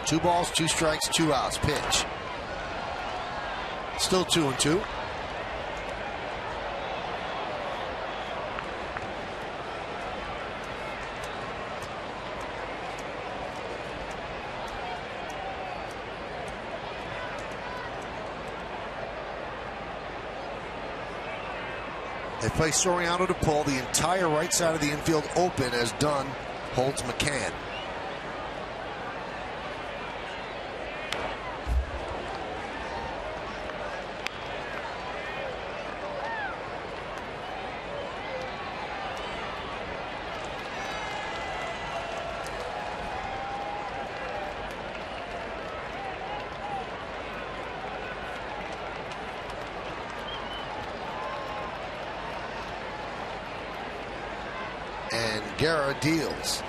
Two balls, 2 strikes, 2 outs. Pitch. Still 2-2. They play Soriano to pull the entire right side of the infield open as Dunn holds McCann. And Guerra deals.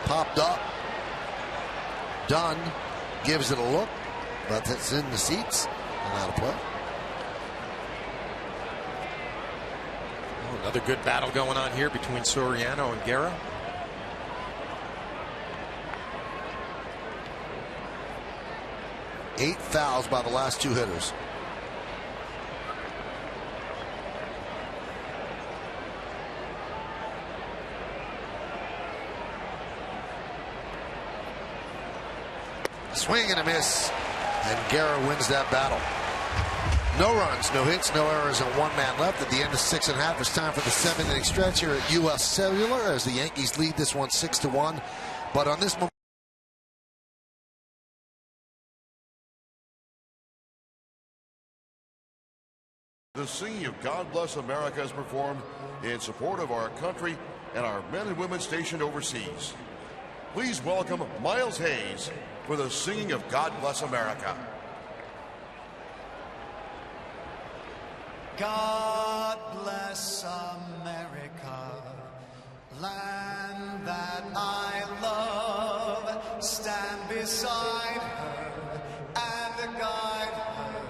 Popped up. Dunn gives it a look, but it's in the seats and out of play. Oh, another good battle going on here between Soriano and Guerra. Eight fouls by the last 2 hitters. Swing and a miss, and Guerra wins that battle. No runs, no hits, no errors, and 1 man left at the end of 6.5. It's time for the 7th-inning stretch here at U.S. Cellular as the Yankees lead this one 6-1. But on this moment, the singing of God Bless America is performed in support of our country and our men and women stationed overseas. Please welcome Miles Hayes for the singing of God Bless America. God bless America, land that I love. Stand beside her and guide her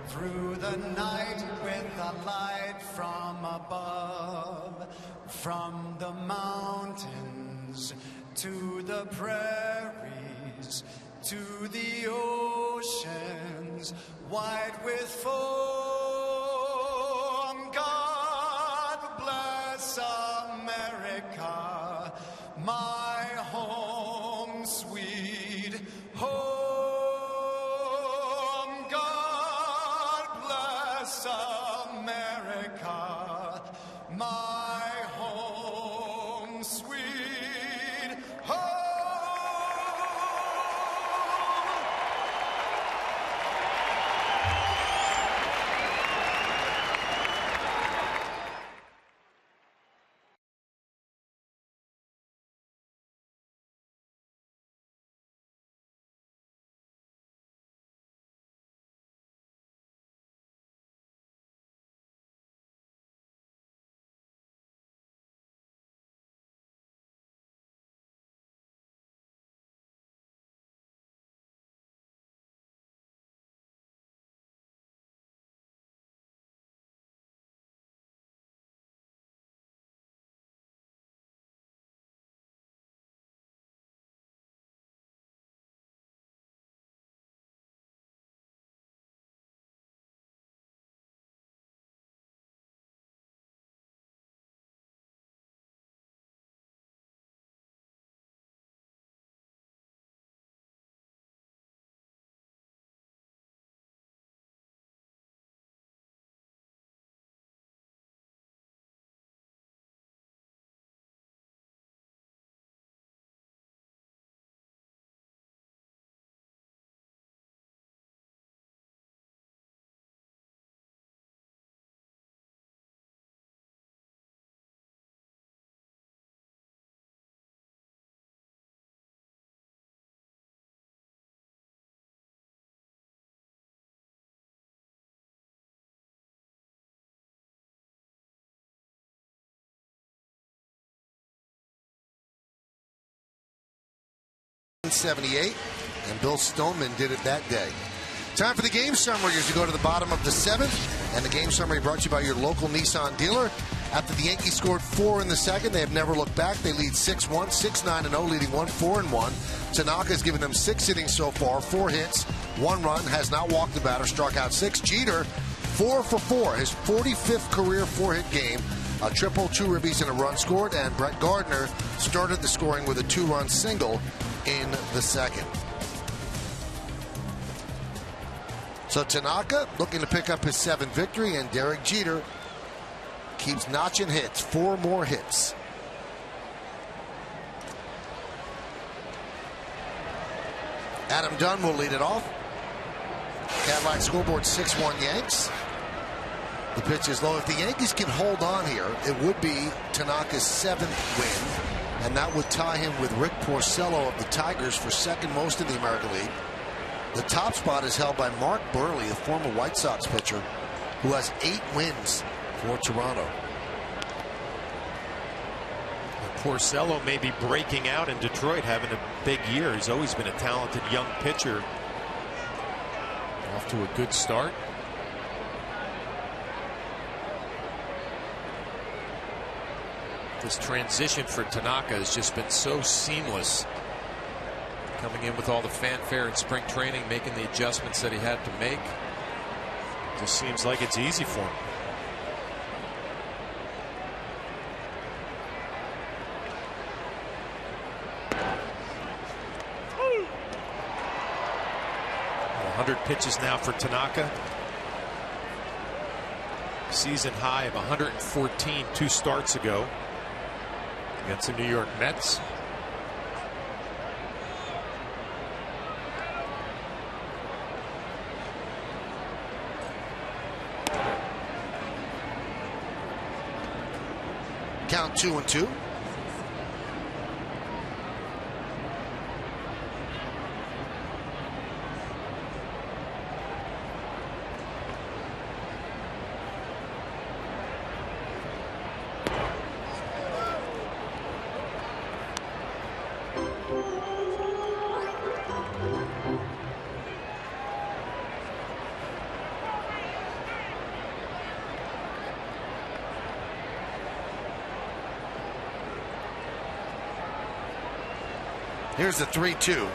through the night with a light from above. From the mountains to the prairies, to the oceans, wide with foam. God bless America, my home, sweet home. God bless America, my home, sweet home. '78, and Bill Stoneman did it that day. Time for the game summary as we go to the bottom of the 7th, and the game summary brought to you by your local Nissan dealer. After the Yankees scored 4 in the second, they have never looked back. They lead 6-1, 6-9-0, leading 1-4-1. Tanaka has given them 6 innings so far, 4 hits, 1 run, has not walked the batter, struck out 6. Jeter, 4 for 4, his 45th career 4-hit game. A triple, 2 ribbies, and a run scored, and Brett Gardner started the scoring with a 2-run single in the second. So Tanaka looking to pick up his 7th victory, and Derek Jeter keeps notching hits, 4 more hits. Adam Dunn will lead it off. Cadillac scoreboard 6-1 Yanks. The pitch is low. If the Yankees can hold on here, it would be Tanaka's 7th win, and that would tie him with Rick Porcello of the Tigers for 2nd most in the American League. The top spot is held by Mark Burley, a former White Sox pitcher, who has 8 wins for Toronto. Porcello may be breaking out in Detroit, having a big year. He's always been a talented young pitcher. Off to a good start. This transition for Tanaka has just been so seamless. Coming in with all the fanfare in spring training, making the adjustments that he had to make. Just seems like it's easy for him. Pitches now for Tanaka. Season high of 114 2 starts ago against the New York Mets. Count 2-2. Here's the 3-2.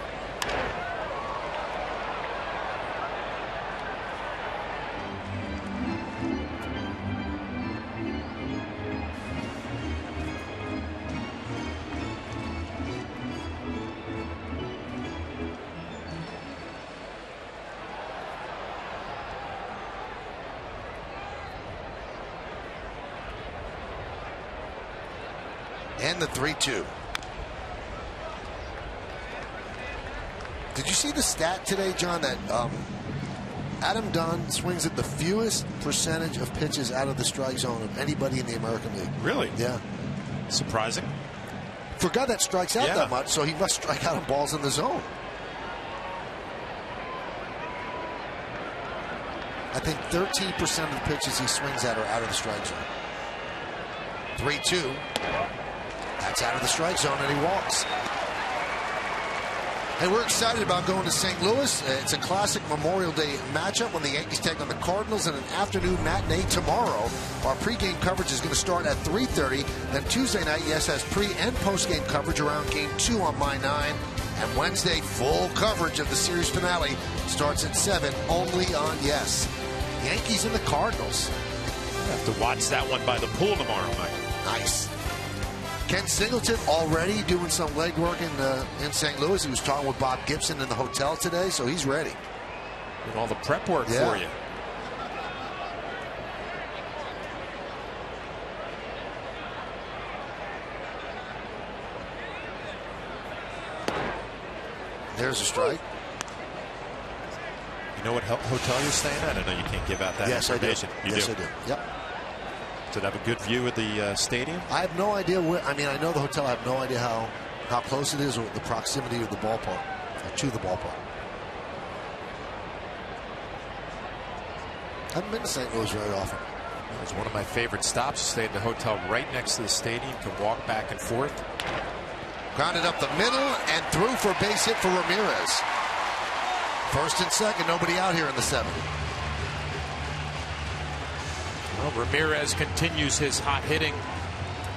And the 3-2. Did you see the stat today, John, that Adam Dunn swings at the fewest percentage of pitches out of the strike zone of anybody in the American League? Really? Yeah. Surprising. For a guy that strikes out that much, so he must strike out on balls in the zone. I think 13% of the pitches he swings at are out of the strike zone. 3-2. That's out of the strike zone, and he walks. And we're excited about going to St. Louis. It's a classic Memorial Day matchup when the Yankees take on the Cardinals in an afternoon matinee tomorrow. Our pregame coverage is going to start at 3:30. Then Tuesday night, Yes has pre- and postgame coverage around Game 2 on My 9. And Wednesday, full coverage of the series finale starts at 7, only on Yes. Yankees and the Cardinals. I have to watch that one by the pool tomorrow night. Nice. Ken Singleton already doing some legwork in St. Louis. He was talking with Bob Gibson in the hotel today, so he's ready. Doing all the prep work for you. There's a strike. You know what hotel you're staying at? I know you can't give out that information. Yes, I do. Yep. Does it have a good view of the stadium? I have no idea where. I mean, I know the hotel. I have no idea how close it is or the proximity of the ballpark, to the ballpark. I haven't been to St. Louis very often. It was one of my favorite stops. Stayed in the hotel right next to the stadium. Can walk back and forth. Grounded up the middle and through for a base hit for Ramirez. First and second, nobody out here in the 7th. Well, Ramirez continues his hot hitting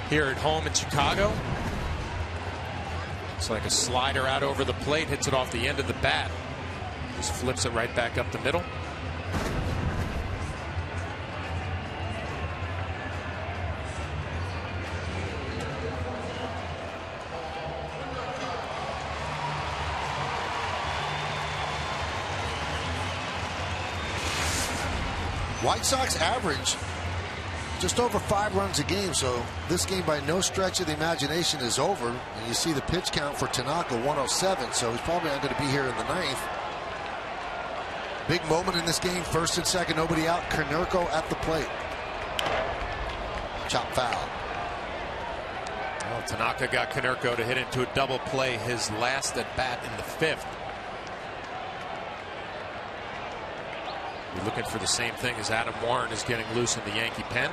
here at home in Chicago. It's like a slider out over the plate, hits it off the end of the bat. Just flips it right back up the middle. White Sox average just over 5 runs a game, so this game by no stretch of the imagination is over. And you see the pitch count for Tanaka, 107, so he's probably not going to be here in the 9th. Big moment in this game, first and second, nobody out. Konerko at the plate. Chop foul. Well, Tanaka got Konerko to hit into a double play, his last at bat in the 5th. We're looking for the same thing as Adam Warren is getting loose in the Yankee pen.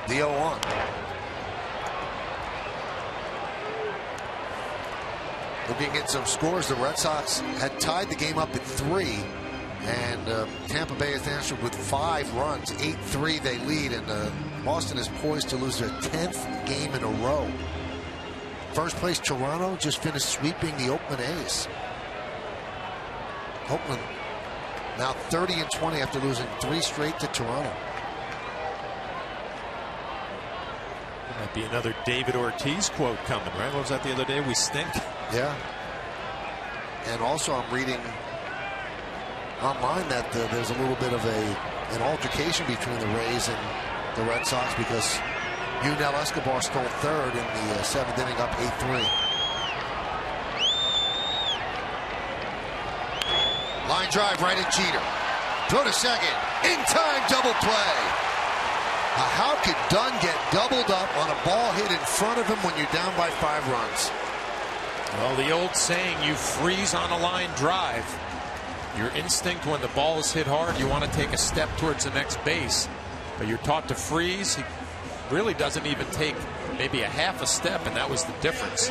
The 0-1. Looking at some scores, the Red Sox had tied the game up at 3. And Tampa Bay has answered with 5 runs. 8-3 they lead, and Boston is poised to lose their 10th game in a row. First place Toronto just finished sweeping the Oakland A's. Oakland now 30-20 after losing 3 straight to Toronto. There might be another David Ortiz quote coming, right? What was that the other day? We stink. Yeah. And also I'm reading online that there's a little bit of an altercation between the Rays and the Red Sox because Yunel Escobar stole 3rd in the 7th inning, up 8-3. Line drive right at Jeter. Throw to second. In time, double play. How could Dunn get doubled up on a ball hit in front of him when you're down by 5 runs? Well, the old saying, you freeze on a line drive. Your instinct when the ball is hit hard, you want to take a step towards the next base. But you're taught to freeze. He really doesn't even take maybe a half a step, and that was the difference.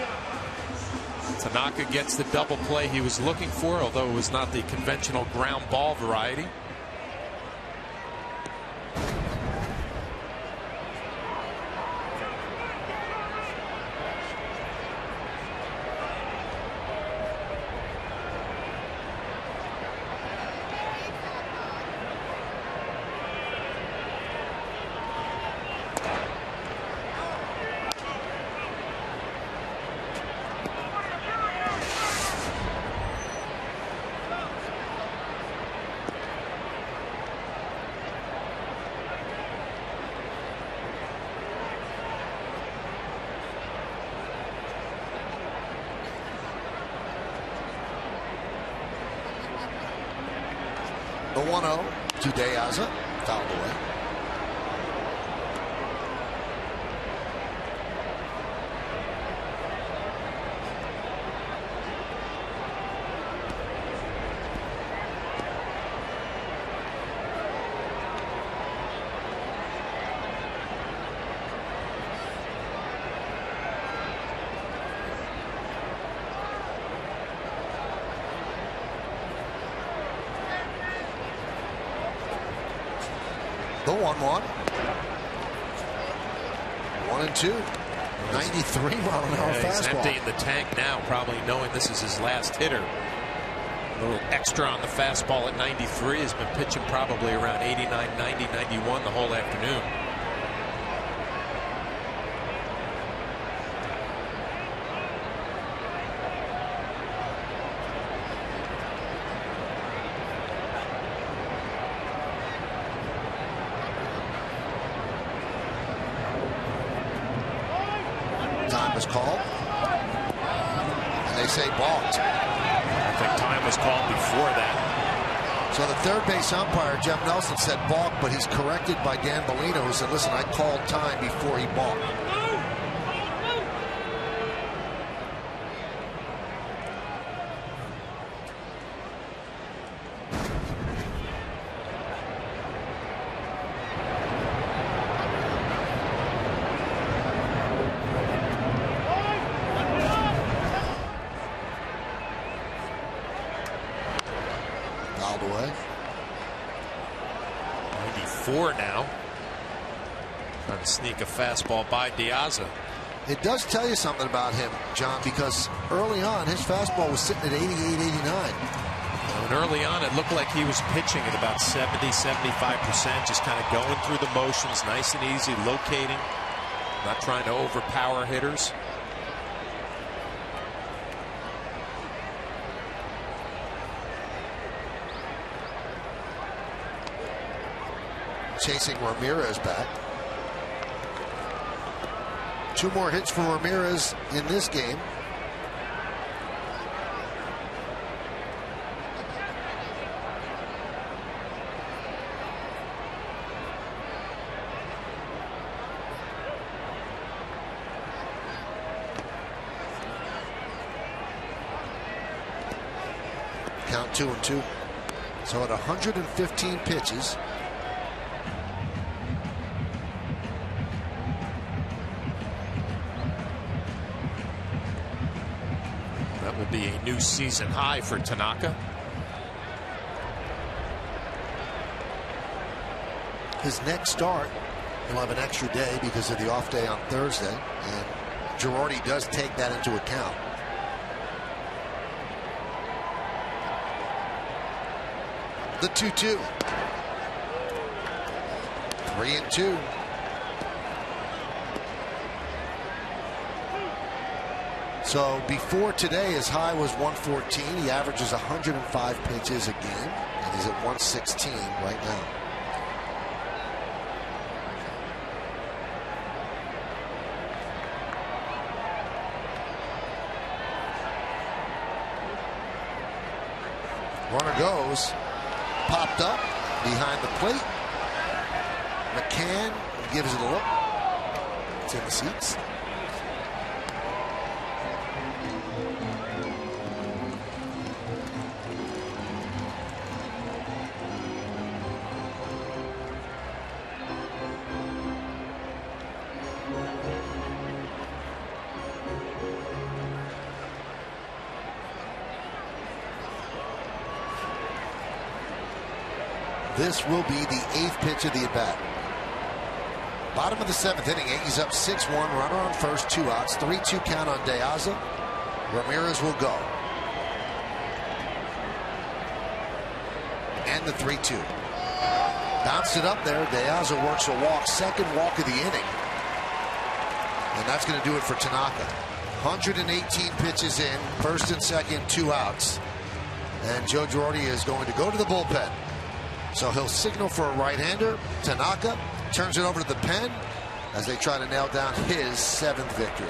Tanaka gets the double play he was looking for, although it was not the conventional ground ball variety. The 1-0 to De Aza, fouled away. The 1-1. 1-2. 93 mile an hour He's fastball. emptying the tank now, probably knowing this is his last hitter. A little extra on the fastball at 93. Has been pitching probably around 89, 90, 91 the whole afternoon. Time was called, and they say balked. I think time was called before that. So the third base umpire, Jeff Nelson, said balk, but he's corrected by Dan Bellino, who said, listen, I called time before he balked. Away. 94 now. Trying to sneak a fastball by De Aza. It does tell you something about him, John, because early on his fastball was sitting at 88, 89. And early on it looked like he was pitching at about 70, 75%, just kind of going through the motions, nice and easy, locating, not trying to overpower hitters. Chasing Ramirez back. 2 more hits for Ramirez in this game. Count 2-2. So at 115 pitches. Will be a new season high for Tanaka. His next start, he'll have an extra day because of the off day on Thursday, and Girardi does take that into account. The 2-2. 3-2. So before today, his high was 114. He averages 105 pitches a game, and he's at 116 right now. Runner goes, popped up behind the plate. McCann gives it a look. It's in the seats. This will be the 8th pitch of the at-bat. Bottom of the 7th inning, Yankees up 6-1, runner on first, 2 outs, 3-2 count on De Aza. Ramirez will go. And the 3-2. Bounced it up there. De Aza works a walk, second walk of the inning. And that's going to do it for Tanaka. 118 pitches in, first and second, 2 outs. And Joe Girardi is going to go to the bullpen. So he'll signal for a right-hander. Tanaka turns it over to the pen as they try to nail down his 7th victory.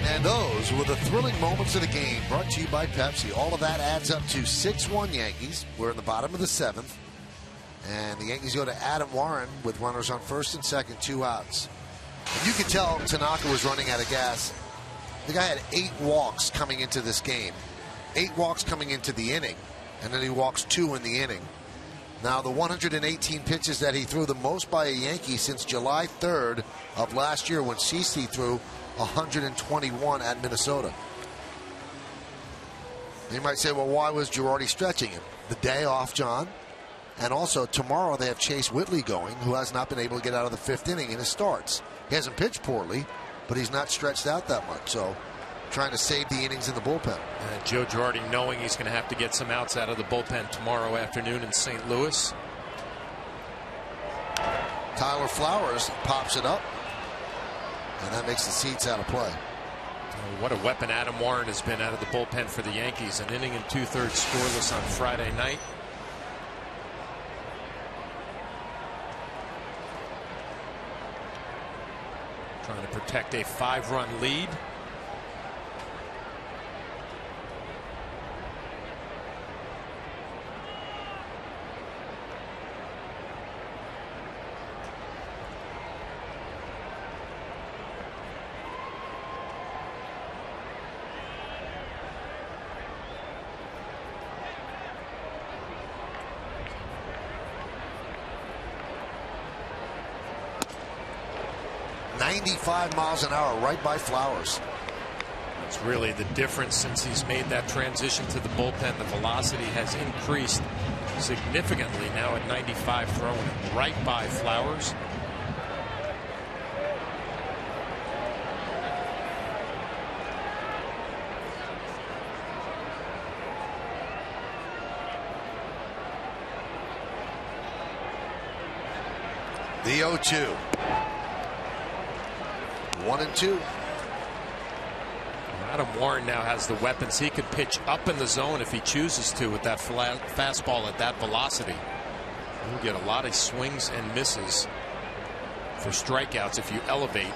And those were the thrilling moments of the game, brought to you by Pepsi. All of that adds up to 6-1 Yankees. We're in the bottom of the 7th. And the Yankees go to Adam Warren with runners on first and second, 2 outs. And you could tell Tanaka was running out of gas. The guy had 8 walks coming into this game. 8 walks coming into the inning. And then he walks 2 in the inning. Now, the 118 pitches that he threw, the most by a Yankee since July 3rd of last year when CeCe threw 121 at Minnesota. You might say, well, why was Girardi stretching him? The day off, John. And also, tomorrow they have Chase Whitley going, who has not been able to get out of the 5th inning in his starts. He hasn't pitched poorly, but he's not stretched out that much. So, trying to save the innings in the bullpen. And Joe Girardi knowing he's going to have to get some outs out of the bullpen tomorrow afternoon in St. Louis. Tyler Flowers pops it up. And that makes the seats out of play. What a weapon Adam Warren has been out of the bullpen for the Yankees. An inning and 2/3 scoreless on Friday night. Trying to protect a 5-run lead. .95 miles an hour right by Flowers. It's really the difference since he's made that transition to the bullpen. The velocity has increased significantly now at 95, throwing it right by Flowers. The 0-2. 1-2. Adam Warren now has the weapons. He could pitch up in the zone if he chooses to with that fastball at that velocity. He'll get a lot of swings and misses for strikeouts if you elevate.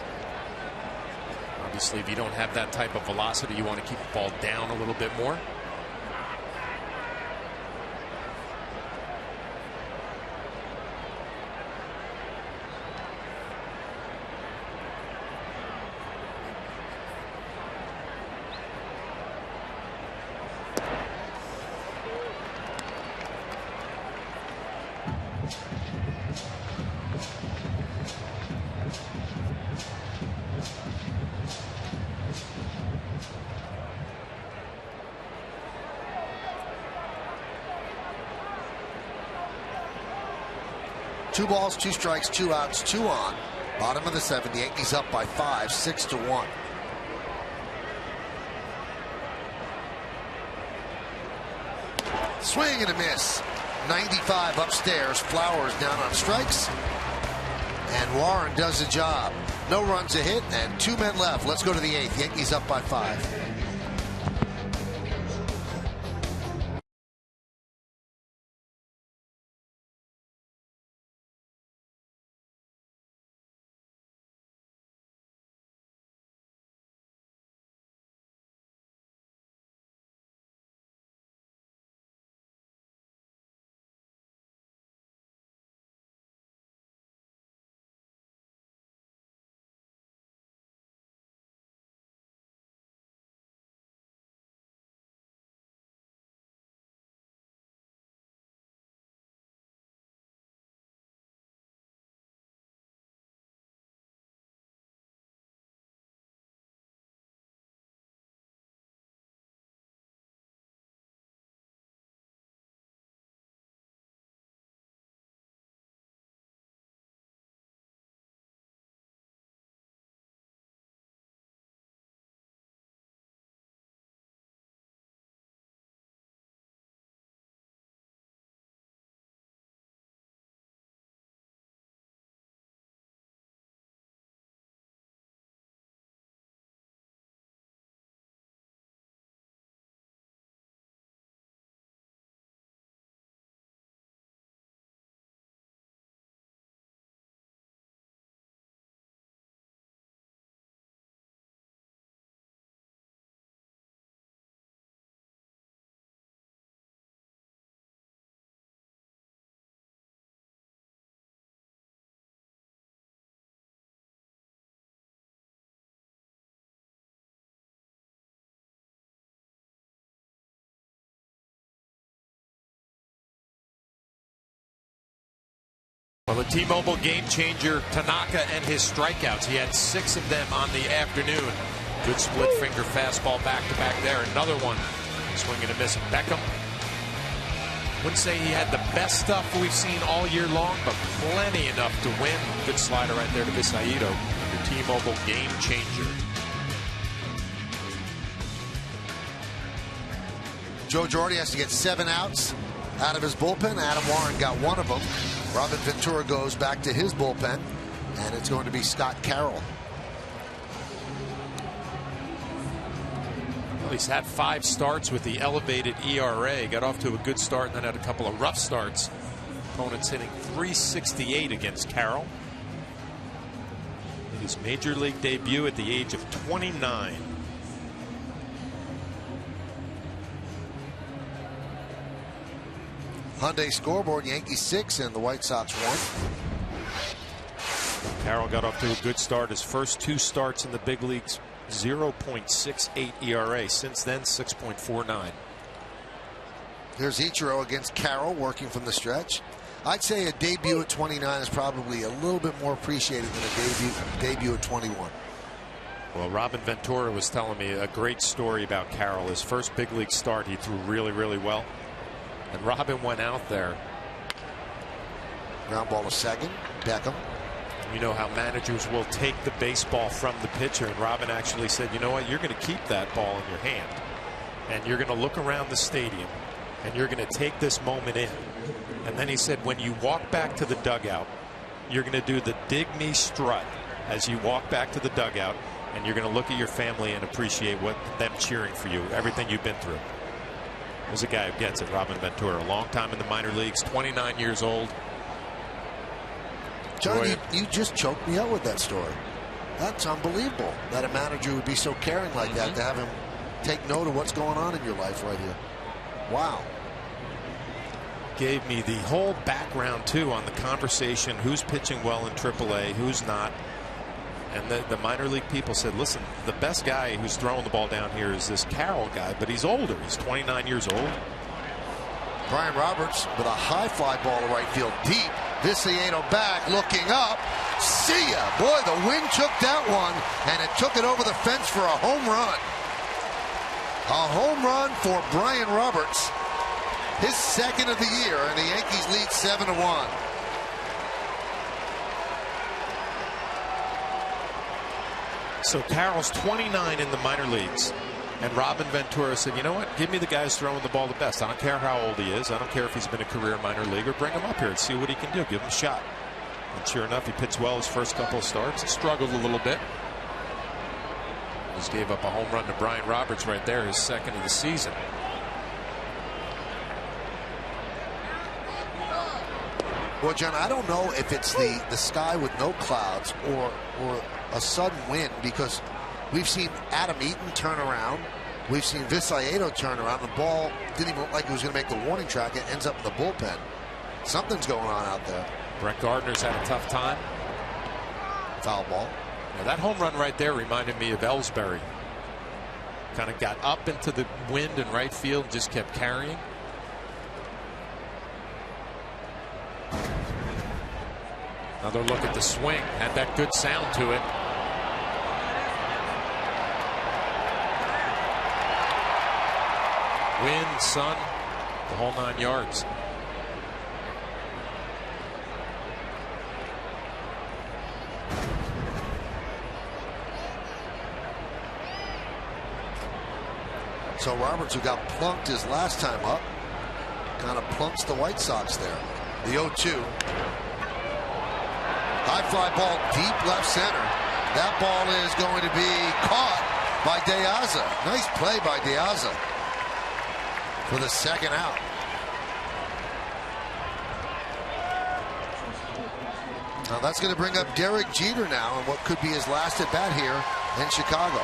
Obviously, if you don't have that type of velocity, you want to keep the ball down a little bit more. Two balls, 2 strikes, 2 outs, 2 on. Bottom of the 7th. The Yankees up by 5, 6-1. Swing and a miss. 95 upstairs. Flowers down on strikes. And Warren does the job. No runs a hit and 2 men left. Let's go to the 8th. Yankees up by 5. Well, the T-Mobile game changer, Tanaka and his strikeouts. He had 6 of them on the afternoon. Good split finger fastball back-to-back there. Another one. Swing and a miss. Beckham. Wouldn't say he had the best stuff we've seen all year long, but plenty enough to win. Good slider right there to Visaido. The T-Mobile game changer. Joe Girardi has to get 7 outs out of his bullpen. Adam Warren got 1 of them. Robin Ventura goes back to his bullpen, and it's going to be Scott Carroll. Well, he's had 5 starts with the elevated ERA. Got off to a good start and then had a couple of rough starts. Opponents hitting .368 against Carroll. In his major league debut at the age of 29. Hyundai scoreboard, Yankees 6 and the White Sox 1. Carroll got off to a good start. His first 2 starts in the big leagues, 0.68 ERA. Since then, 6.49. Here's Ichiro against Carroll, working from the stretch. I'd say a debut at 29 is probably a little bit more appreciated than a debut at 21. Well, Robin Ventura was telling me a great story about Carroll. His first big league start, he threw really, really well. And Robin went out there. Ground ball to second. Beckham. You know how managers will take the baseball from the pitcher. And Robin actually said, you know what, you're going to keep that ball in your hand. And you're going to look around the stadium. And you're going to take this moment in. And then he said, when you walk back to the dugout, you're going to do the dig me strut as you walk back to the dugout. And you're going to look at your family and appreciate them cheering for you, everything you've been through. There's a guy who gets it, Robin Ventura. A long time in the minor leagues, 29 years old. John, you just choked me up with that story. That's unbelievable that a manager would be so caring like that, to have him take note of what's going on in your life right here. Wow. Gave me the whole background too on the conversation, who's pitching well in AAA, who's not. And the minor league people said, listen, the best guy who's throwing the ball down here is this Carroll guy, but he's older. He's 29 years old. Brian Roberts with a high fly ball to right field deep. Viciato back, looking up. See ya. Boy, the wind took that one, and it took it over the fence for a home run. A home run for Brian Roberts. His second of the year, and the Yankees lead 7-1. So Carroll's 29 in the minor leagues. And Robin Ventura said, you know what, give me the guy who's throwing the ball the best. I don't care how old he is. I don't care if he's been a career minor leaguer. Bring him up here and see what he can do. Give him a shot. And sure enough, he pitched well his first couple of starts. He struggled a little bit. Just gave up a home run to Brian Roberts right there, his second of the season. Well, John, I don't know if it's the sky with no clouds or a sudden wind, because we've seen Adam Eaton turn around. We've seen Viciato turn around. The ball didn't even look like it was going to make the warning track. It ends up in the bullpen. Something's going on out there. Brett Gardner's had a tough time. Foul ball. Now that home run right there reminded me of Ellsbury. Kind of got up into the wind in right field and just kept carrying. Another look at the swing. Had that good sound to it. Wind, sun, the whole 9 yards. So Roberts, who got plunked his last time up, kind of plunks the White Sox there. The 0-2. High fly ball deep left center. That ball is going to be caught by De Aza. Nice play by De Aza for the second out. Now that's going to bring up Derek Jeter now in what could be his last at bat here in Chicago.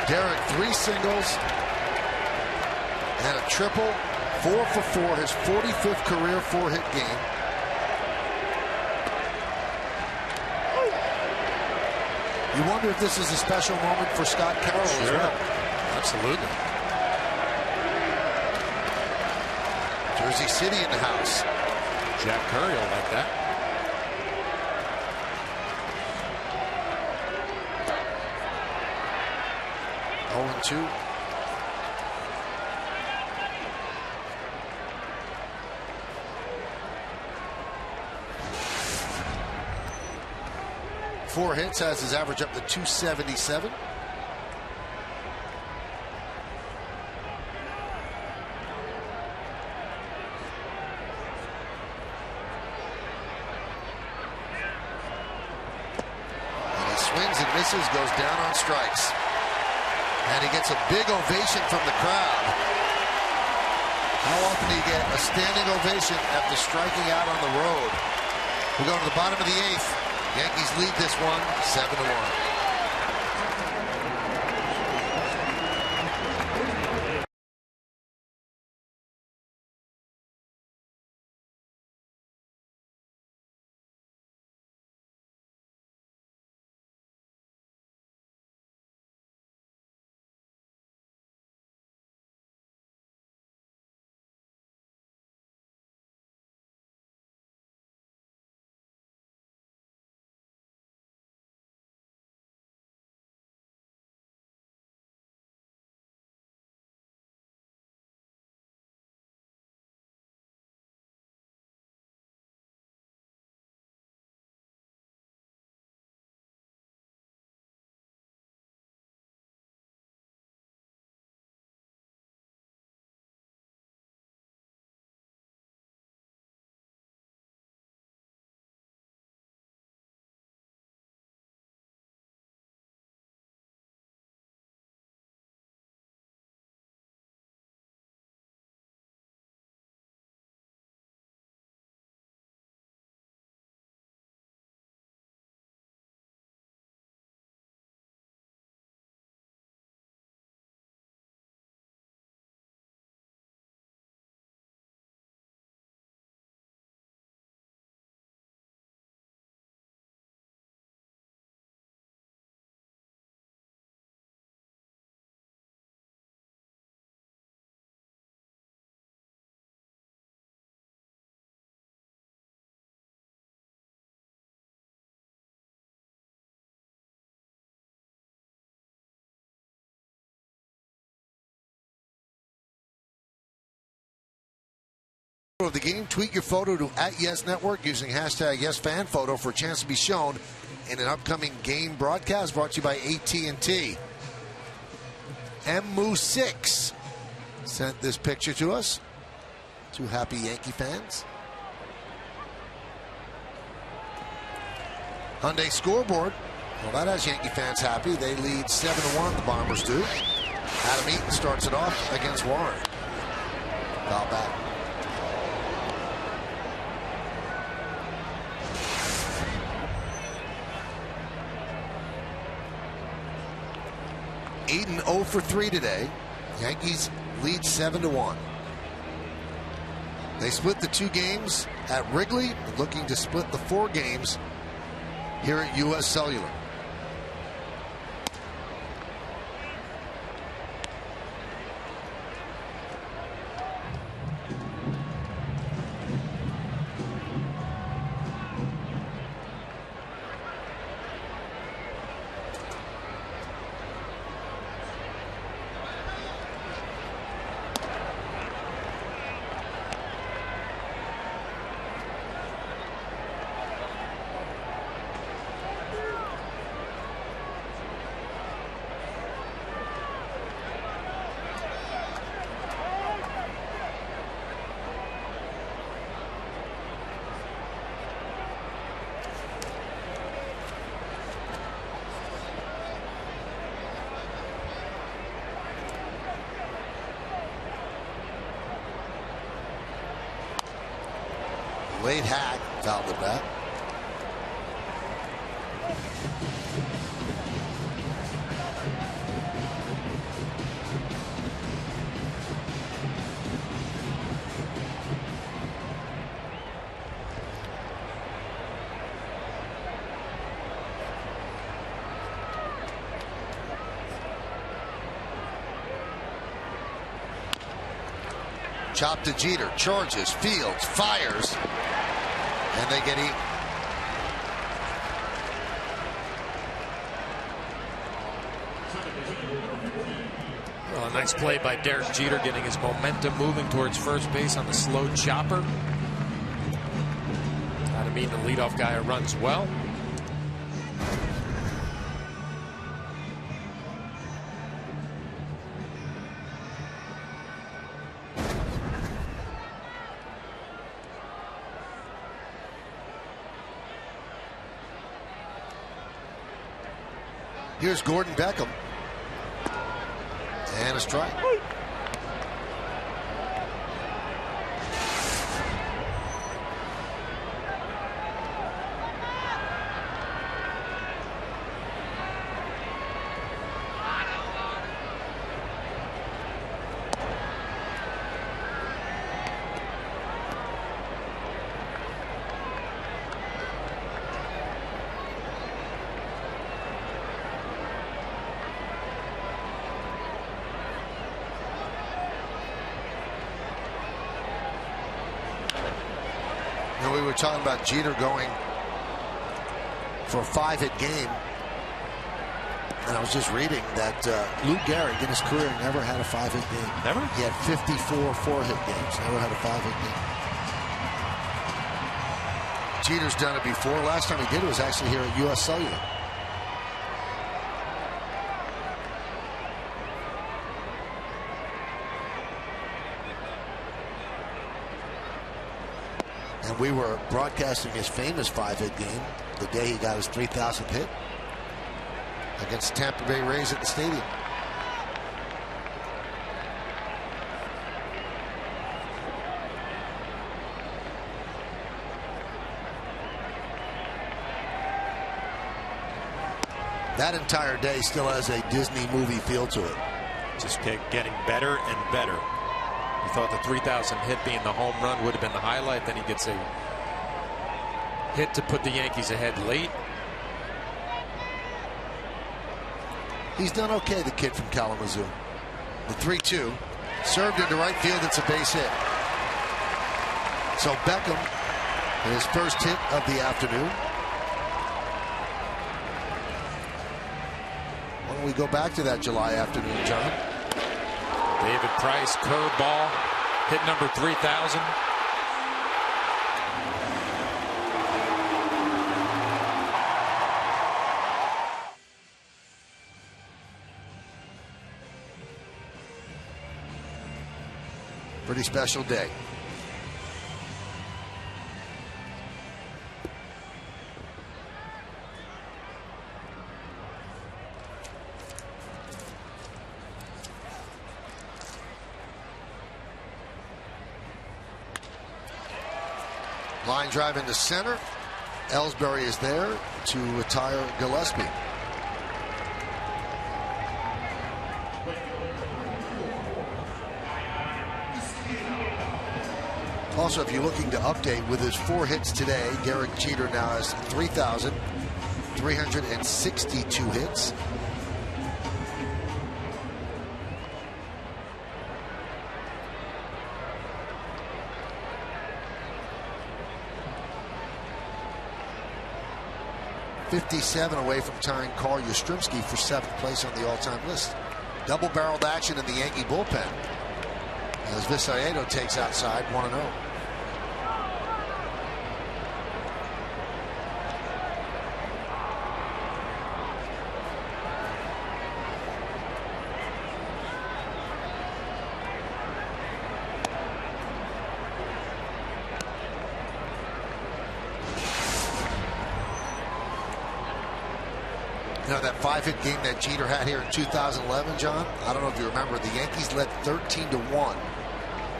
Derek, 3 singles and a triple, 4 for 4, his 45th career 4-hit game. You wonder if this is a special moment for Scott Carroll as well. Absolutely. Jersey City in the house. Jack Curry will like that. Oh, 2. Four hits, has his average up to 277. And he swings and misses, goes down on strikes. And he gets a big ovation from the crowd. How often do you get a standing ovation after striking out on the road? We go to the bottom of the 8th. Yankees lead this one 7-1. Of the game, tweet your photo to @YesNetwork using hashtag YesFanPhoto for a chance to be shown in an upcoming game broadcast brought to you by AT&T. Emu6 sent this picture to us. Two happy Yankee fans. Hyundai scoreboard. Well, that has Yankee fans happy. They lead 7-1, the Bombers do. Adam Eaton starts it off against Warren. Foul back. Eaton 0 for 3 today. Yankees lead 7-1. They split the 2 games at Wrigley, looking to split the 4 games here at U.S. Cellular. Late hack fouled the bat. Chop to Jeter, charges, fields, fires, and they get eaten. Well, a nice play by Derek Jeter, getting his momentum moving towards first base on the slow chopper. Adam Eaton, the leadoff guy who runs well. Here's Gordon Beckham. And a strike. We were talking about Jeter going for a 5-hit game, and I was just reading that Lou Gehrig in his career never had a 5-hit game. Never? He had 54 4-hit games. Never had a 5-hit game. Jeter's done it before. Last time he did it was actually here at U.S. Cellular. And we were broadcasting his famous 5-hit game the day he got his 3,000th hit against Tampa Bay Rays at the stadium. That entire day still has a Disney movie feel to it. Just getting better and better. You thought the 3,000 hit being the home run would have been the highlight. Then he gets a hit to put the Yankees ahead late. He's done okay, the kid from Kalamazoo. The 3-2 served into right field. It's a base hit. So Beckham, his first hit of the afternoon. Why don't we go back to that July afternoon, John? David Price, curveball, hit number 3,000. Pretty special day. Line drive into center. Ellsbury is there to retire Gillespie. Also, if you're looking to update, with his 4 hits today, Derek Jeter now has 3,362 hits. .57 away from tying Carl Yastrzemski for 7th place on the all-time list. Double-barreled action in the Yankee bullpen as Viciedo takes outside 1-0. You know, that 5-hit game that Jeter had here in 2011, John? I don't know if you remember. The Yankees led 13-1,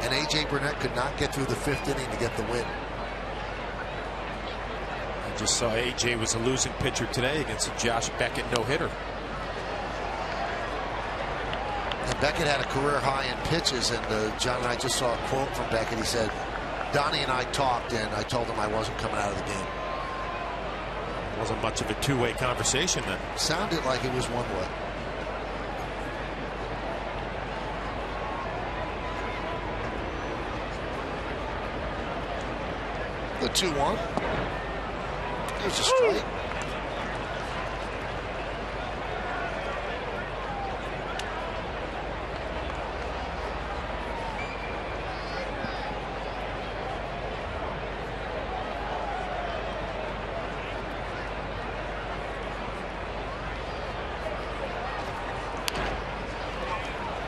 and A.J. Burnett could not get through the 5th inning to get the win. I just saw A.J. was a losing pitcher today against a Josh Beckett no-hitter. And Beckett had a career high in pitches, and John and I just saw a quote from Beckett. He said, Donnie and I talked, and I told him I wasn't coming out of the game. Wasn't much of a two-way conversation then. Sounded like it was one way. The 2-1. There's a strike.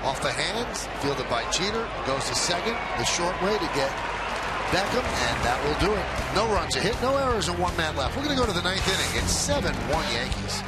Off the hands, fielded by Jeter, goes to second, the short way to get Beckham, and that will do it. No runs, a hit, no errors, and 1 man left. We're going to go to the 9th inning. It's 7-1 Yankees.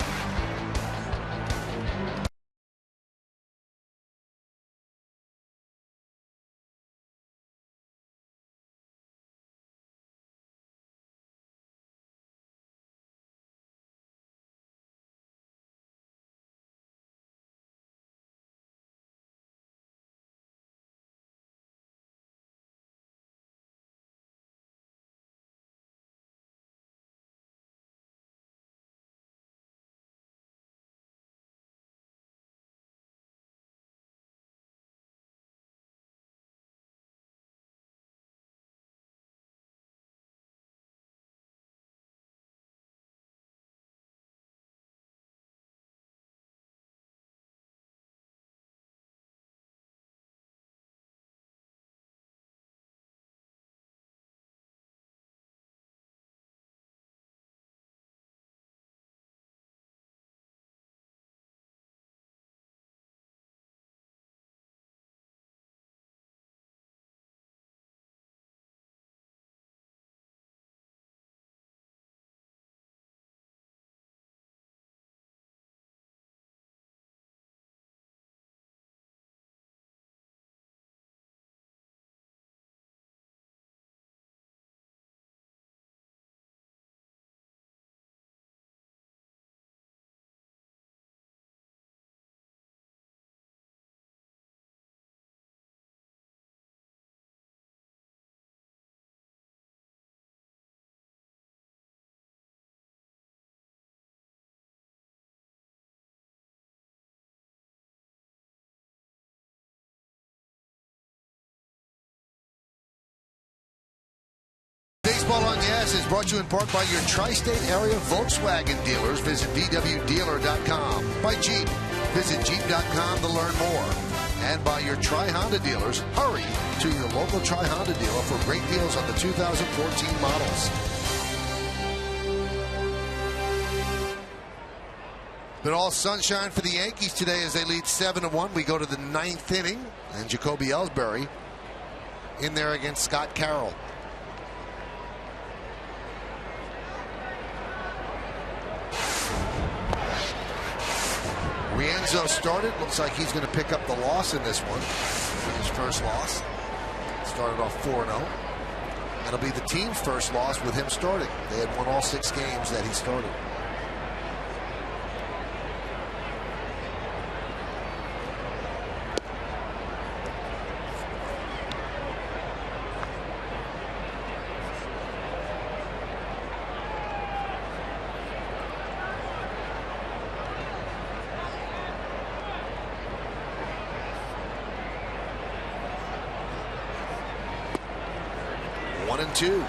Baseball on Yes is brought to you in part by your tri-state area Volkswagen dealers. Visit VWDealer.com. By Jeep. Visit Jeep.com to learn more. And by your Tri-Honda dealers. Hurry to your local Tri-Honda dealer for great deals on the 2014 models. But all sunshine for the Yankees today as they lead 7-1. We go to the 9th inning, and Jacoby Ellsbury in there against Scott Carroll. Rienzo started. Looks like he's going to pick up the loss in this one. His first loss. Started off 4-0. That'll be the team's first loss with him starting. They had won all 6 games that he started. One and two.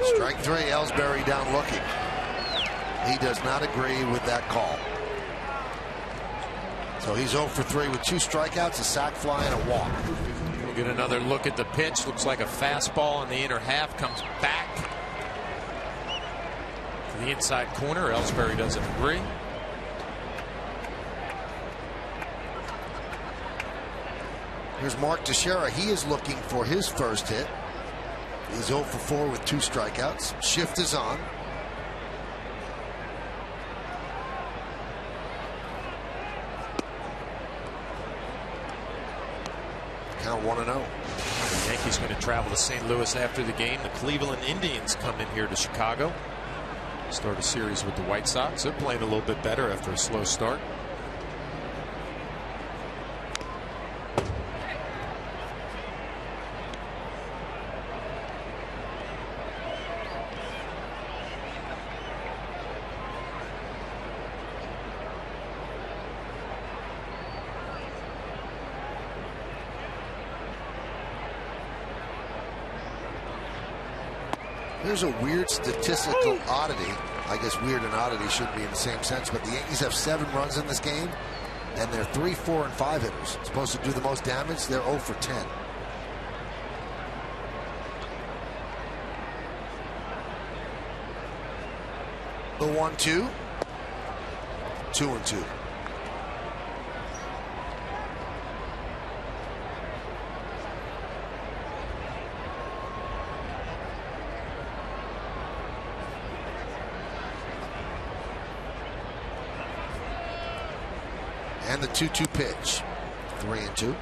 Strike 3, Ellsbury down looking. He does not agree with that call. So he's 0 for 3 with 2 strikeouts, a sac fly, and a walk. We'll get another look at the pitch. Looks like a fastball in the inner half. Comes back to the inside corner. Ellsbury doesn't agree. Here's Mark Teixeira. He is looking for his first hit. He's 0 for 4 with 2 strikeouts. Shift is on. Count 1-0. The Yankees going to travel to St. Louis after the game. The Cleveland Indians come in here to Chicago. Start a series with the White Sox. They're playing a little bit better after a slow start. Here's a weird statistical oddity. I guess weird and oddity shouldn't be in the same sense, but the Yankees have 7 runs in this game, and they're 3, 4, and 5 hitters. Supposed to do the most damage. They're 0 for 10. The 1-2. 2-2. And the 2-2 pitch. 3-2.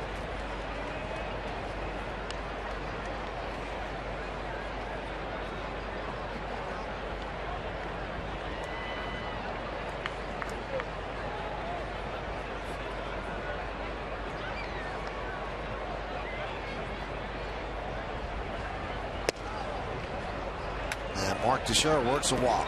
And Mark Teixeira works a walk.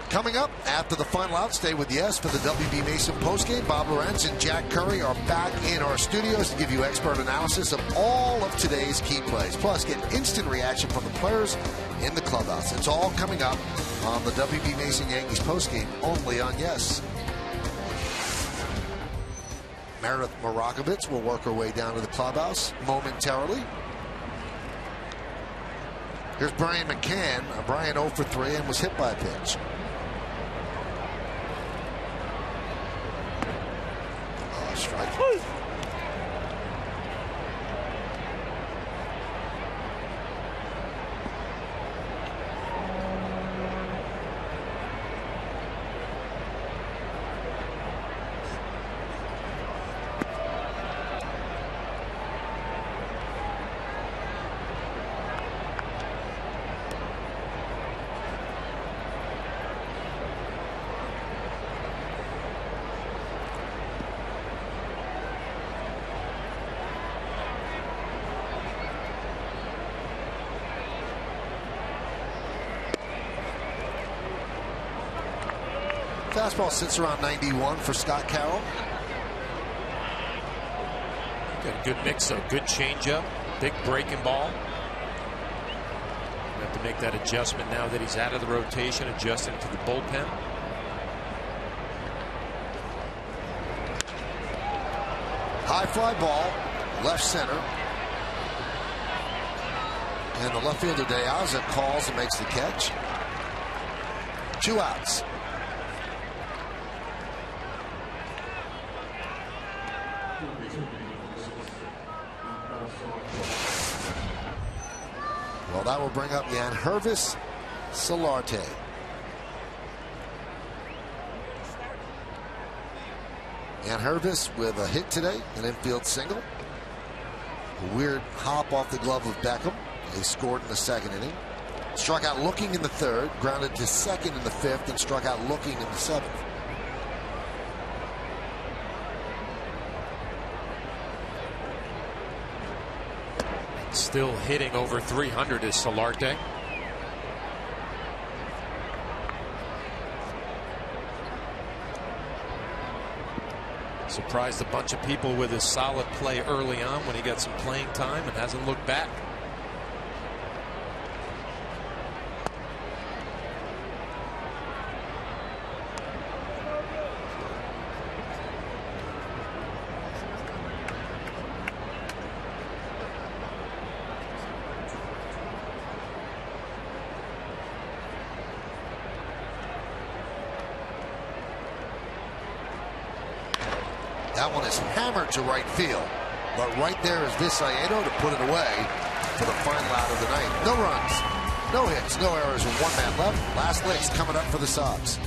Coming up after the final out, stay with Yes for the WB Mason postgame. Bob Lorenz and Jack Curry are back in our studios to give you expert analysis of all of today's key plays. Plus, get instant reaction from the players in the clubhouse. It's all coming up on the WB Mason Yankees postgame only on Yes. Meredith Marakovitz will work her way down to the clubhouse momentarily. Here's Brian McCann. Brian 0 for 3 and was hit by a pitch. Strike. Fastball sits around 91 for Scott Carroll. Got a good mix of good changeup, big breaking ball. Have to make that adjustment now that he's out of the rotation, adjusting to the bullpen. High fly ball, left center. And the left fielder De Aza calls and makes the catch. 2 outs. Well, that will bring up Yangervis Solarte. Yangervis with a hit today, an infield single. A weird hop off the glove of Beckham. He scored in the 2nd inning. Struck out looking in the 3rd, grounded to second in the 5th, and struck out looking in the 7th. Still hitting over 300 is Solarte. Surprised a bunch of people with his solid play early on when he got some playing time and hasn't looked back. That one is hammered to right field. But right there is Viscayedo to put it away for the final out of the night. No runs, no hits, no errors, with 1 man left. Last licks coming up for the Sox.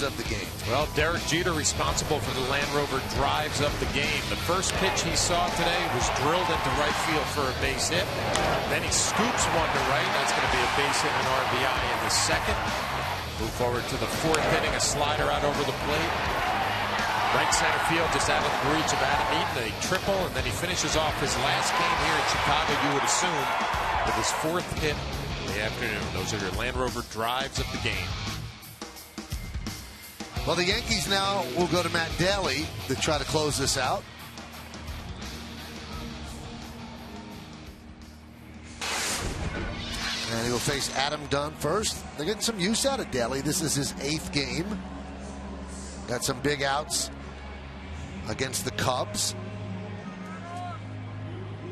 Of the game. Well, Derek Jeter responsible for the Land Rover drives of the game. The first pitch he saw today was drilled into right field for a base hit. Then he scoops one to right. That's going to be a base hit and RBI in the 2nd. Move forward to the 4th inning. A slider out over the plate. Right center field, just out of the reach of Adam Eaton. A triple, and then he finishes off his last game here in Chicago, you would assume, with his 4th hit in the afternoon. Those are your Land Rover drives of the game. Well, the Yankees now will go to Matt Daly to try to close this out. And he will face Adam Dunn first. They're getting some use out of Daly. This is his 8th game. Got some big outs against the Cubs.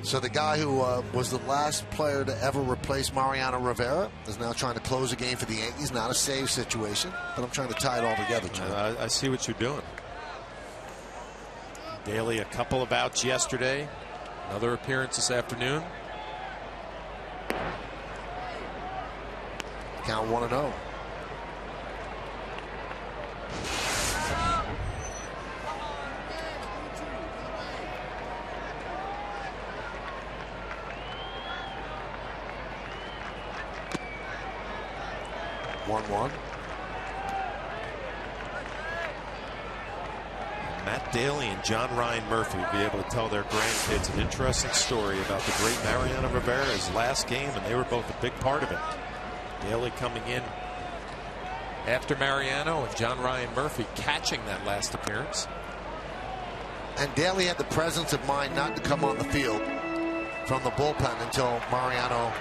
So the guy who was the last player to ever replace Mariano Rivera is now trying to close a game for the Yankees. Not a save situation, but I'm trying to tie it all together, John. I see what you're doing. Daly, a couple of outs yesterday. Another appearance this afternoon. Count 1-0. Matt Daly and John Ryan Murphy will be able to tell their grandkids an interesting story about the great Mariano Rivera's last game, and they were both a big part of it. Daly coming in after Mariano and John Ryan Murphy catching that last appearance. And Daly had the presence of mind not to come on the field from the bullpen until Mariano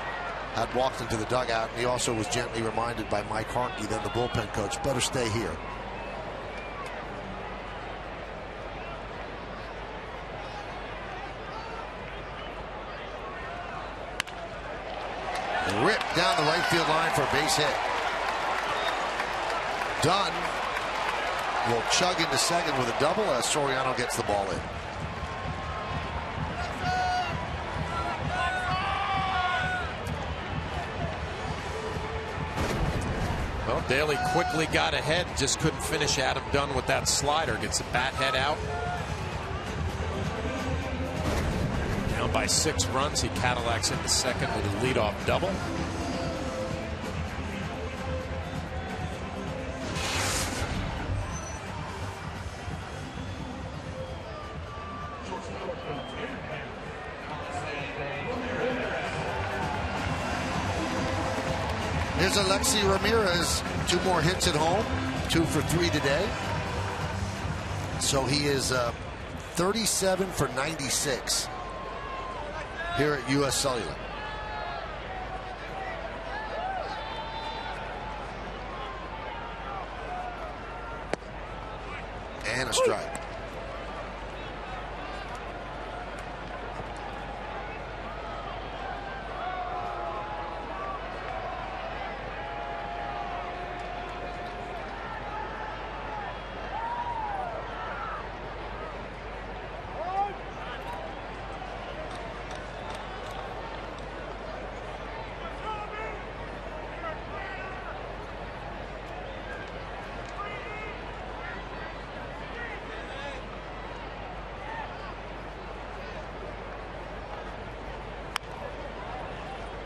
had walked into the dugout. And he also was gently reminded by Mike Harkey, then the bullpen coach, better stay here. Ripped down the right field line for a base hit. Dunn will chug into second with a double as Soriano gets the ball in. Well, Daly quickly got ahead, just couldn't finish Adam Dunn with that slider. Gets the bat head out. Down by 6 runs, he Cadillacs into second with a leadoff double. Here's Alexi Ramirez, 2 more hits at home, 2 for 3 today. So he is 37 for 96 here at U.S. Cellular. And a strike.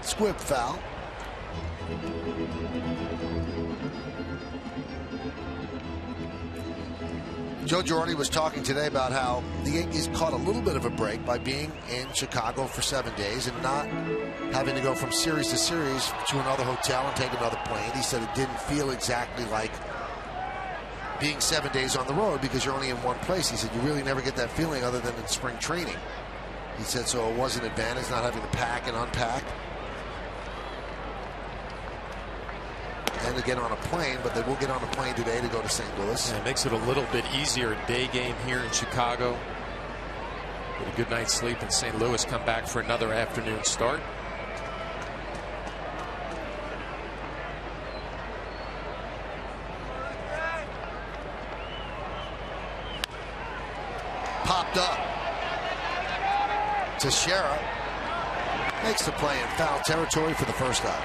Squib foul. Joe Girardi was talking today about how the Yankees caught a little bit of a break by being in Chicago for 7 days and not having to go from series to series to another hotel and take another plane. He said it didn't feel exactly like being 7 days on the road because you're only in one place. He said you really never get that feeling other than in spring training. He said so it was an advantage not having to pack and unpack and to get on a plane, but they will get on a plane today to go to St. Louis. Yeah, it makes it a little bit easier. Day game here in Chicago. Get a good night's sleep in St. Louis. Come back for another afternoon start. Popped up. Teixeira makes the play in foul territory for the first out.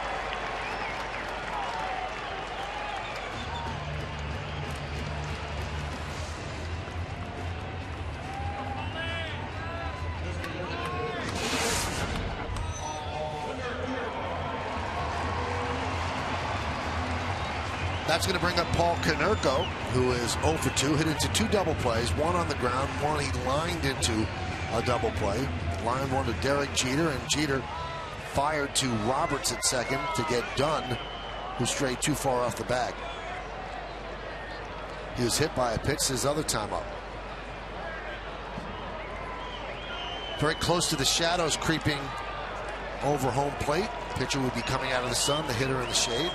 That's going to bring up Paul Konerko, who is 0 for 2, hit into 2 double plays, 1 on the ground, 1 he lined into a double play. Line 1 to Derek Jeter, and Jeter fired to Roberts at second to get Dunn, who strayed too far off the bag. He was hit by a pitch his other time up. Very close to the shadows creeping over home plate. Pitcher would be coming out of the sun, the hitter in the shade.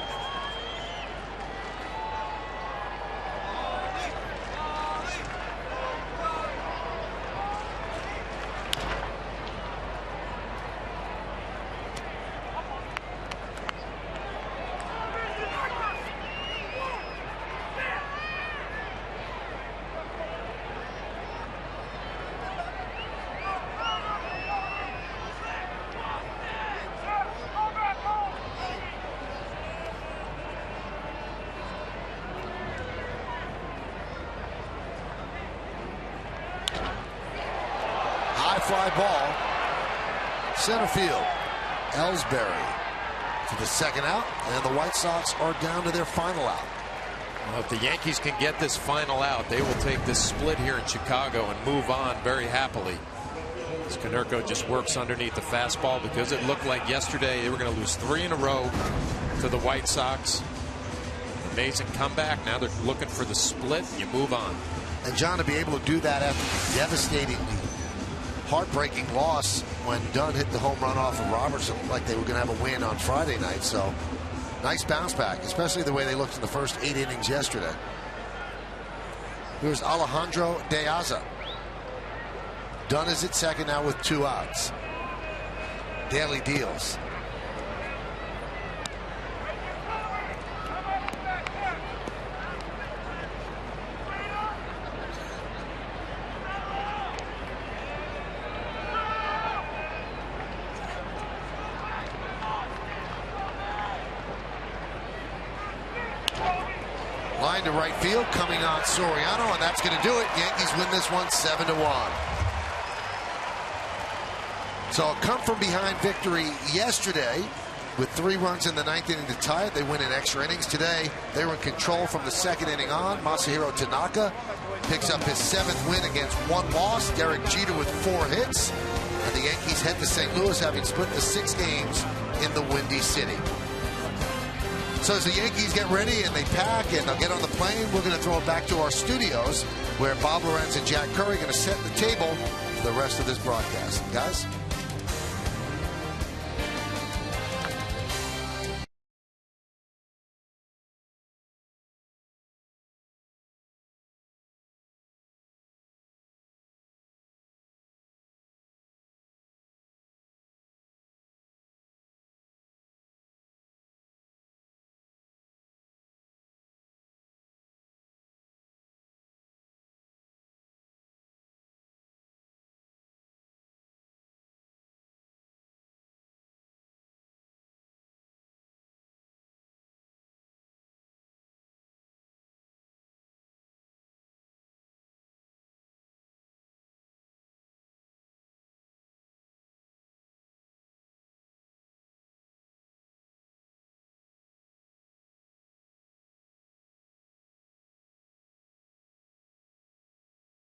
Fly ball, center field. Ellsbury to the second out, and the White Sox are down to their final out. Well, if the Yankees can get this final out, they will take this split here in Chicago and move on very happily. As Konerko just works underneath the fastball, because it looked like yesterday they were going to lose 3 in a row to the White Sox. amazing comeback. Now they're looking for the split. You move on. And John, to be able to do that after the devastating, heartbreaking loss when Dunn hit the home run off of Robertson, like they were going to have a win on Friday night. So nice bounce back, especially the way they looked in the first 8 innings yesterday. Here's Alejandro De Aza. Dunn is at second now with 2 outs. Daly deals. Line to right field, coming on Soriano, and that's going to do it. Yankees win this one 7-1. So a come-from-behind victory yesterday with 3 runs in the 9th inning to tie it. They win in extra innings today. They were in control from the 2nd inning on. Masahiro Tanaka picks up his 7th win against 1 loss. Derek Jeter with 4 hits. And the Yankees head to St. Louis, having split the 6 games in the Windy City. So as the Yankees get ready and they pack and they'll get on the plane, we're going to throw it back to our studios where Bob Lorenz and Jack Curry are going to set the table for the rest of this broadcast. Guys?